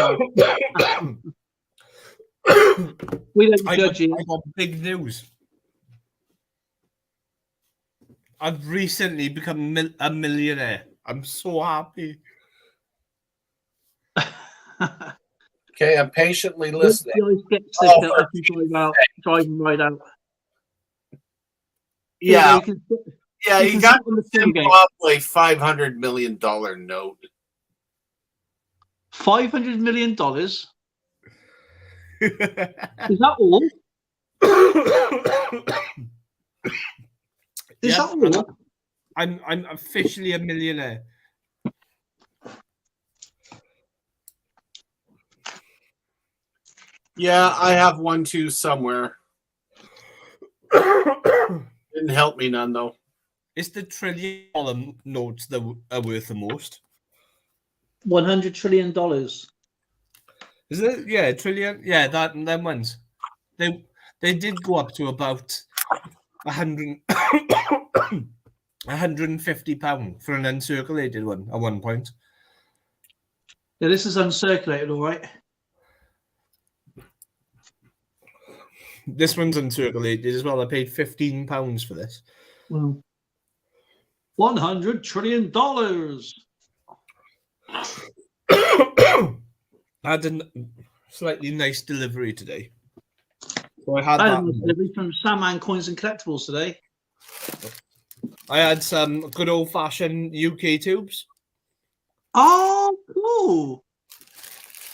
B: don't judge you.
F: I got big news. I've recently become a millionaire. I'm so happy.
A: Okay, I'm patiently listening.
B: Driving right out.
A: Yeah,
B: you
A: he got
B: on the
A: Zimbabwe $500 million note.
B: $500 million? Is that all? Is that all?
F: I'm officially a millionaire.
A: Yeah, I have one too somewhere. Didn't help me none though.
F: It's the $1 trillion notes that are worth the most.
B: $100 trillion.
F: Is it? Yeah, trillion. Yeah, them ones. They did go up to about 100, £150 for an uncirculated one at one point.
B: Yeah, this is uncirculated, all right.
F: This one's uncirculated as well. I paid £15 for this.
B: Well, $100 trillion.
F: I had a slightly nice delivery today. So I had
B: I
F: that.
B: had a delivery from Sandman Coins and Collectibles today.
F: I had some good old fashioned UK tubes.
B: Oh, cool.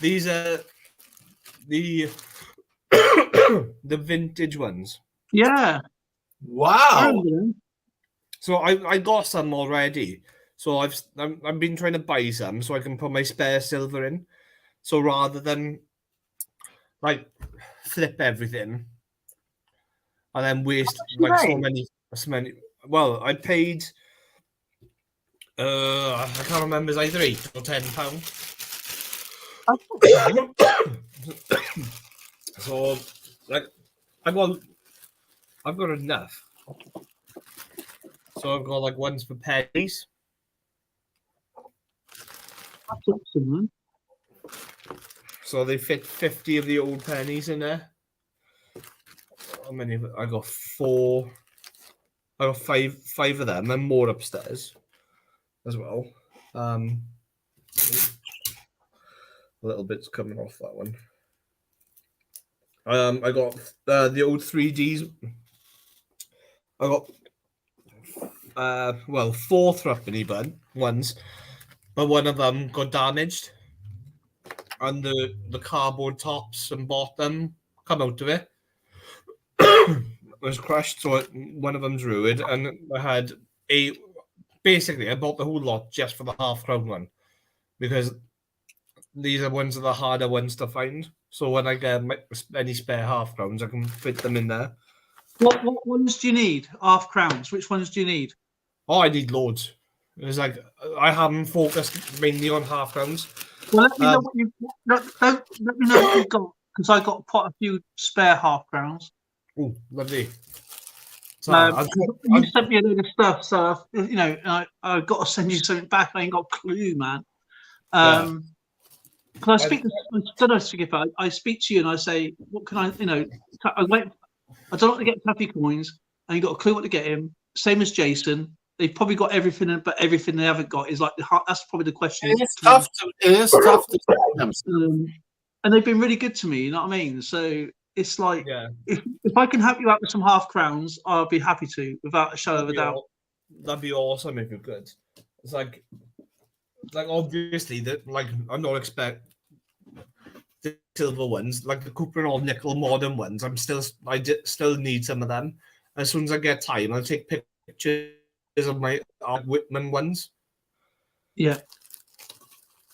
F: These are the the vintage ones.
B: Yeah. I
A: Wow.
B: remember them.
F: So I got some already. So I've been trying to buy some so I can put my spare silver in. So rather than like flip everything and then waste like so many. Well, I paid. I can't remember. It's either £8 or £10. So like I've got enough. So I've got like ones for pennies.
B: That's awesome, man.
F: So they fit 50 of the old pennies in there. How many? I got 4. I got five of them, and more upstairs as well. A little bit's coming off that one. I got the old 3Ds. I got 4 threepenny ones, but one of them got damaged, and the cardboard tops and bottom come out of it. It was crushed, so one of them's ruined, and I had basically I bought the whole lot just for the £half-crown one, because these are ones of the harder ones to find. So when I get any spare £half-crowns, I can fit them in there.
B: What ones do you need? Half crowns. Which ones do you need?
F: Oh, I need loads. It's like I haven't focused mainly on £half-crowns.
B: Well, let me know what you let me know what you've got, because I got quite a few spare half crowns.
F: Oh, lovely. So
B: You sent me a load of stuff, so I've got to send you something back. I ain't got a clue, man. Because I speak to you and I say, what can I I don't want to get taffy coins, and you got a clue what to get him. Same as Jason. They've probably got everything, but everything they haven't got is like that's probably the question.
A: It is tough to them.
B: And they've been really good to me. You know what I mean? So it's like,
F: yeah,
B: if I can help you out with some half crowns, I'll be happy to, without a shadow of a doubt.
F: That'd be awesome if you could. It's like obviously that I'm not expecting the silver ones, like the Cooper and all nickel modern ones. I still need some of them. As soon as I get time, I'll take pictures of my Whitman ones.
B: Yeah,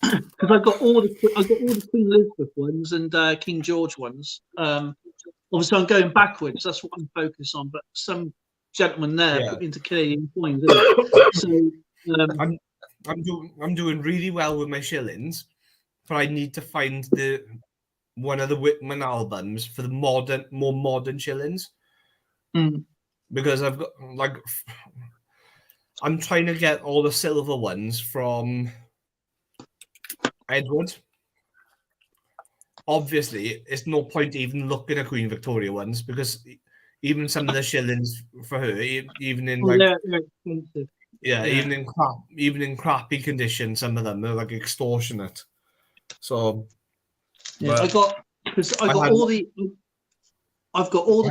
B: because I've got all the Queen Elizabeth ones and King George ones. Obviously, I'm going backwards. That's what I'm focused on. But some gentleman there put me into Canadian coins. So
F: I'm doing really well with my shillings, but I need to find one of the Whitman albums for the more modern shillings. Because I've got I'm trying to get all the silver ones from Edward. Obviously, it's no point even looking at Queen Victoria ones, because even some of the shillings for her, even in
B: they're expensive.
F: even in crappy condition, some of them are like extortionate. So
B: I've got all the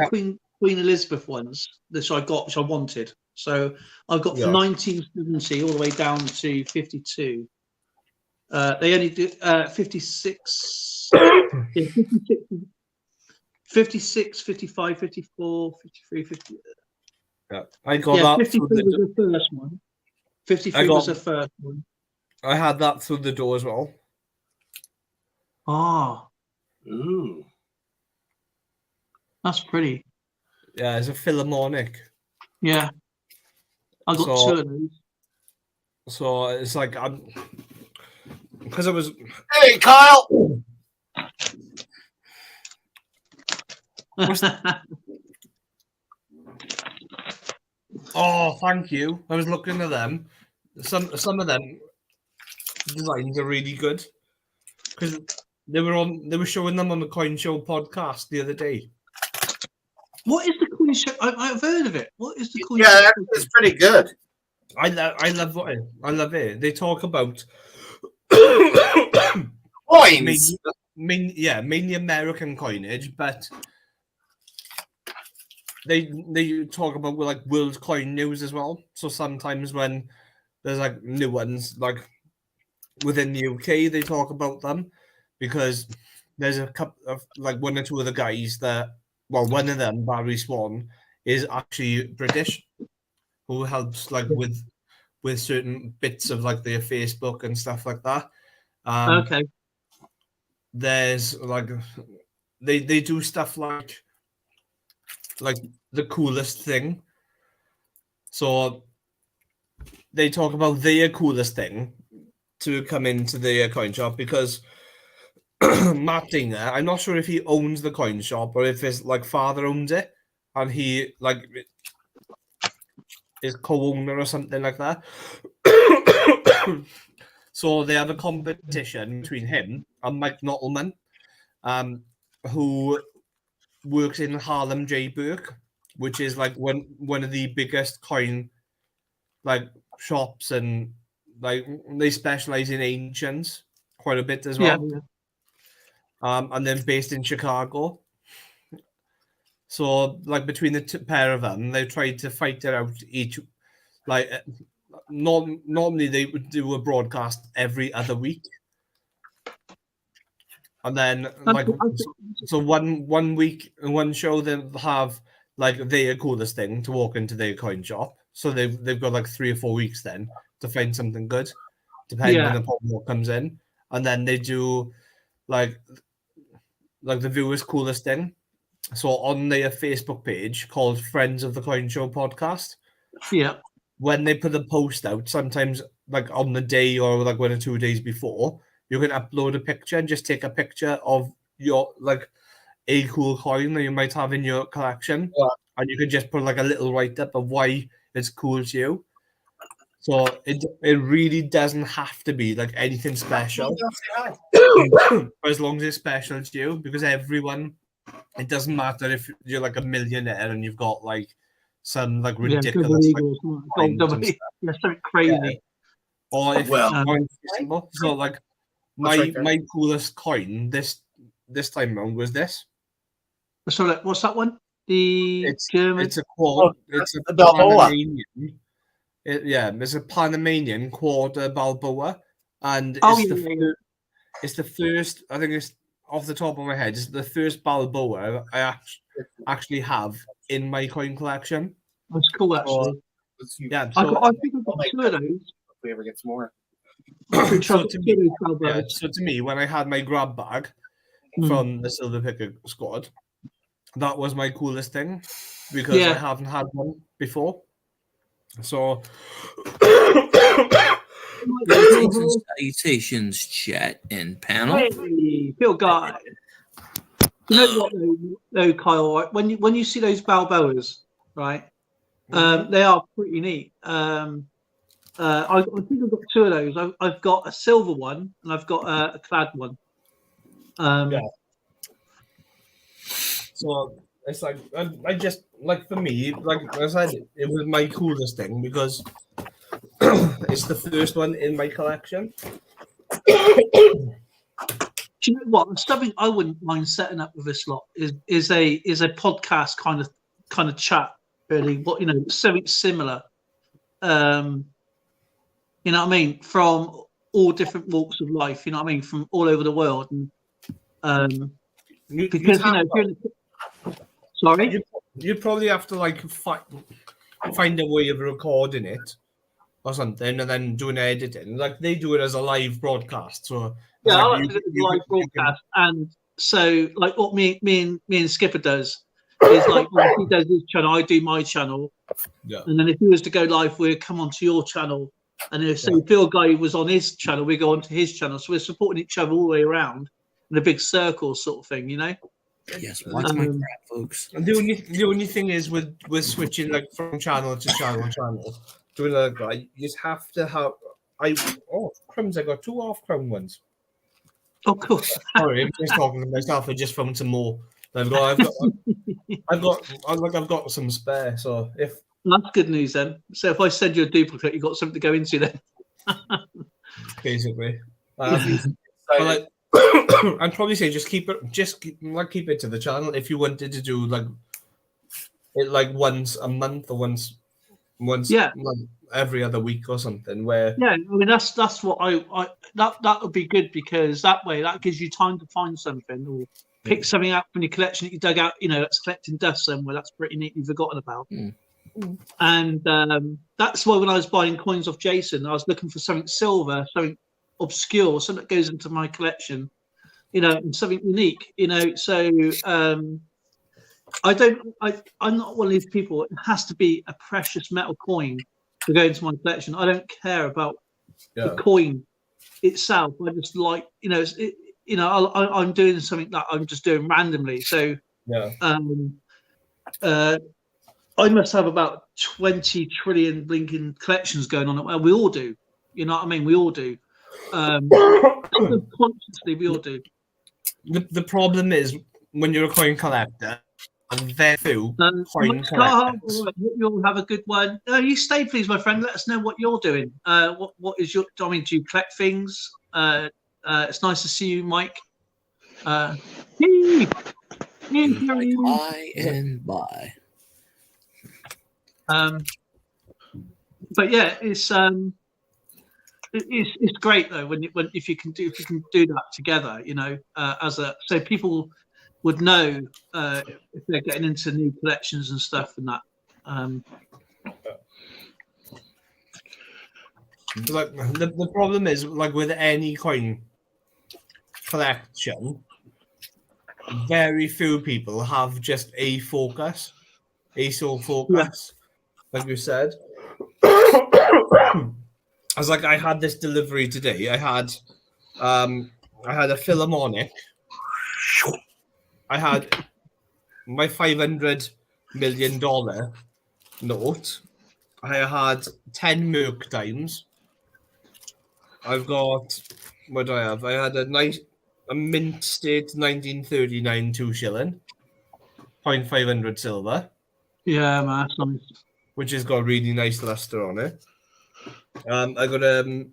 B: Queen Elizabeth ones which I wanted. So I've got from 1970 all the way down to 52. They only do 56, 56, 55, 54, 53, 50.
F: Yeah, I got that.
B: 53 was the first one. 53 was the first one.
F: I had that through the door as well.
B: Ah,
A: Ooh.
B: that's pretty.
F: Yeah, it's a Philharmonic.
B: Yeah, I got 2 of those.
F: So it's like because I was
A: Hey, Kyle.
F: oh, thank you. I was looking at them. Some of them designs are really good because they were showing them on the Coin Show podcast the other day.
B: What is the Queen Show? I've heard of it. What is the Queen
A: Yeah,
B: Show?
A: it's pretty good.
F: I love it. They talk about
A: Coins.
F: mainly American coinage, but they talk about like world coin news as well. So sometimes when there's like new ones like within the UK, they talk about them because there's a couple of like one or two of the guys that, well, one of them, Barry Swan, is actually British, who helps like with certain bits of like their Facebook and stuff like that.
B: Okay.
F: There's like they do stuff like the coolest thing. So they talk about their coolest thing to come into the coin shop because Matt Dinger, I'm not sure if he owns the coin shop or if his like father owns it and he like is co-owner or something like that. So they have a competition between him and Mike Nottleman, who works in Harlem J. Burke, which is like one of the biggest coin like shops, and like they specialize in ancients quite a bit as well.
B: Yeah.
F: And then based in Chicago. So like between the pair of them, they tried to fight it out each. Like normally they would do a broadcast every other week, and then like so one week in one show they'll have like their coolest thing to walk into their coin shop. So they've got like 3 or 4 weeks then to find something good, depending upon what comes in, and then they do like the viewers' coolest thing. So on their Facebook page called Friends of the Coin Show Podcast,
B: Yeah.
F: when they put the post out, sometimes like on the day or like 1 or 2 days before, you can upload a picture and just take a picture of your like a cool coin that you might have in your collection, and you can just put like a little write up of why it's cool to you. So it really doesn't have to be like anything special, as long as it's special to you, because everyone. It doesn't matter if you're like a millionaire and you've got like some like ridiculous
B: Yeah, something crazy.
F: or if it's simple. So like my coolest coin this time round was this.
B: So like, what's that one? The German.
F: It's a quad. It's a
A: Balboa.
F: Panamanian. It's a Panamanian quarter Balboa, and it's the first. I think it's off the top of my head. It's the first Balboa I actually have in my coin collection.
B: That's cool, actually.
F: Yeah,
B: I think I've got 2 of those.
A: If we ever get some more.
F: So to me, when I had my grab bag from the Silver Picker squad, that was my coolest thing because I haven't had one before. So
G: Greetings and salutations, chat and panel.
B: Hey, Phil Guy. You know what, though, Kyle? Right? When you see those Balboas, right? They are pretty neat. I think I've got 2 of those. I've got a silver one and I've got a clad one.
F: So it's like I just like for me, like I said, it was my coolest thing because it's the first one in my collection.
B: Do you know what? Something I wouldn't mind setting up with this lot is a podcast kind of chat. Really, what something similar. You know what I mean? From all different walks of life. You know what I mean? From all over the world, and because sorry,
F: you probably have to like find a way of recording it or something, and then doing editing. Like they do it as a live broadcast. So
B: yeah, I like to do a live broadcast, and so like what me and Skipper does is like when he does his channel, I do my channel, and then if he was to go live, we'd come onto your channel And if so, Phil Guy was on his channel, we go onto his channel, so we're supporting each other all the way around in a big circle sort of thing, you know.
G: Yes, watch my crap, folks.
F: And the only thing is with switching like from channel to channel to another guy, you just have to have. Crumbs! I got 2 off-crown ones.
B: Of course.
F: Sorry, I'm just talking to myself. I just found some more. I've got some spare. So if
B: That's good news then. So if I send you a duplicate, you've got something to go into then.
F: basically, but, like, I'd probably say just keep it to the channel. If you wanted to do it like once a month or once
B: Yeah.
F: like every other week or something, where
B: Yeah, I mean that's what that would be good, because that way that gives you time to find something or pick something out from your collection that you dug out, that's collecting dust somewhere that's pretty neatly forgotten about. And that's why when I was buying coins off Jason, I was looking for something silver, something obscure, something that goes into my collection, and something unique, So I'm not one of these people. It has to be a precious metal coin to go into my collection. I don't care about the coin itself. I just like, I'm doing something that I'm just doing randomly. So I must have about 20 trillion blinking collections going on. Well, we all do. You know what I mean? We all do. Consciously, we all do.
F: the problem is when you're a coin collector, and very few coin collectors.
B: You'll have a good one. You stay, please, my friend. Let us know what you're doing. What is your? I mean, do you collect things? It's nice to see you, Mike.
G: By and by.
B: But yeah, it's great though if you can do that together, so people would know if they're getting into new collections and stuff and that.
F: Like the problem is, like with any coin collection, very few people have just a sole focus, like you said. I had this delivery today. I had a Philharmonic. I had my $500 million note. I had 10 Merc dimes. I've got, what do I have? I had a mint state 1939 2 shilling, 0.500 silver.
B: Yeah, man, that's nice.
F: Which has got really nice luster on it. I got a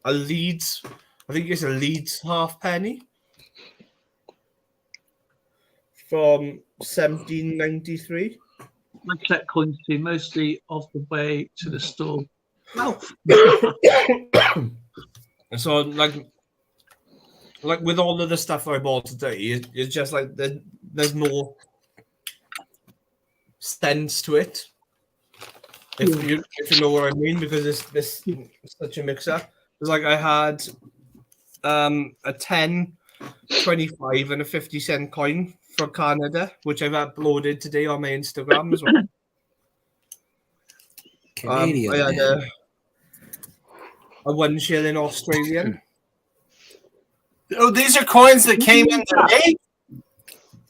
F: Leeds, I think it's a Leeds halfpenny from 1793.
B: I collect coins too, mostly off the way to the store. Wow.
F: And so, like with all of the stuff I bought today, it's just like there's no sense to it. If you know what I mean, because it's such a mix-up. It's like I had a 10, 25 and a 50-cent coin for Canada, which I've uploaded today on my Instagram as well.
G: Canadian.
F: I had a 1 shilling Australian.
A: Oh, these are coins that came in today?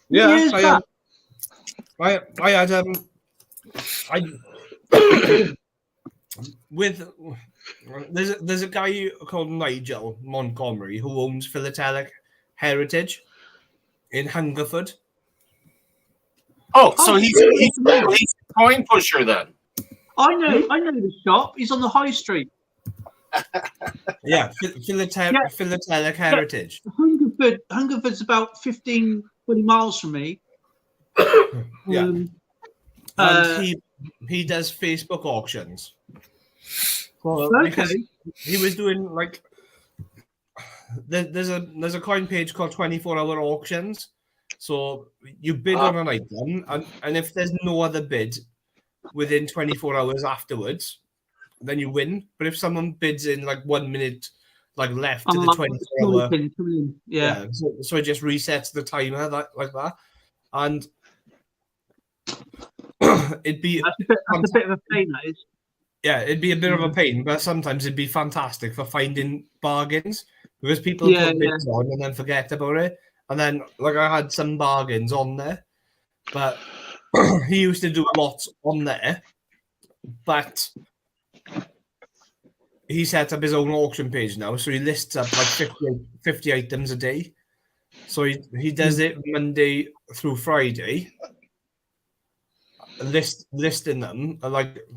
F: Yeah, I had there's a guy called Nigel Montgomery who owns Philatelic Heritage in Hungerford.
A: Oh, so he's a coin pusher then.
B: I know the shop. He's on the high street.
F: Yeah, Philatelic Heritage.
B: Hungerford's about 15, 20 miles from me.
F: Yeah. And he does Facebook auctions. Well, because he was doing like there's a coin page called 24-hour auctions. So you bid on an item, and if there's no other bid within 24 hours afterwards, then you win. But if someone bids in like 1 minute left to the 24 hour,
B: yeah.
F: So it just resets the timer like that, and it'd be
B: that's a bit of a pain, that is.
F: Yeah, it'd be a bit of a pain, but sometimes it'd be fantastic for finding bargains because people
B: Yeah,
F: put bits on and then forget about it. And then, like, I had some bargains on there, but he used to do lots on there, but he set up his own auction page now, so he lists up like 50 items a day. So he does it Monday through Friday, listing them. Like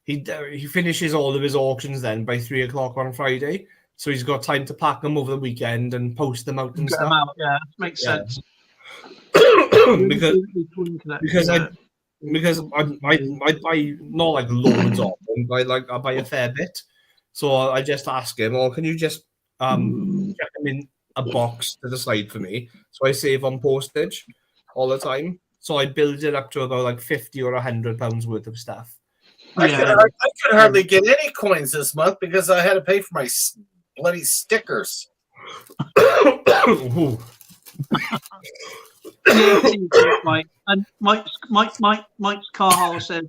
F: he finishes all of his auctions then by 3 o'clock on Friday, so he's got time to pack them over the weekend and post them out and
B: Get them
F: stuff.
B: out. Yeah, makes
F: Yeah.
B: sense.
F: because I buy not like loads of them, but I buy a fair bit. So I just ask him, "Oh, can you just check them in a box to the side for me?" So I save on postage all the time. So I build it up to about like £50 or £100 worth of stuff.
A: I could hardly get any coins this month because I had to pay for my bloody stickers.
F: Ooh.
B: Mike and Mike's Carhall said,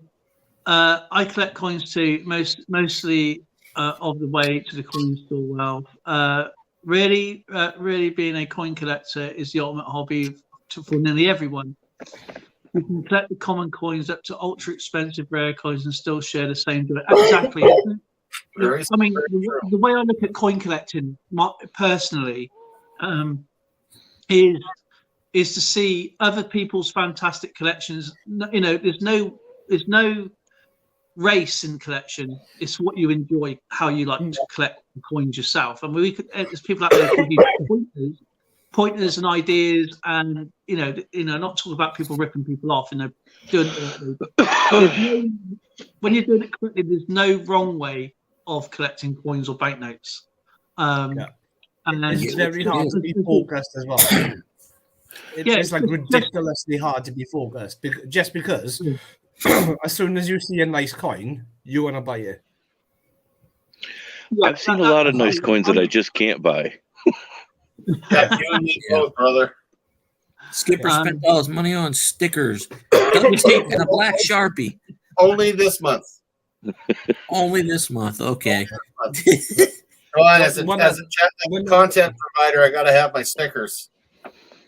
B: "I collect coins too, mostly of the way to the coin store. Well, really being a coin collector is the ultimate hobby for nearly everyone. You can collect the common coins up to ultra expensive rare coins and still share the same joy." Exactly. I mean, the way I look at coin collecting personally is to see other people's fantastic collections. You know, there's no race in collection. It's what you enjoy, how you like to collect coins yourself. And there's people out there who give pointers and ideas, and you know, not talking about people ripping people off, doing it correctly. But when you're doing it correctly, there's no wrong way of collecting coins or banknotes. And
F: it's very hard to be focused as well. It's like ridiculously hard to be focused just because as soon as you see a nice coin, you want to buy it.
H: I've seen a lot of nice coins that I just can't buy.
A: Yeah, you and me both, brother.
G: Skipper spent all his money on stickers, duct tape, and a black Sharpie.
A: Only this month.
G: Only this month. Okay.
A: Go on, as a content provider, I got to have my stickers.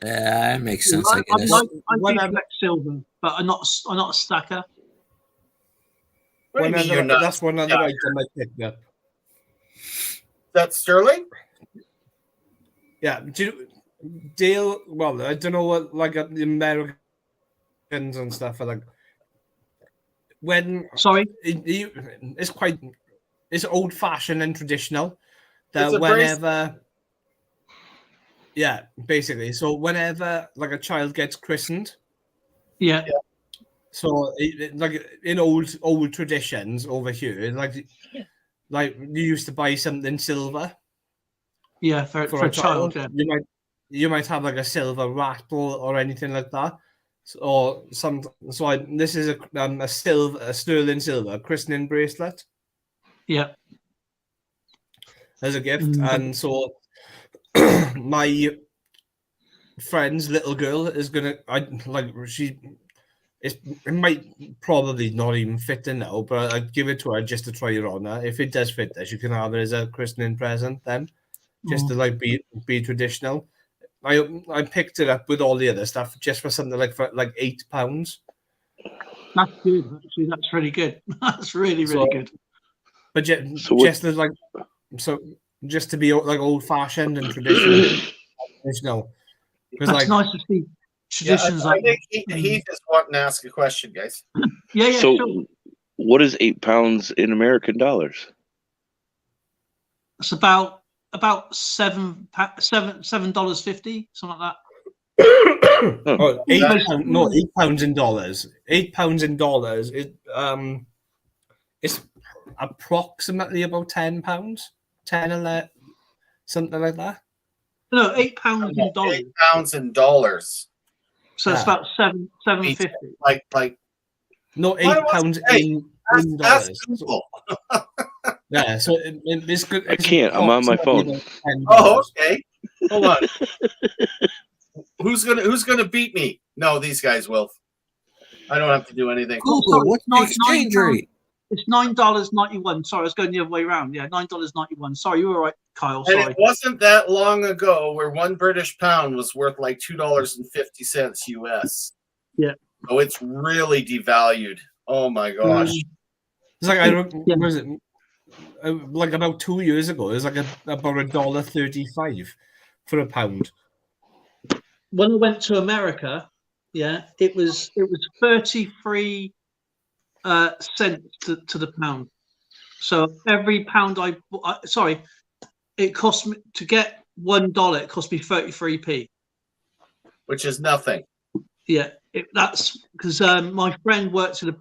G: That makes sense. I guess.
B: I collect silver, but I'm not a stacker.
F: That's one other item I picked up.
A: That's sterling?
F: Yeah. Dale, well, I don't know what like the Americans and stuff are like. When it's old fashioned and traditional. That whenever, basically. So whenever like a child gets christened, So like in old traditions over here, like you used to buy something silver.
B: Yeah, for a child. Yeah.
F: You might have like a silver rattle or anything like that. This is a sterling silver christening bracelet. Yeah. As a gift, and so my friend's little girl is gonna. It might probably not even fit in now, but I'd give it to her just to try it on her. If it does fit there, she can have it as a christening present then, just to like be traditional. I picked it up with all the other stuff just for something like £8.
B: That's good. Actually, that's really good. That's really good.
F: But just to be like old fashioned and traditional.
B: That's nice to see traditions.
A: I think he just wanting to ask a question, guys.
H: So,
B: sure.
H: What is £8 in American dollars?
B: It's about $7.50, something like that.
F: £8 in dollars. £8 in dollars. It's approximately about £10, 10 11, something like that.
B: No, £8 in dollars.
A: £8 in dollars.
B: So it's about $7.50.
A: Like
F: no, £8 in dollars.
A: That's simple.
F: Yeah, so it's good.
H: I can't. I'm on my phone.
A: Oh, okay. Hold on. Who's gonna beat me? No, these guys will. I don't have to do anything.
G: Google, what's the exchange rate?
B: It's $9.91. Sorry, I was going the other way around. Yeah, $9.91. Sorry, you were right, Kyle.
A: And
B: Sorry.
A: it wasn't that long ago where one British pound was worth like $2.50 US.
B: Yeah.
A: So it's really devalued. Oh my gosh.
F: It's like
B: Yeah.
F: was it like about 2 years ago? It was like about $1.35 for a pound.
B: When I went to America, yeah, it was 33 cents to the pound. So every pound it cost me to get $1. It cost me 33p.
A: Which is nothing.
B: Yeah, that's because my friend's wife was a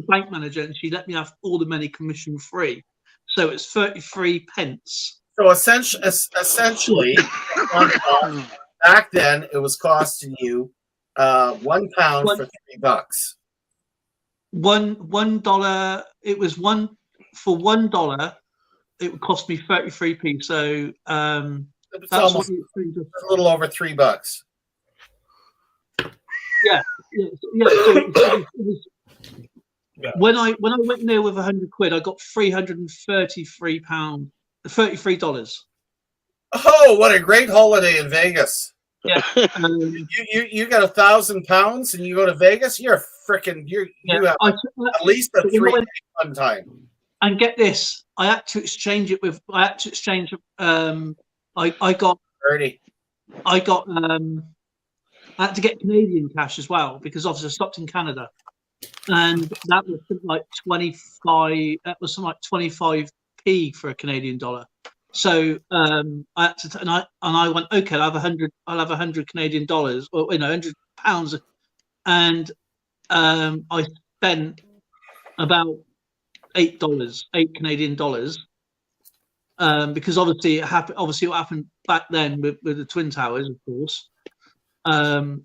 B: bank manager, and she let me have all the money commission free. So it's 33 pence.
A: So essentially, back then it was costing you £1 for $3.
B: $1. It was for $1. It would cost me 33p. So
A: It's
B: that's
A: almost
B: what
A: a little over $3.
B: Yeah. So it was, when I went in there with 100 quid, I got $33.
A: Oh, what a great holiday in Vegas!
B: Yeah.
A: You got £1,000 and you go to Vegas. You're freaking you have at least a 3-day fun time.
B: And get this, I had to exchange. I got
A: 30.
B: I had to get Canadian cash as well because obviously I stopped in Canada, and that was something like 25. That was something like 25p for a Canadian dollar. So I had to, and I went, okay, I'll have 100 Canadian dollars, or £100, and I spent about $8 Canadian dollars, because obviously it happened. Obviously, what happened back then with the Twin Towers, of course.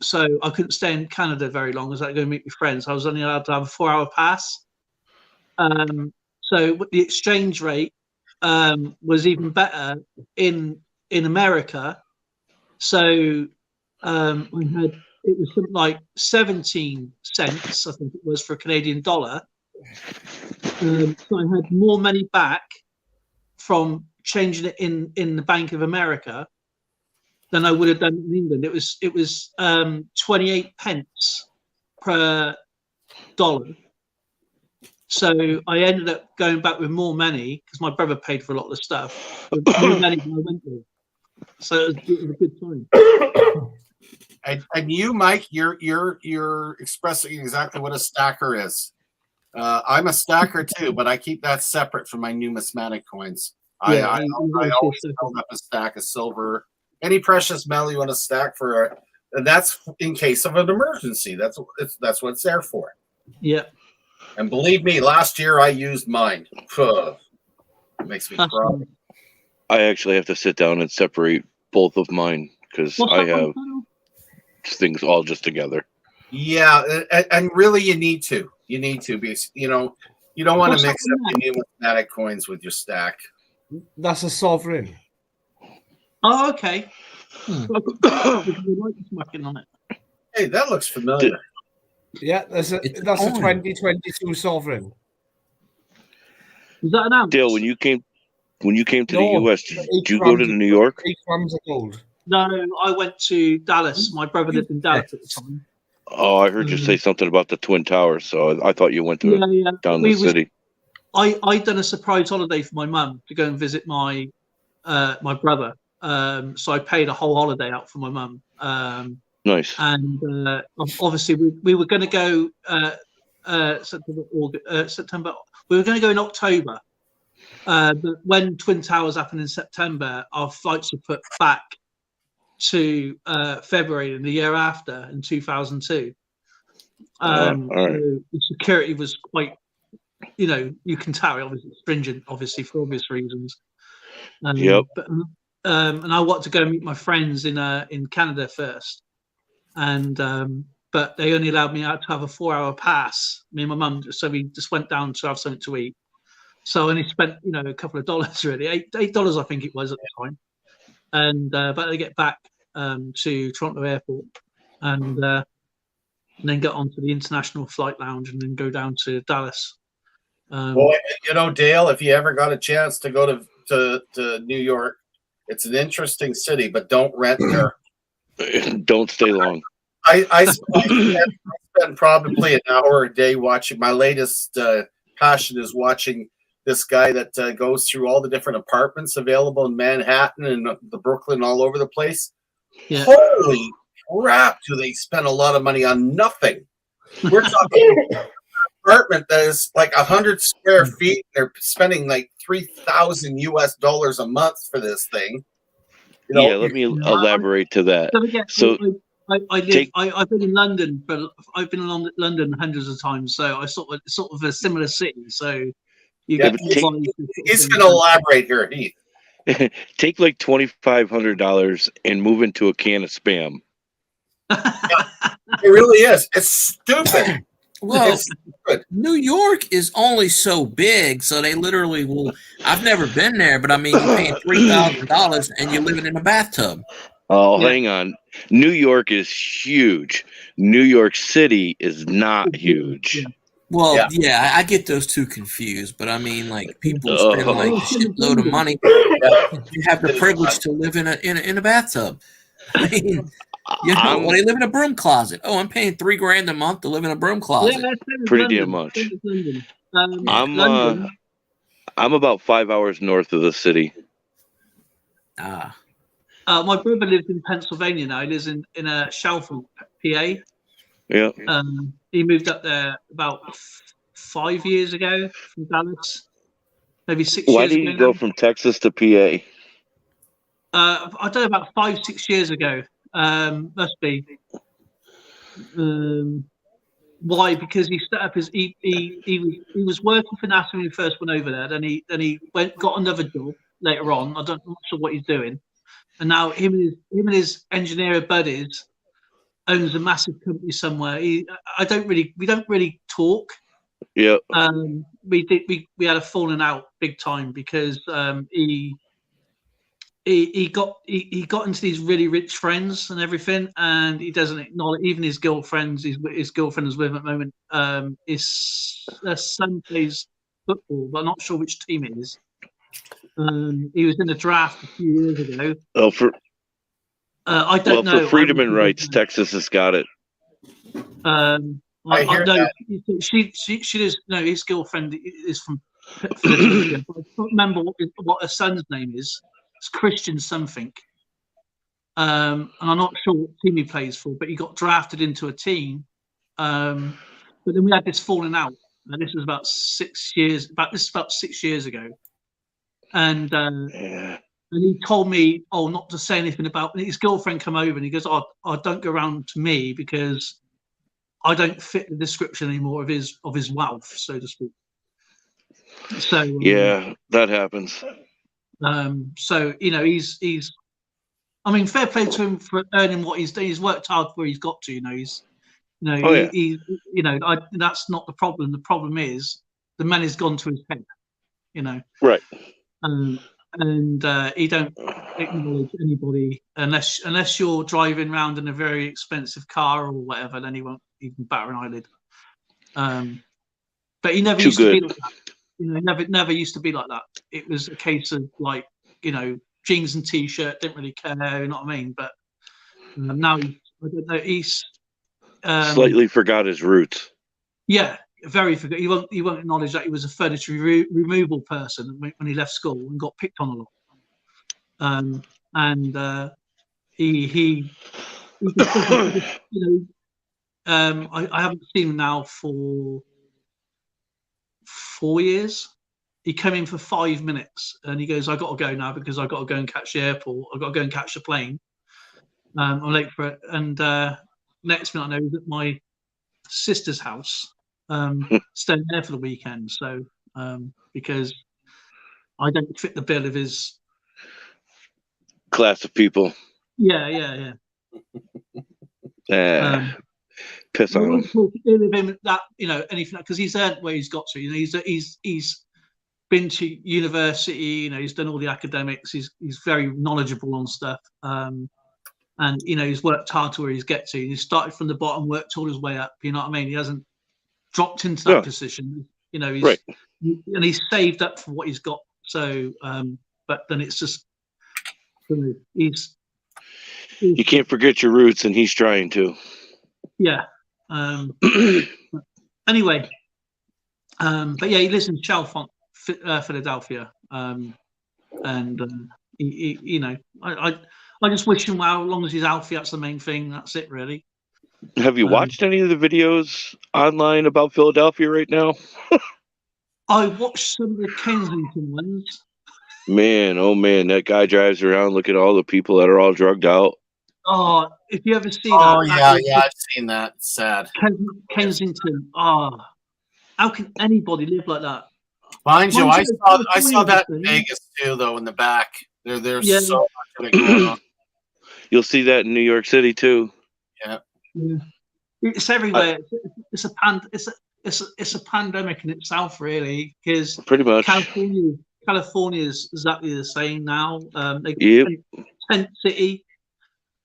B: So I couldn't stay in Canada very long. I was like going to meet my friends. I was only allowed to have a 4-hour pass. So the exchange rate was even better in America. So it was something like 17 cents, I think it was, for a Canadian dollar. So I had more money back from changing it in the Bank of America than I would have done in England. It was 28 pence per dollar. So I ended up going back with more money because my brother paid for a lot of the stuff. With more money than I went with. So it was a good time.
A: And you, Mike, you're expressing exactly what a stacker is. I'm a stacker too, but I keep that separate from my numismatic coins.
B: Yeah,
A: I always build up a stack of silver, any precious metal you want to stack and that's in case of an emergency. That's what it's there for.
B: Yeah.
A: And believe me, last year I used mine. It makes me proud.
H: I actually have to sit down and separate both of mine because I have things all just together.
A: Yeah, and really you need to. You need to because you don't want to mix up your numismatic coins with your stack.
F: That's a sovereign.
B: Oh, okay. Working on it.
A: Hey, that looks familiar.
F: Yeah, that's a 2022 sovereign.
B: Is that an ounce?
H: Dale, when you came to the
F: No,
H: US, did you go to New York?
F: 8 grams of gold.
B: No, I went to Dallas. My brother lived in Dallas at the time.
H: Oh, I heard you say something about the Twin Towers, so I thought you went to down the city.
B: I done a surprise holiday for my mum to go and visit my brother. So I paid a whole holiday out for my mum.
H: Nice.
B: And obviously we were going to go September. We were going to go in October. But when Twin Towers happened in September, our flights were put back to February in the year after, in 2002.
H: All right.
B: So the security was quite, you can tell, obviously stringent, obviously for obvious reasons.
H: Yep.
B: But, and I wanted to go and meet my friends in Canada first, and but they only allowed me out to have a 4-hour pass. Me and my mum, so we just went down to have something to eat. So I only spent a couple of dollars, really, $8 I think it was at the time, and but they get back to Toronto Airport, and and then get onto the International Flight Lounge and then go down to Dallas.
A: Well, you know, Dale, if you ever got a chance to go to New York, it's an interesting city, but don't rent there.
H: Don't stay long.
A: I spend probably an hour a day watching. My latest passion is watching this guy that goes through all the different apartments available in Manhattan and the Brooklyn, all over the place.
B: Yeah.
A: Holy crap! Do they spend a lot of money on nothing? We're talking an apartment that is like 100 square feet. They're spending like $3,000 a month for this thing. You know,
H: Yeah, let me elaborate to that.
B: Don't forget,
H: So
B: I've been in London, but I've been in London hundreds of times, so I sort of a similar city. So you
A: Yeah,
B: get
A: but
B: the vibes of
A: he's
B: things.
A: going to elaborate here. Heath.
H: take like $2,500 and move into a can of Spam.
A: It really is. It's stupid.
G: Well,
A: It's stupid.
G: New York is only so big, so they literally will. I've never been there, but I mean, you're paying $3,000 and you're living in a bathtub.
H: Oh,
B: Yeah.
H: hang on. New York is huge. New York City is not huge.
G: Well,
A: Yeah.
G: yeah, I get those two confused, but I mean, like people spend like a shitload of money. You have the privilege to live in a bathtub. I mean, you know,
H: I'm
G: or they live in a broom closet. Oh, I'm paying $3,000 a month to live in a broom closet.
B: Yeah, same as
H: pretty
B: London.
H: damn much.
B: Same as London.
H: I'm I'm about 5 hours north of the city.
G: Ah,
B: My brother lives in Pennsylvania now. He lives in Shalford, PA.
H: Yeah.
B: He moved up there about 5 years ago from Dallas, maybe 6
H: Why
B: years
H: did
B: ago.
H: you go
B: now.
H: from Texas to PA?
B: I don't know, about 5-6 years ago. Must be. Why? Because he set up his he was working for NASA when he first went over there. Then he got another job later on. I'm not sure what he's doing. And now him and his engineer buddies owns a massive company somewhere. We don't really talk.
H: Yeah.
B: We had a falling out big time because he got into these really rich friends and everything, and he doesn't acknowledge even his girlfriends. His girlfriend is with him at the moment. His son plays football, but I'm not sure which team it is. He was in the draft a few years ago.
H: Oh, for
B: I don't know.
H: for freedom and rights, Texas has got it.
B: I
A: hear
B: know
A: that.
B: she is. No, his girlfriend is from Philadelphia. I can't remember what her son's name is. It's Christian something. And I'm not sure what team he plays for, but he got drafted into a team. But then we had this falling out, and this was about 6 years. About 6 years ago, and he told me, not to say anything about. His girlfriend come over, and he goes, "Oh, don't go around to me because I don't fit the description anymore of his wealth, so to speak." So
H: Yeah, that happens.
B: so he's. I mean, fair play to him for earning what he's done. He's worked hard where he's got to.
H: Oh, yeah.
B: That's not the problem. The problem is the money's gone to his head.
H: Right.
B: And he don't acknowledge anybody unless you're driving around in a very expensive car or whatever. Then he won't even batter an eyelid. But he never
H: Too
B: used to be
H: good.
B: like that. Never used to be like that. It was a case of like jeans and t-shirt, didn't really care. You know what I mean? But now I don't know. He's
H: Slightly forgot his roots.
B: yeah, very forget. He won't acknowledge that he was a furniture removal person when he left school and got picked on a lot. He I haven't seen him now for 4 years. He came in for 5 minutes and he goes, "I got to go now because I got to go and catch the airport. I got to go and catch the plane. I'm late for it." And next minute I know he's at my sister's house, staying there for the weekend. So because I don't fit the bill of his
H: Class of people.
B: yeah.
H: Piss
B: I
H: on
B: wouldn't
H: him.
B: talk ill of him that anything because he's earned where he's got to. He's been to university. He's done all the academics. He's very knowledgeable on stuff. and he's worked hard to where he's get to. He started from the bottom, worked all his way up. You know what I mean? He hasn't dropped into that
H: Yeah.
B: position. He's
H: Right.
B: and he's saved up for what he's got. So, but then it's just he's
H: You can't forget your roots, and he's trying to.
B: yeah. Anyway, but yeah, he lives in Chalfont, Philadelphia, and I just wish him well. As long as he's healthy, that's the main thing. That's it, really.
H: Have you watched any of the videos online about Philadelphia right now?
B: I watched some of the Kensington ones.
H: Man, oh man, that guy drives around. Look at all the people that are all drugged out.
B: Oh, if you ever see
A: Oh
B: that,
A: yeah, I've seen that. It's sad.
B: Kensington. Oh, how can anybody live like that?
A: Mind you,
B: Mind you,
A: I saw that in
B: thing.
A: Vegas too, though. In the back, there's
B: Yeah.
A: so much of it going on.
H: You'll see that in New York City too.
B: Yeah. It's everywhere. It's a pandemic in itself, really, because
H: Pretty much.
B: California is exactly the same now. They got
H: Yep.
B: tent city,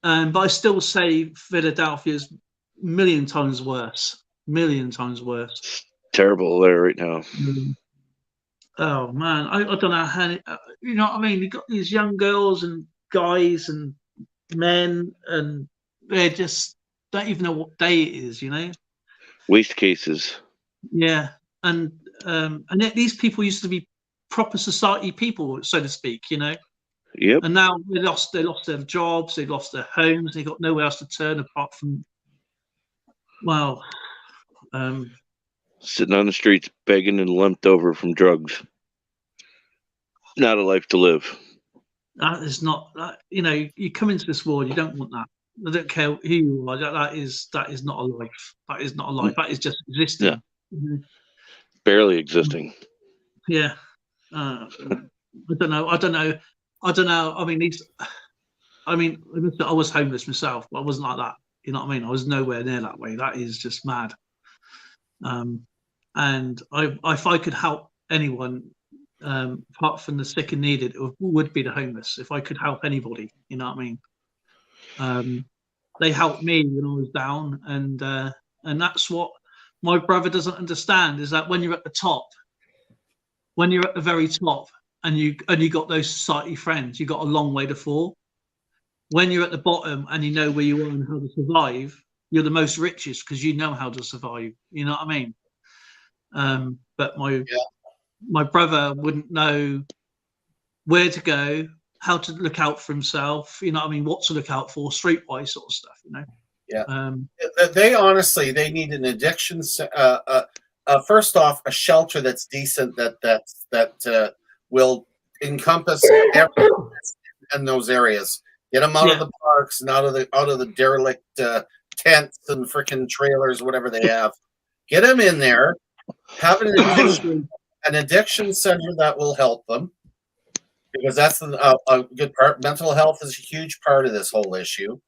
B: but I still say Philadelphia is a million times worse.
H: Terrible there right now.
B: Oh man, I don't know how. You know what I mean? You got these young girls and guys and men, and they just don't even know what day it is.
H: Waste cases.
B: Yeah, and yet these people used to be proper society people, so to speak.
H: Yep.
B: And now they lost their jobs, they lost their homes, they got nowhere else to turn apart from,
H: Sitting on the streets begging and lumped over from drugs. Not a life to live.
B: that is not. You come into this world, you don't want that. I don't care who you are. That is not a life. That is not a life. That is just existing.
H: Yeah. Barely existing.
B: Yeah. I don't know. I mean, I was homeless myself, but I wasn't like that. You know what I mean? I was nowhere near that way. That is just mad. And if I could help anyone, apart from the sick and needed, it would be the homeless. If I could help anybody, you know what I mean? They helped me when I was down, and that's what my brother doesn't understand, is that when you're at the top, when you're at the very top, and you got those society friends, you got a long way to fall. When you're at the bottom and you know where you are and how to survive, you're the most richest because you know how to survive. You know what I mean? But my brother wouldn't know where to go, how to look out for himself. You know what I mean? What to look out for, streetwise sort of stuff.
A: Yeah. They need an addiction. First off, a shelter that's decent that will encompass everyone in those areas. Get them out of the parks and out of the derelict tents and freaking trailers, whatever they have. Get them in there. Have an addiction center that will help them, because that's a good part. Mental health is a huge part of this whole issue.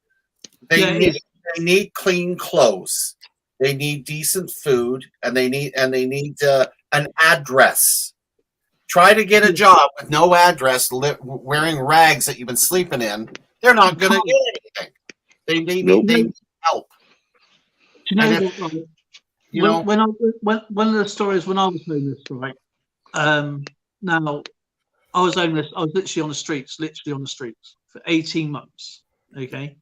A: They need clean clothes. They need decent food, and they need an address. Try to get a job with no address, wearing rags that you've been sleeping in. They're not going to get anything. They need help.
B: Do you know when one of the stories when I was homeless, right? Now I was homeless. I was literally on the streets for 18 months. Okay,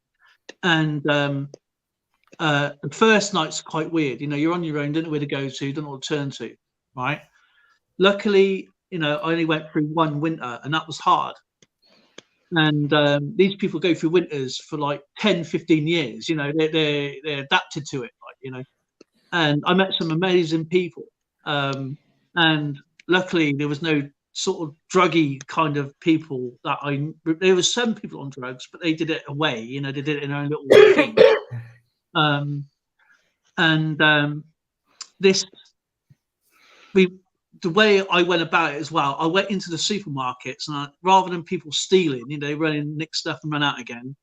B: and the first night's quite weird. You're on your own, don't know where to go to, don't know what to turn to, right? Luckily, I only went through one winter, and that was hard. And these people go through winters for like 10, 15 years. They're adapted to it, And I met some amazing people. And luckily, there was no sort of druggy kind of people that there was some people on drugs, but they did it away. They did it in their own little thing. The way I went about it as well, I went into the supermarkets, and rather than people stealing, running, nick stuff and run out again,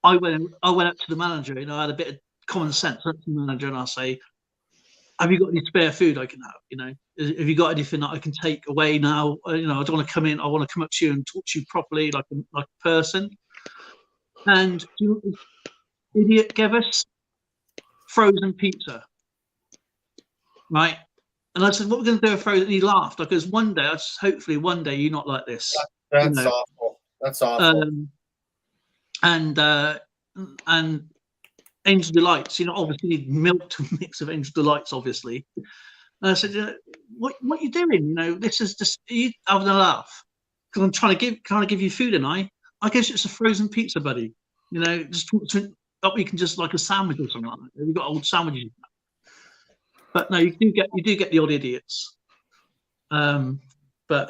B: I went up to the manager, I had a bit of common sense. I went to the manager and I say, have you got any spare food I can have? Have you got anything that I can take away now? I don't want to come in. I want to come up to you and talk to you properly, like a person. And idiot gave us frozen pizza, right? And I said, "What are we going to do with frozen?" And he laughed. Because one day, hopefully one day you're not like this.
A: That's
B: know.
A: awful. That's awful.
B: And Angel Delights, obviously you need milk to mix of Angel Delights, obviously. And I said, "What are you doing? This is just you having a laugh because I'm trying to give you food, and I guess it's a frozen pizza, buddy. Just up you can just like a sandwich or something like that. We've got old sandwiches, but no, you do get the odd idiots. But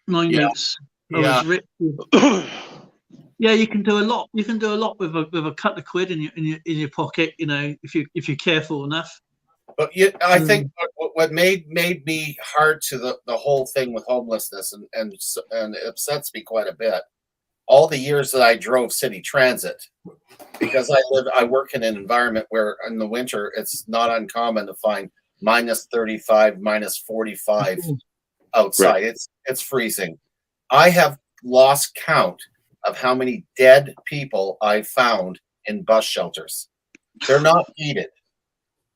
B: 9
A: Yeah.
B: weeks. I
A: Yeah.
B: was rich. Yeah, you can do a lot. You can do a lot with a couple of quid in your pocket. If you're careful enough.
A: But I think what made me hard to the whole thing with homelessness and it upsets me quite a bit. All the years that I drove city transit, because I work in an environment where in the winter it's not uncommon to find minus 35, minus 45 outside.
H: Right.
A: It's freezing. I have lost count of how many dead people I found in bus shelters. They're not heated.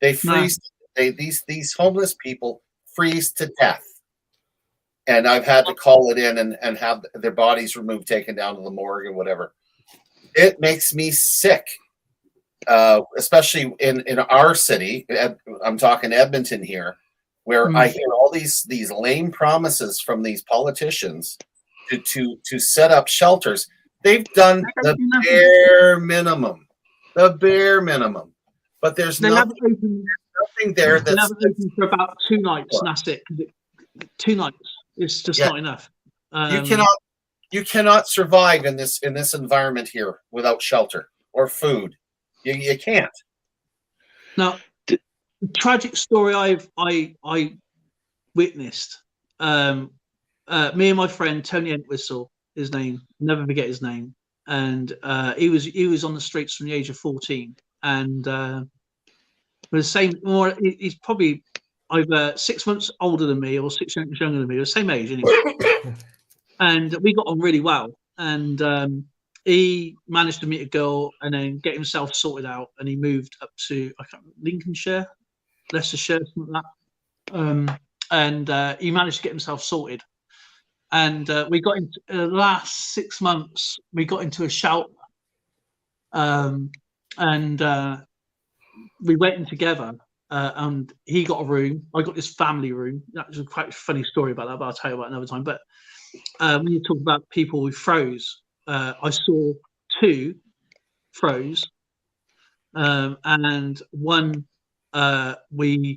A: They freeze. These homeless people freeze to death. And I've had to call it in and have their bodies removed, taken down to the morgue and whatever. It makes me sick, especially in our city. I'm talking Edmonton here, where I hear all these lame promises from these politicians to set up shelters. They've done the bare minimum, but there's nothing there
B: They
A: that's
B: have it open for about 2 nights, and that's it. 2 nights. It's just not enough.
A: You cannot survive in this environment here without shelter or food. You can't.
B: Now, the tragic story I witnessed. Me and my friend Tony Entwistle, his name, never forget his name, and he was on the streets from the age of 14, and the same. He's probably either 6 months older than me or 6 months younger than me, the same age anyway. And we got on really well. And he managed to meet a girl and then get himself sorted out. And he moved up to Lincolnshire, Leicestershire, something like that. And he managed to get himself sorted. And we got into the last 6 months. We got into a shelter, and we went in together. And he got a room. I got this family room. That's quite a funny story about that, but I'll tell you about it another time. But when you talk about people who froze, I saw 2 froze, and one we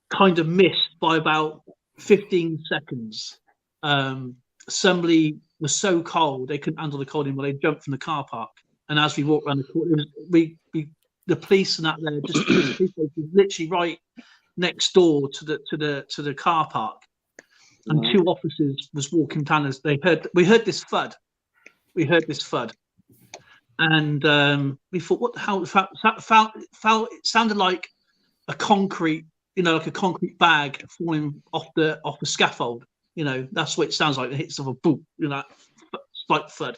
B: kind of missed by about 15 seconds. Somebody was so cold they couldn't handle the cold anymore. They jumped from the car park, and as we walked around the court, the police and that there, just the police station was literally right next door to the car park, and 2 officers was walking down as we heard this thud, and we thought, what the hell? It sounded like a concrete, like a concrete bag falling off the scaffold. That's what it sounds like. The hits of a boom, slight thud,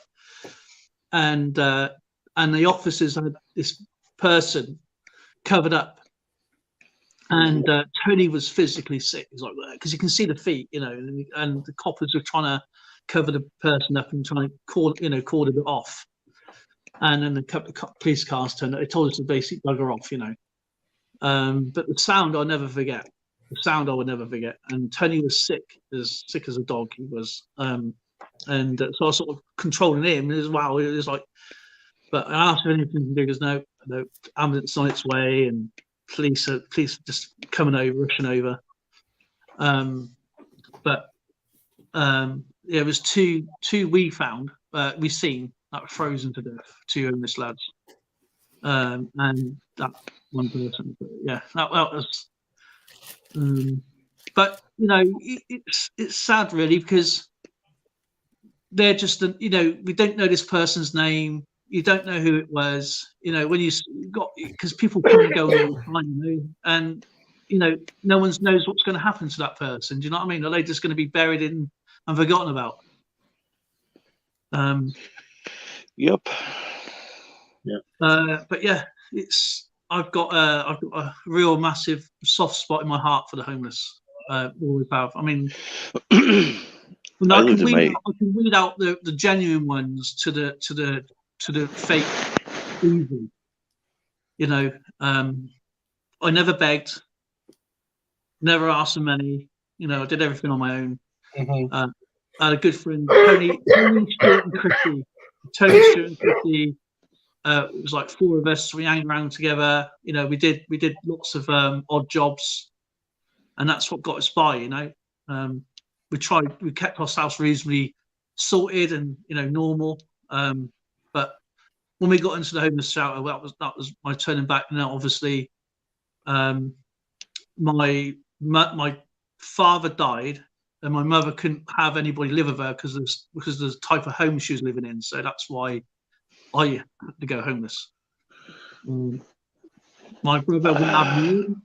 B: and the officers had this person covered up, and Tony was physically sick. He's like, because you can see the feet, and the coppers were trying to cover the person up and trying to cordon it off. And then the police cars turned up. They told us to basically bugger off, But the sound I'll never forget. The sound I would never forget. And Tony was sick as a dog. He was, and so I was sort of controlling him. It was like. But I asked if anything to do. There's no ambulance on its way, and police just coming over, rushing over. It was two we found. We seen that were frozen to death. 2 homeless lads, and that one person. But yeah, that was. But it's sad really, because they're just we don't know this person's name. You don't know who it was, when you got, because people come and go all the time, and no one knows what's going to happen to that person. Do you know what I mean? Are they just going to be buried in and forgotten about?
H: Yep.
B: But yeah, I've got a real massive soft spot in my heart for the homeless. Always have. I mean,
H: I lived in my.
B: I can weed out the genuine ones to the fake easy. You know, I never begged, never asked for money. You know, I did everything on my own. I had a good friend, Tony Stewart and Chrissy. Tony Stewart and Chrissy. It was like 4 of us. We hang around together. You know, we did lots of odd jobs, and that's what got us by. You know, we kept ourselves reasonably sorted and normal. But when we got into the homeless shelter, that was my turning back. Now, obviously, my father died, and my mother couldn't have anybody live with her because of the type of home she was living in. So that's why I had to go homeless. My brother wouldn't have me.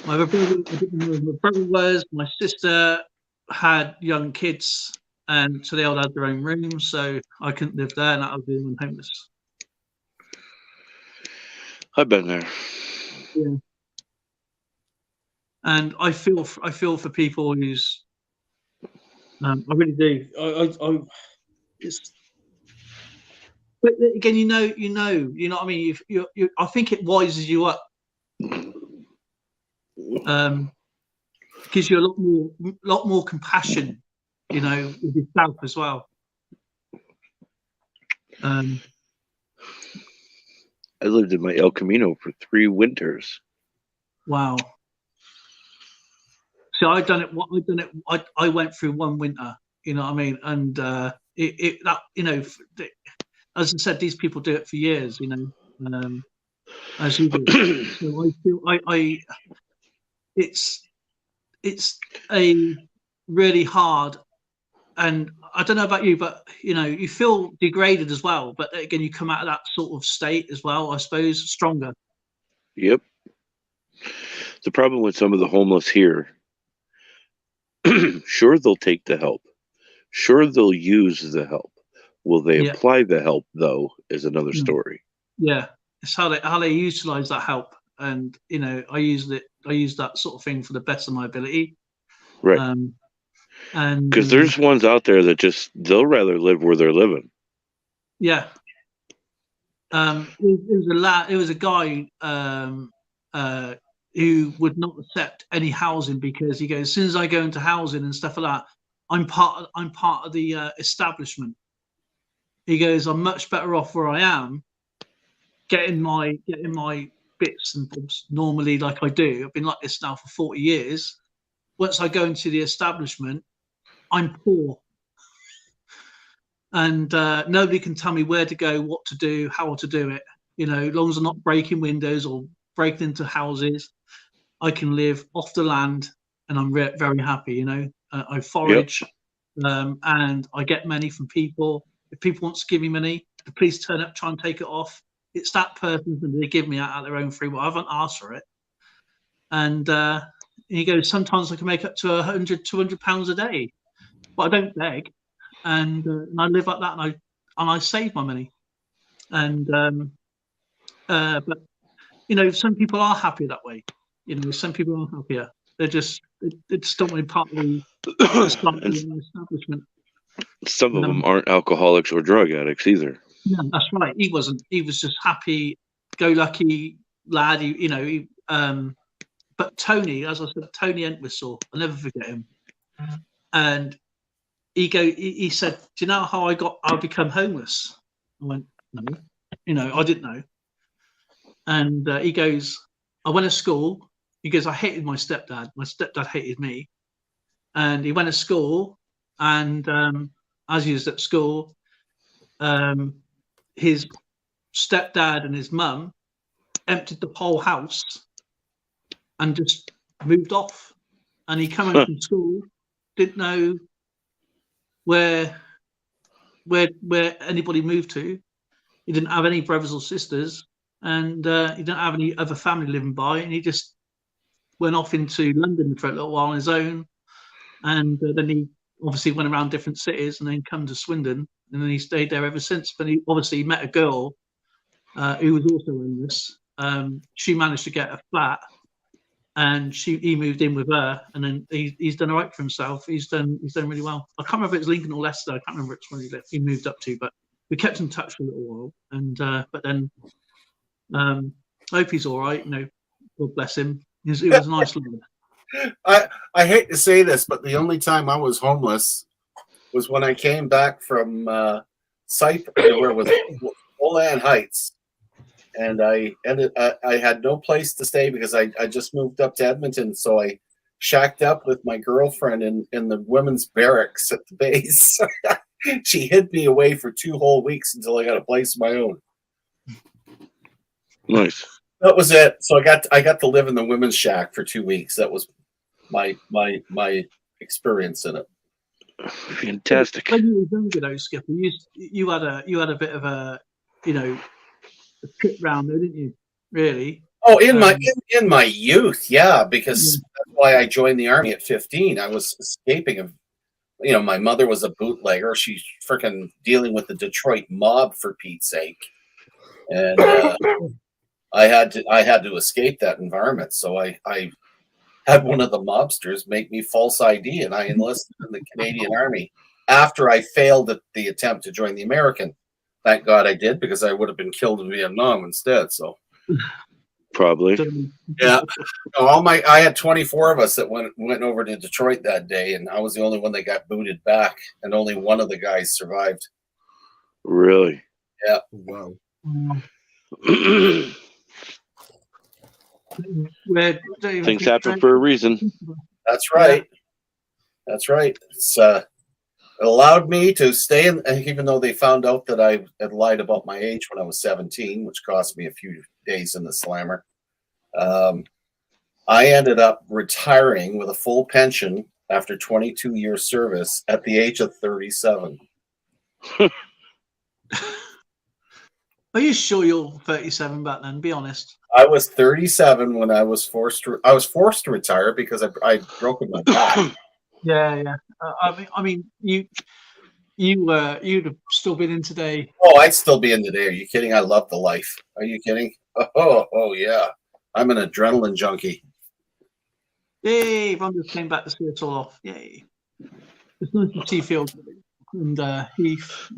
B: My brother, I didn't know who my brother was. My sister had young kids, and so they all had their own rooms, so I couldn't live there, and that was being homeless.
H: I've been there.
B: Yeah. And I feel for people who's. I really do. It's. But again, you know what I mean. You I think it wises you up. Gives you a lot more compassion, with yourself as well.
H: I lived in my El Camino for 3 winters.
B: Wow. So I went through 1 winter. You know what I mean? And as I said, these people do it for years. As you do. So I feel it's a really hard, and I don't know about you, but you feel degraded as well. But again, you come out of that sort of state as well, I suppose, stronger.
H: Yep. The problem with some of the homeless here, sure, they'll take the help. Sure, they'll use the help. Will they apply the help, though, is another story.
B: Yeah, it's how they utilize that help. And I use that sort of thing for the best of my ability,
H: right?
B: And
H: because there's ones out there that they'll rather live where they're living.
B: Yeah. It was a guy who would not accept any housing because he goes, as soon as I go into housing and stuff like that, I'm part of the establishment. He goes, I'm much better off where I am, getting my bits and bobs normally like I do. I've been like this now for 40 years. Once I go into the establishment, I'm poor. And nobody can tell me where to go, what to do, how to do it. As long as I'm not breaking windows or breaking into houses, I can live off the land, and I'm very happy. I forage, and I get money from people. If people want to give me money, the police turn up, try and take it off. It's that person that they give me out of their own free will. I haven't asked for it. And he goes, sometimes I can make up to £100, £200 a day, but I don't beg. And I live like that, and I save my money. And but some people are happier that way. Some people are happier. They just don't want to be part of the establishment.
H: Some of them aren't alcoholics or drug addicts either.
B: No, that's right. He wasn't. He was just happy-go-lucky lad. But Tony, as I said, Tony Entwistle, I'll never forget him. And he said, do you know how I become homeless? I went, no. I didn't know. And he goes, I went to school. He goes, I hated my stepdad. My stepdad hated me. And he went to school, and as he was at school, his stepdad and his mum emptied the whole house and just moved off. And he came home from school, didn't know where anybody moved to. He didn't have any brothers or sisters, and he didn't have any other family living by, and he just went off into London for a little while on his own. And then he obviously went around different cities and then come to Swindon, and then he stayed there ever since. But he obviously met a girl who was also homeless. She managed to get a flat, and he moved in with her, and then he's done all right for himself. He's done really well. I can't remember if it's Lincoln or Leicester. I can't remember which one he moved up to, but we kept in touch for a little while. And but then I hope he's all right. You know, God bless him. He was a nice lad.
A: I hate to say this, but the only time I was homeless was when I came back from Cyprus, where it was Olan Heights, and I had no place to stay because I just moved up to Edmonton, so I shacked up with my girlfriend in the women's barracks at the base. She hid me away for 2 whole weeks until I got a place of my own.
H: Nice.
A: That was it. So I got to live in the women's shack for 2 weeks. That was my experience in it.
H: Fantastic.
B: When you were younger, though, Skipper, you had a bit of a a trip round there, didn't you? Really?
A: Oh, in my youth, yeah, because that's why I joined the army at 15. I was escaping my mother was a bootlegger. She's freaking dealing with the Detroit mob, for Pete's sake, and I had to escape that environment. So I had one of the mobsters make me false ID, and I enlisted in the Canadian Army after I failed at the attempt to join the American. Thank God I did, because I would have been killed in Vietnam instead. So
H: Probably.
A: yeah, I had 24 of us that went over to Detroit that day, and I was the only one that got booted back, and only one of the guys survived.
H: Really?
A: Yeah.
F: Wow.
H: Things happen for a reason.
A: That's right. That's right. It's it allowed me to stay in, even though they found out that I had lied about my age when I was 17, which cost me a few days in the slammer. I ended up retiring with a full pension after 22 years service at the age of 37.
B: Are you sure you're 37 back then? Be honest.
A: I was 37 when I was forced to retire because I'd broken my back.
B: Yeah. I mean, you'd have still been in today.
A: Oh, I'd still be in today. Are you kidding? I love the life. Are you kidding? Oh yeah. I'm an adrenaline junkie.
B: Yay! Von just came back to see us all off. Yay! It's nice to see Phil and Heath.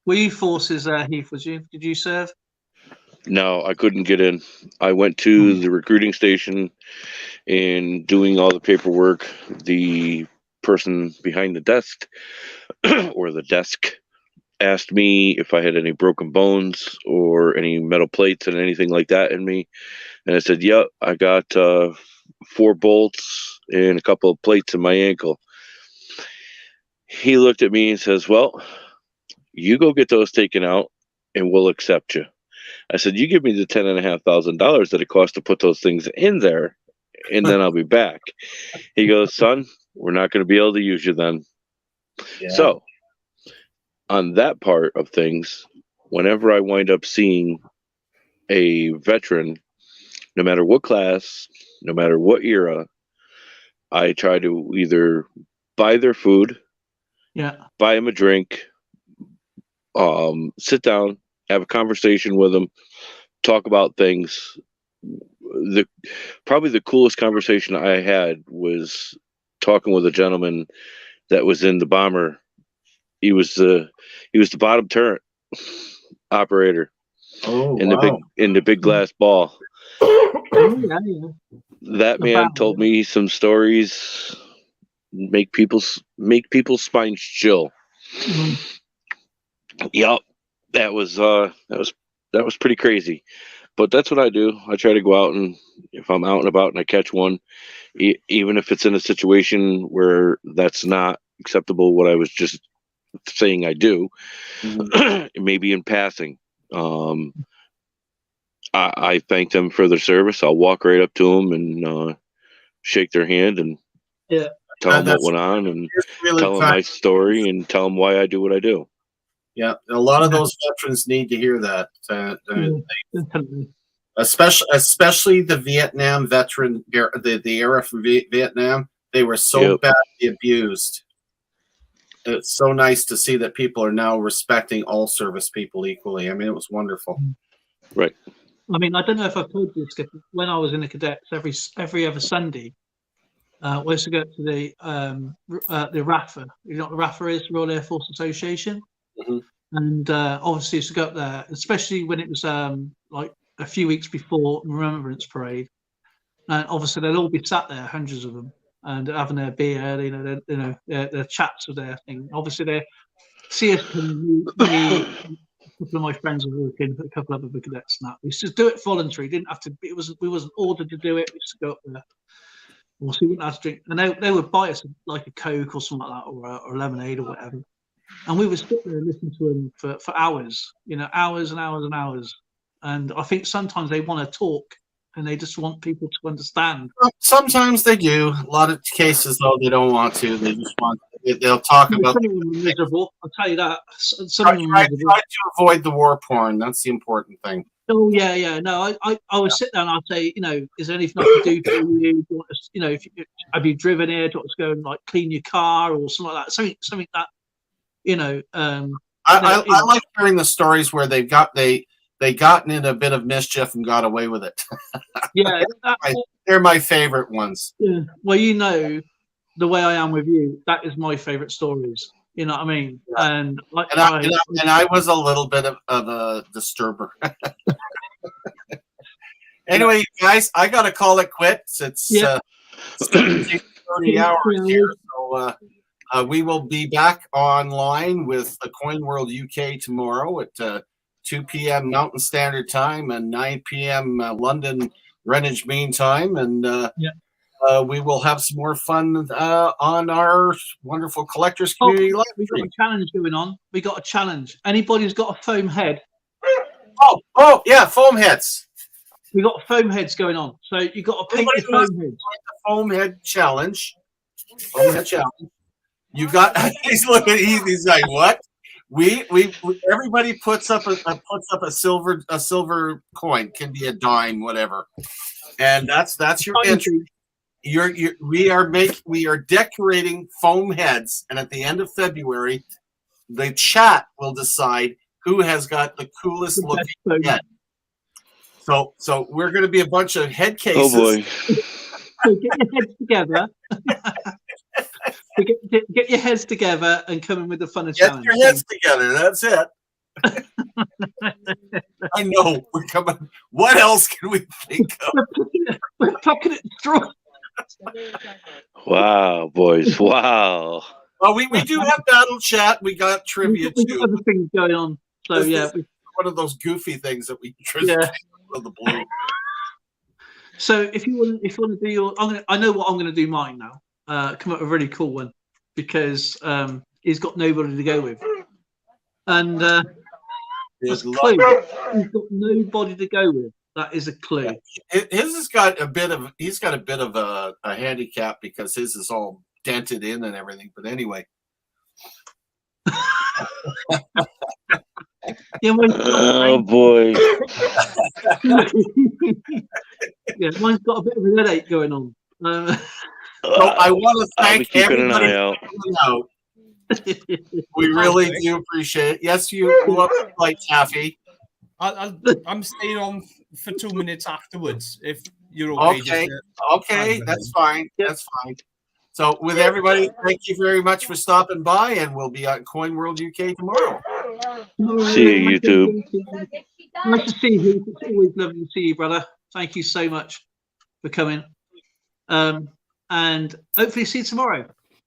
B: Were you forces, Heath? Did you serve?
H: No, I couldn't get in. I went to the recruiting station and doing all the paperwork. The person behind the desk or the desk asked me if I had any broken bones or any metal plates and anything like that in me. And I said, yep, I got 4 bolts and a couple of plates in my ankle. He looked at me and says, well, you go get those taken out and we'll accept you. I said, you give me the $10,500 that it costs to put those things in there, and then I'll be back. He goes, son, we're not going to be able to use you then. Yeah. So on that part of things, whenever I wind up seeing a veteran, no matter what class, no matter what era, I try to either buy their food, buy them a drink, sit down, have a conversation with them, talk about things. Probably the coolest conversation I had was talking with a gentleman that was in the bomber. He was the bottom turret operator in the big glass ball. That man told me some stories, make people's spines chill. Yep. That was pretty crazy, but that's what I do. I try to go out, and if I'm out and about and I catch one, even if it's in a situation where that's not acceptable, what I was just saying I do, maybe in passing, I thank them for their service. I'll walk right up to them and shake their hand and tell them what went on and really tell them my story and tell them why I do what I do.
A: Yeah, a lot of those veterans need to hear that, especially the Vietnam veteran, the era from Vietnam. They were so
H: Yep.
A: badly abused. It's so nice to see that people are now respecting all service people equally. I mean, it was wonderful.
H: Right.
B: I mean, I don't know if I've told you, Skip, when I was in the cadets, every other Sunday, we used to go to the RAFA. You know what the RAFA is, Royal Air Force Association?
A: Mhm.
B: And obviously used to go up there, especially when it was like a few weeks before Remembrance Parade. And obviously they'll all be sat there, hundreds of them, and having their beer, their chats with their thing. Obviously they see us coming, me, a couple of my friends were walking, a couple of other cadets and that. We used to do it voluntary, didn't have to, we wasn't ordered to do it, we used to go up there. So we wouldn't have to drink, and they would buy us like a Coke or something like that, or lemonade or whatever. And we would sit there and listen to them for hours, hours and hours and hours. And I think sometimes they want to talk and they just want people to understand.
A: Sometimes they do. A lot of cases, though, they don't want to. They just want. They'll talk
B: Some
A: about.
B: of them are miserable. I'll tell you that. Some
A: Try,
B: of them are
A: try
B: miserable.
A: to avoid the war porn. That's the important thing.
B: Oh yeah. No, I would sit there and I'd say, is there anything I can do for you? Do you want to, if you, have you driven here? Do you want us to go and like clean your car or something like that? Something that,
A: I like hearing the stories where they gotten in a bit of mischief and got away with it.
B: Yeah,
A: They're my favorite ones.
B: yeah. Well, the way I am with you, that is my favorite stories. You know what I mean?
A: Yeah.
B: And like,
A: And I was a little bit of a disturber. Anyway, guys, I gotta call it quits. It's 30 hours here, so we will be back online with the Coin World UK tomorrow at 2 p.m. Mountain Standard Time and 9 p.m. London Greenwich Mean Time, and we will have some more fun on our wonderful collectors community live
B: we got
A: stream.
B: a challenge going on. We got a challenge. Anybody who's got a foam head,
A: Oh yeah, foam heads.
B: we got foam heads going on. So you got to paint
A: Anybody
B: your
A: who wants
B: foam heads.
A: The foam head challenge. Foam head challenge. You got. He's looking. He's like, what? We everybody puts up a silver coin, can be a dime, whatever, and that's your entry. We are decorating foam heads, and at the end of February, the chat will decide who has got the coolest looking head. So we're going to be a bunch of head cases.
H: Oh boy.
B: So get your heads together. Get your heads together and come in with the fun of
A: Get
B: challenge.
A: your heads together. That's it. I know we're coming. What else can we think of?
B: We're plucking at straw.
H: Wow, boys. Wow.
A: Well, we do have battle chat. We got trivia
B: We got
A: too.
B: other things going on. So
A: This
B: yeah.
A: is one of those goofy things that we just
B: Yeah.
A: out of the blue.
B: So if you want to do your, I know what I'm going to do mine now. Come up with a really cool one because he's got nobody to go with, and that's a
A: Good
B: clue.
A: luck.
B: He's got nobody to go with. That is a clue.
A: His has got a bit of. He's got a bit of a handicap because his is all dented in and everything. But anyway.
B: Yeah,
H: Oh boy.
B: yeah, mine's got a bit of a headache going on.
A: So I want to
H: I'll be
A: thank
H: keeping an
A: everybody
H: eye out.
A: for coming out. We really do appreciate it. Yes, you go up like Taffy.
F: I'm staying on for 2 minutes afterwards. If you're okay.
A: Okay.
F: Just,
A: Okay, that's fine. That's fine. So with everybody, thank you very much for stopping by, and we'll be on Coin World UK tomorrow.
H: See you, YouTube.
B: Nice to see you. It's always lovely to see you, brother. Thank you so much for coming. And hopefully see you tomorrow.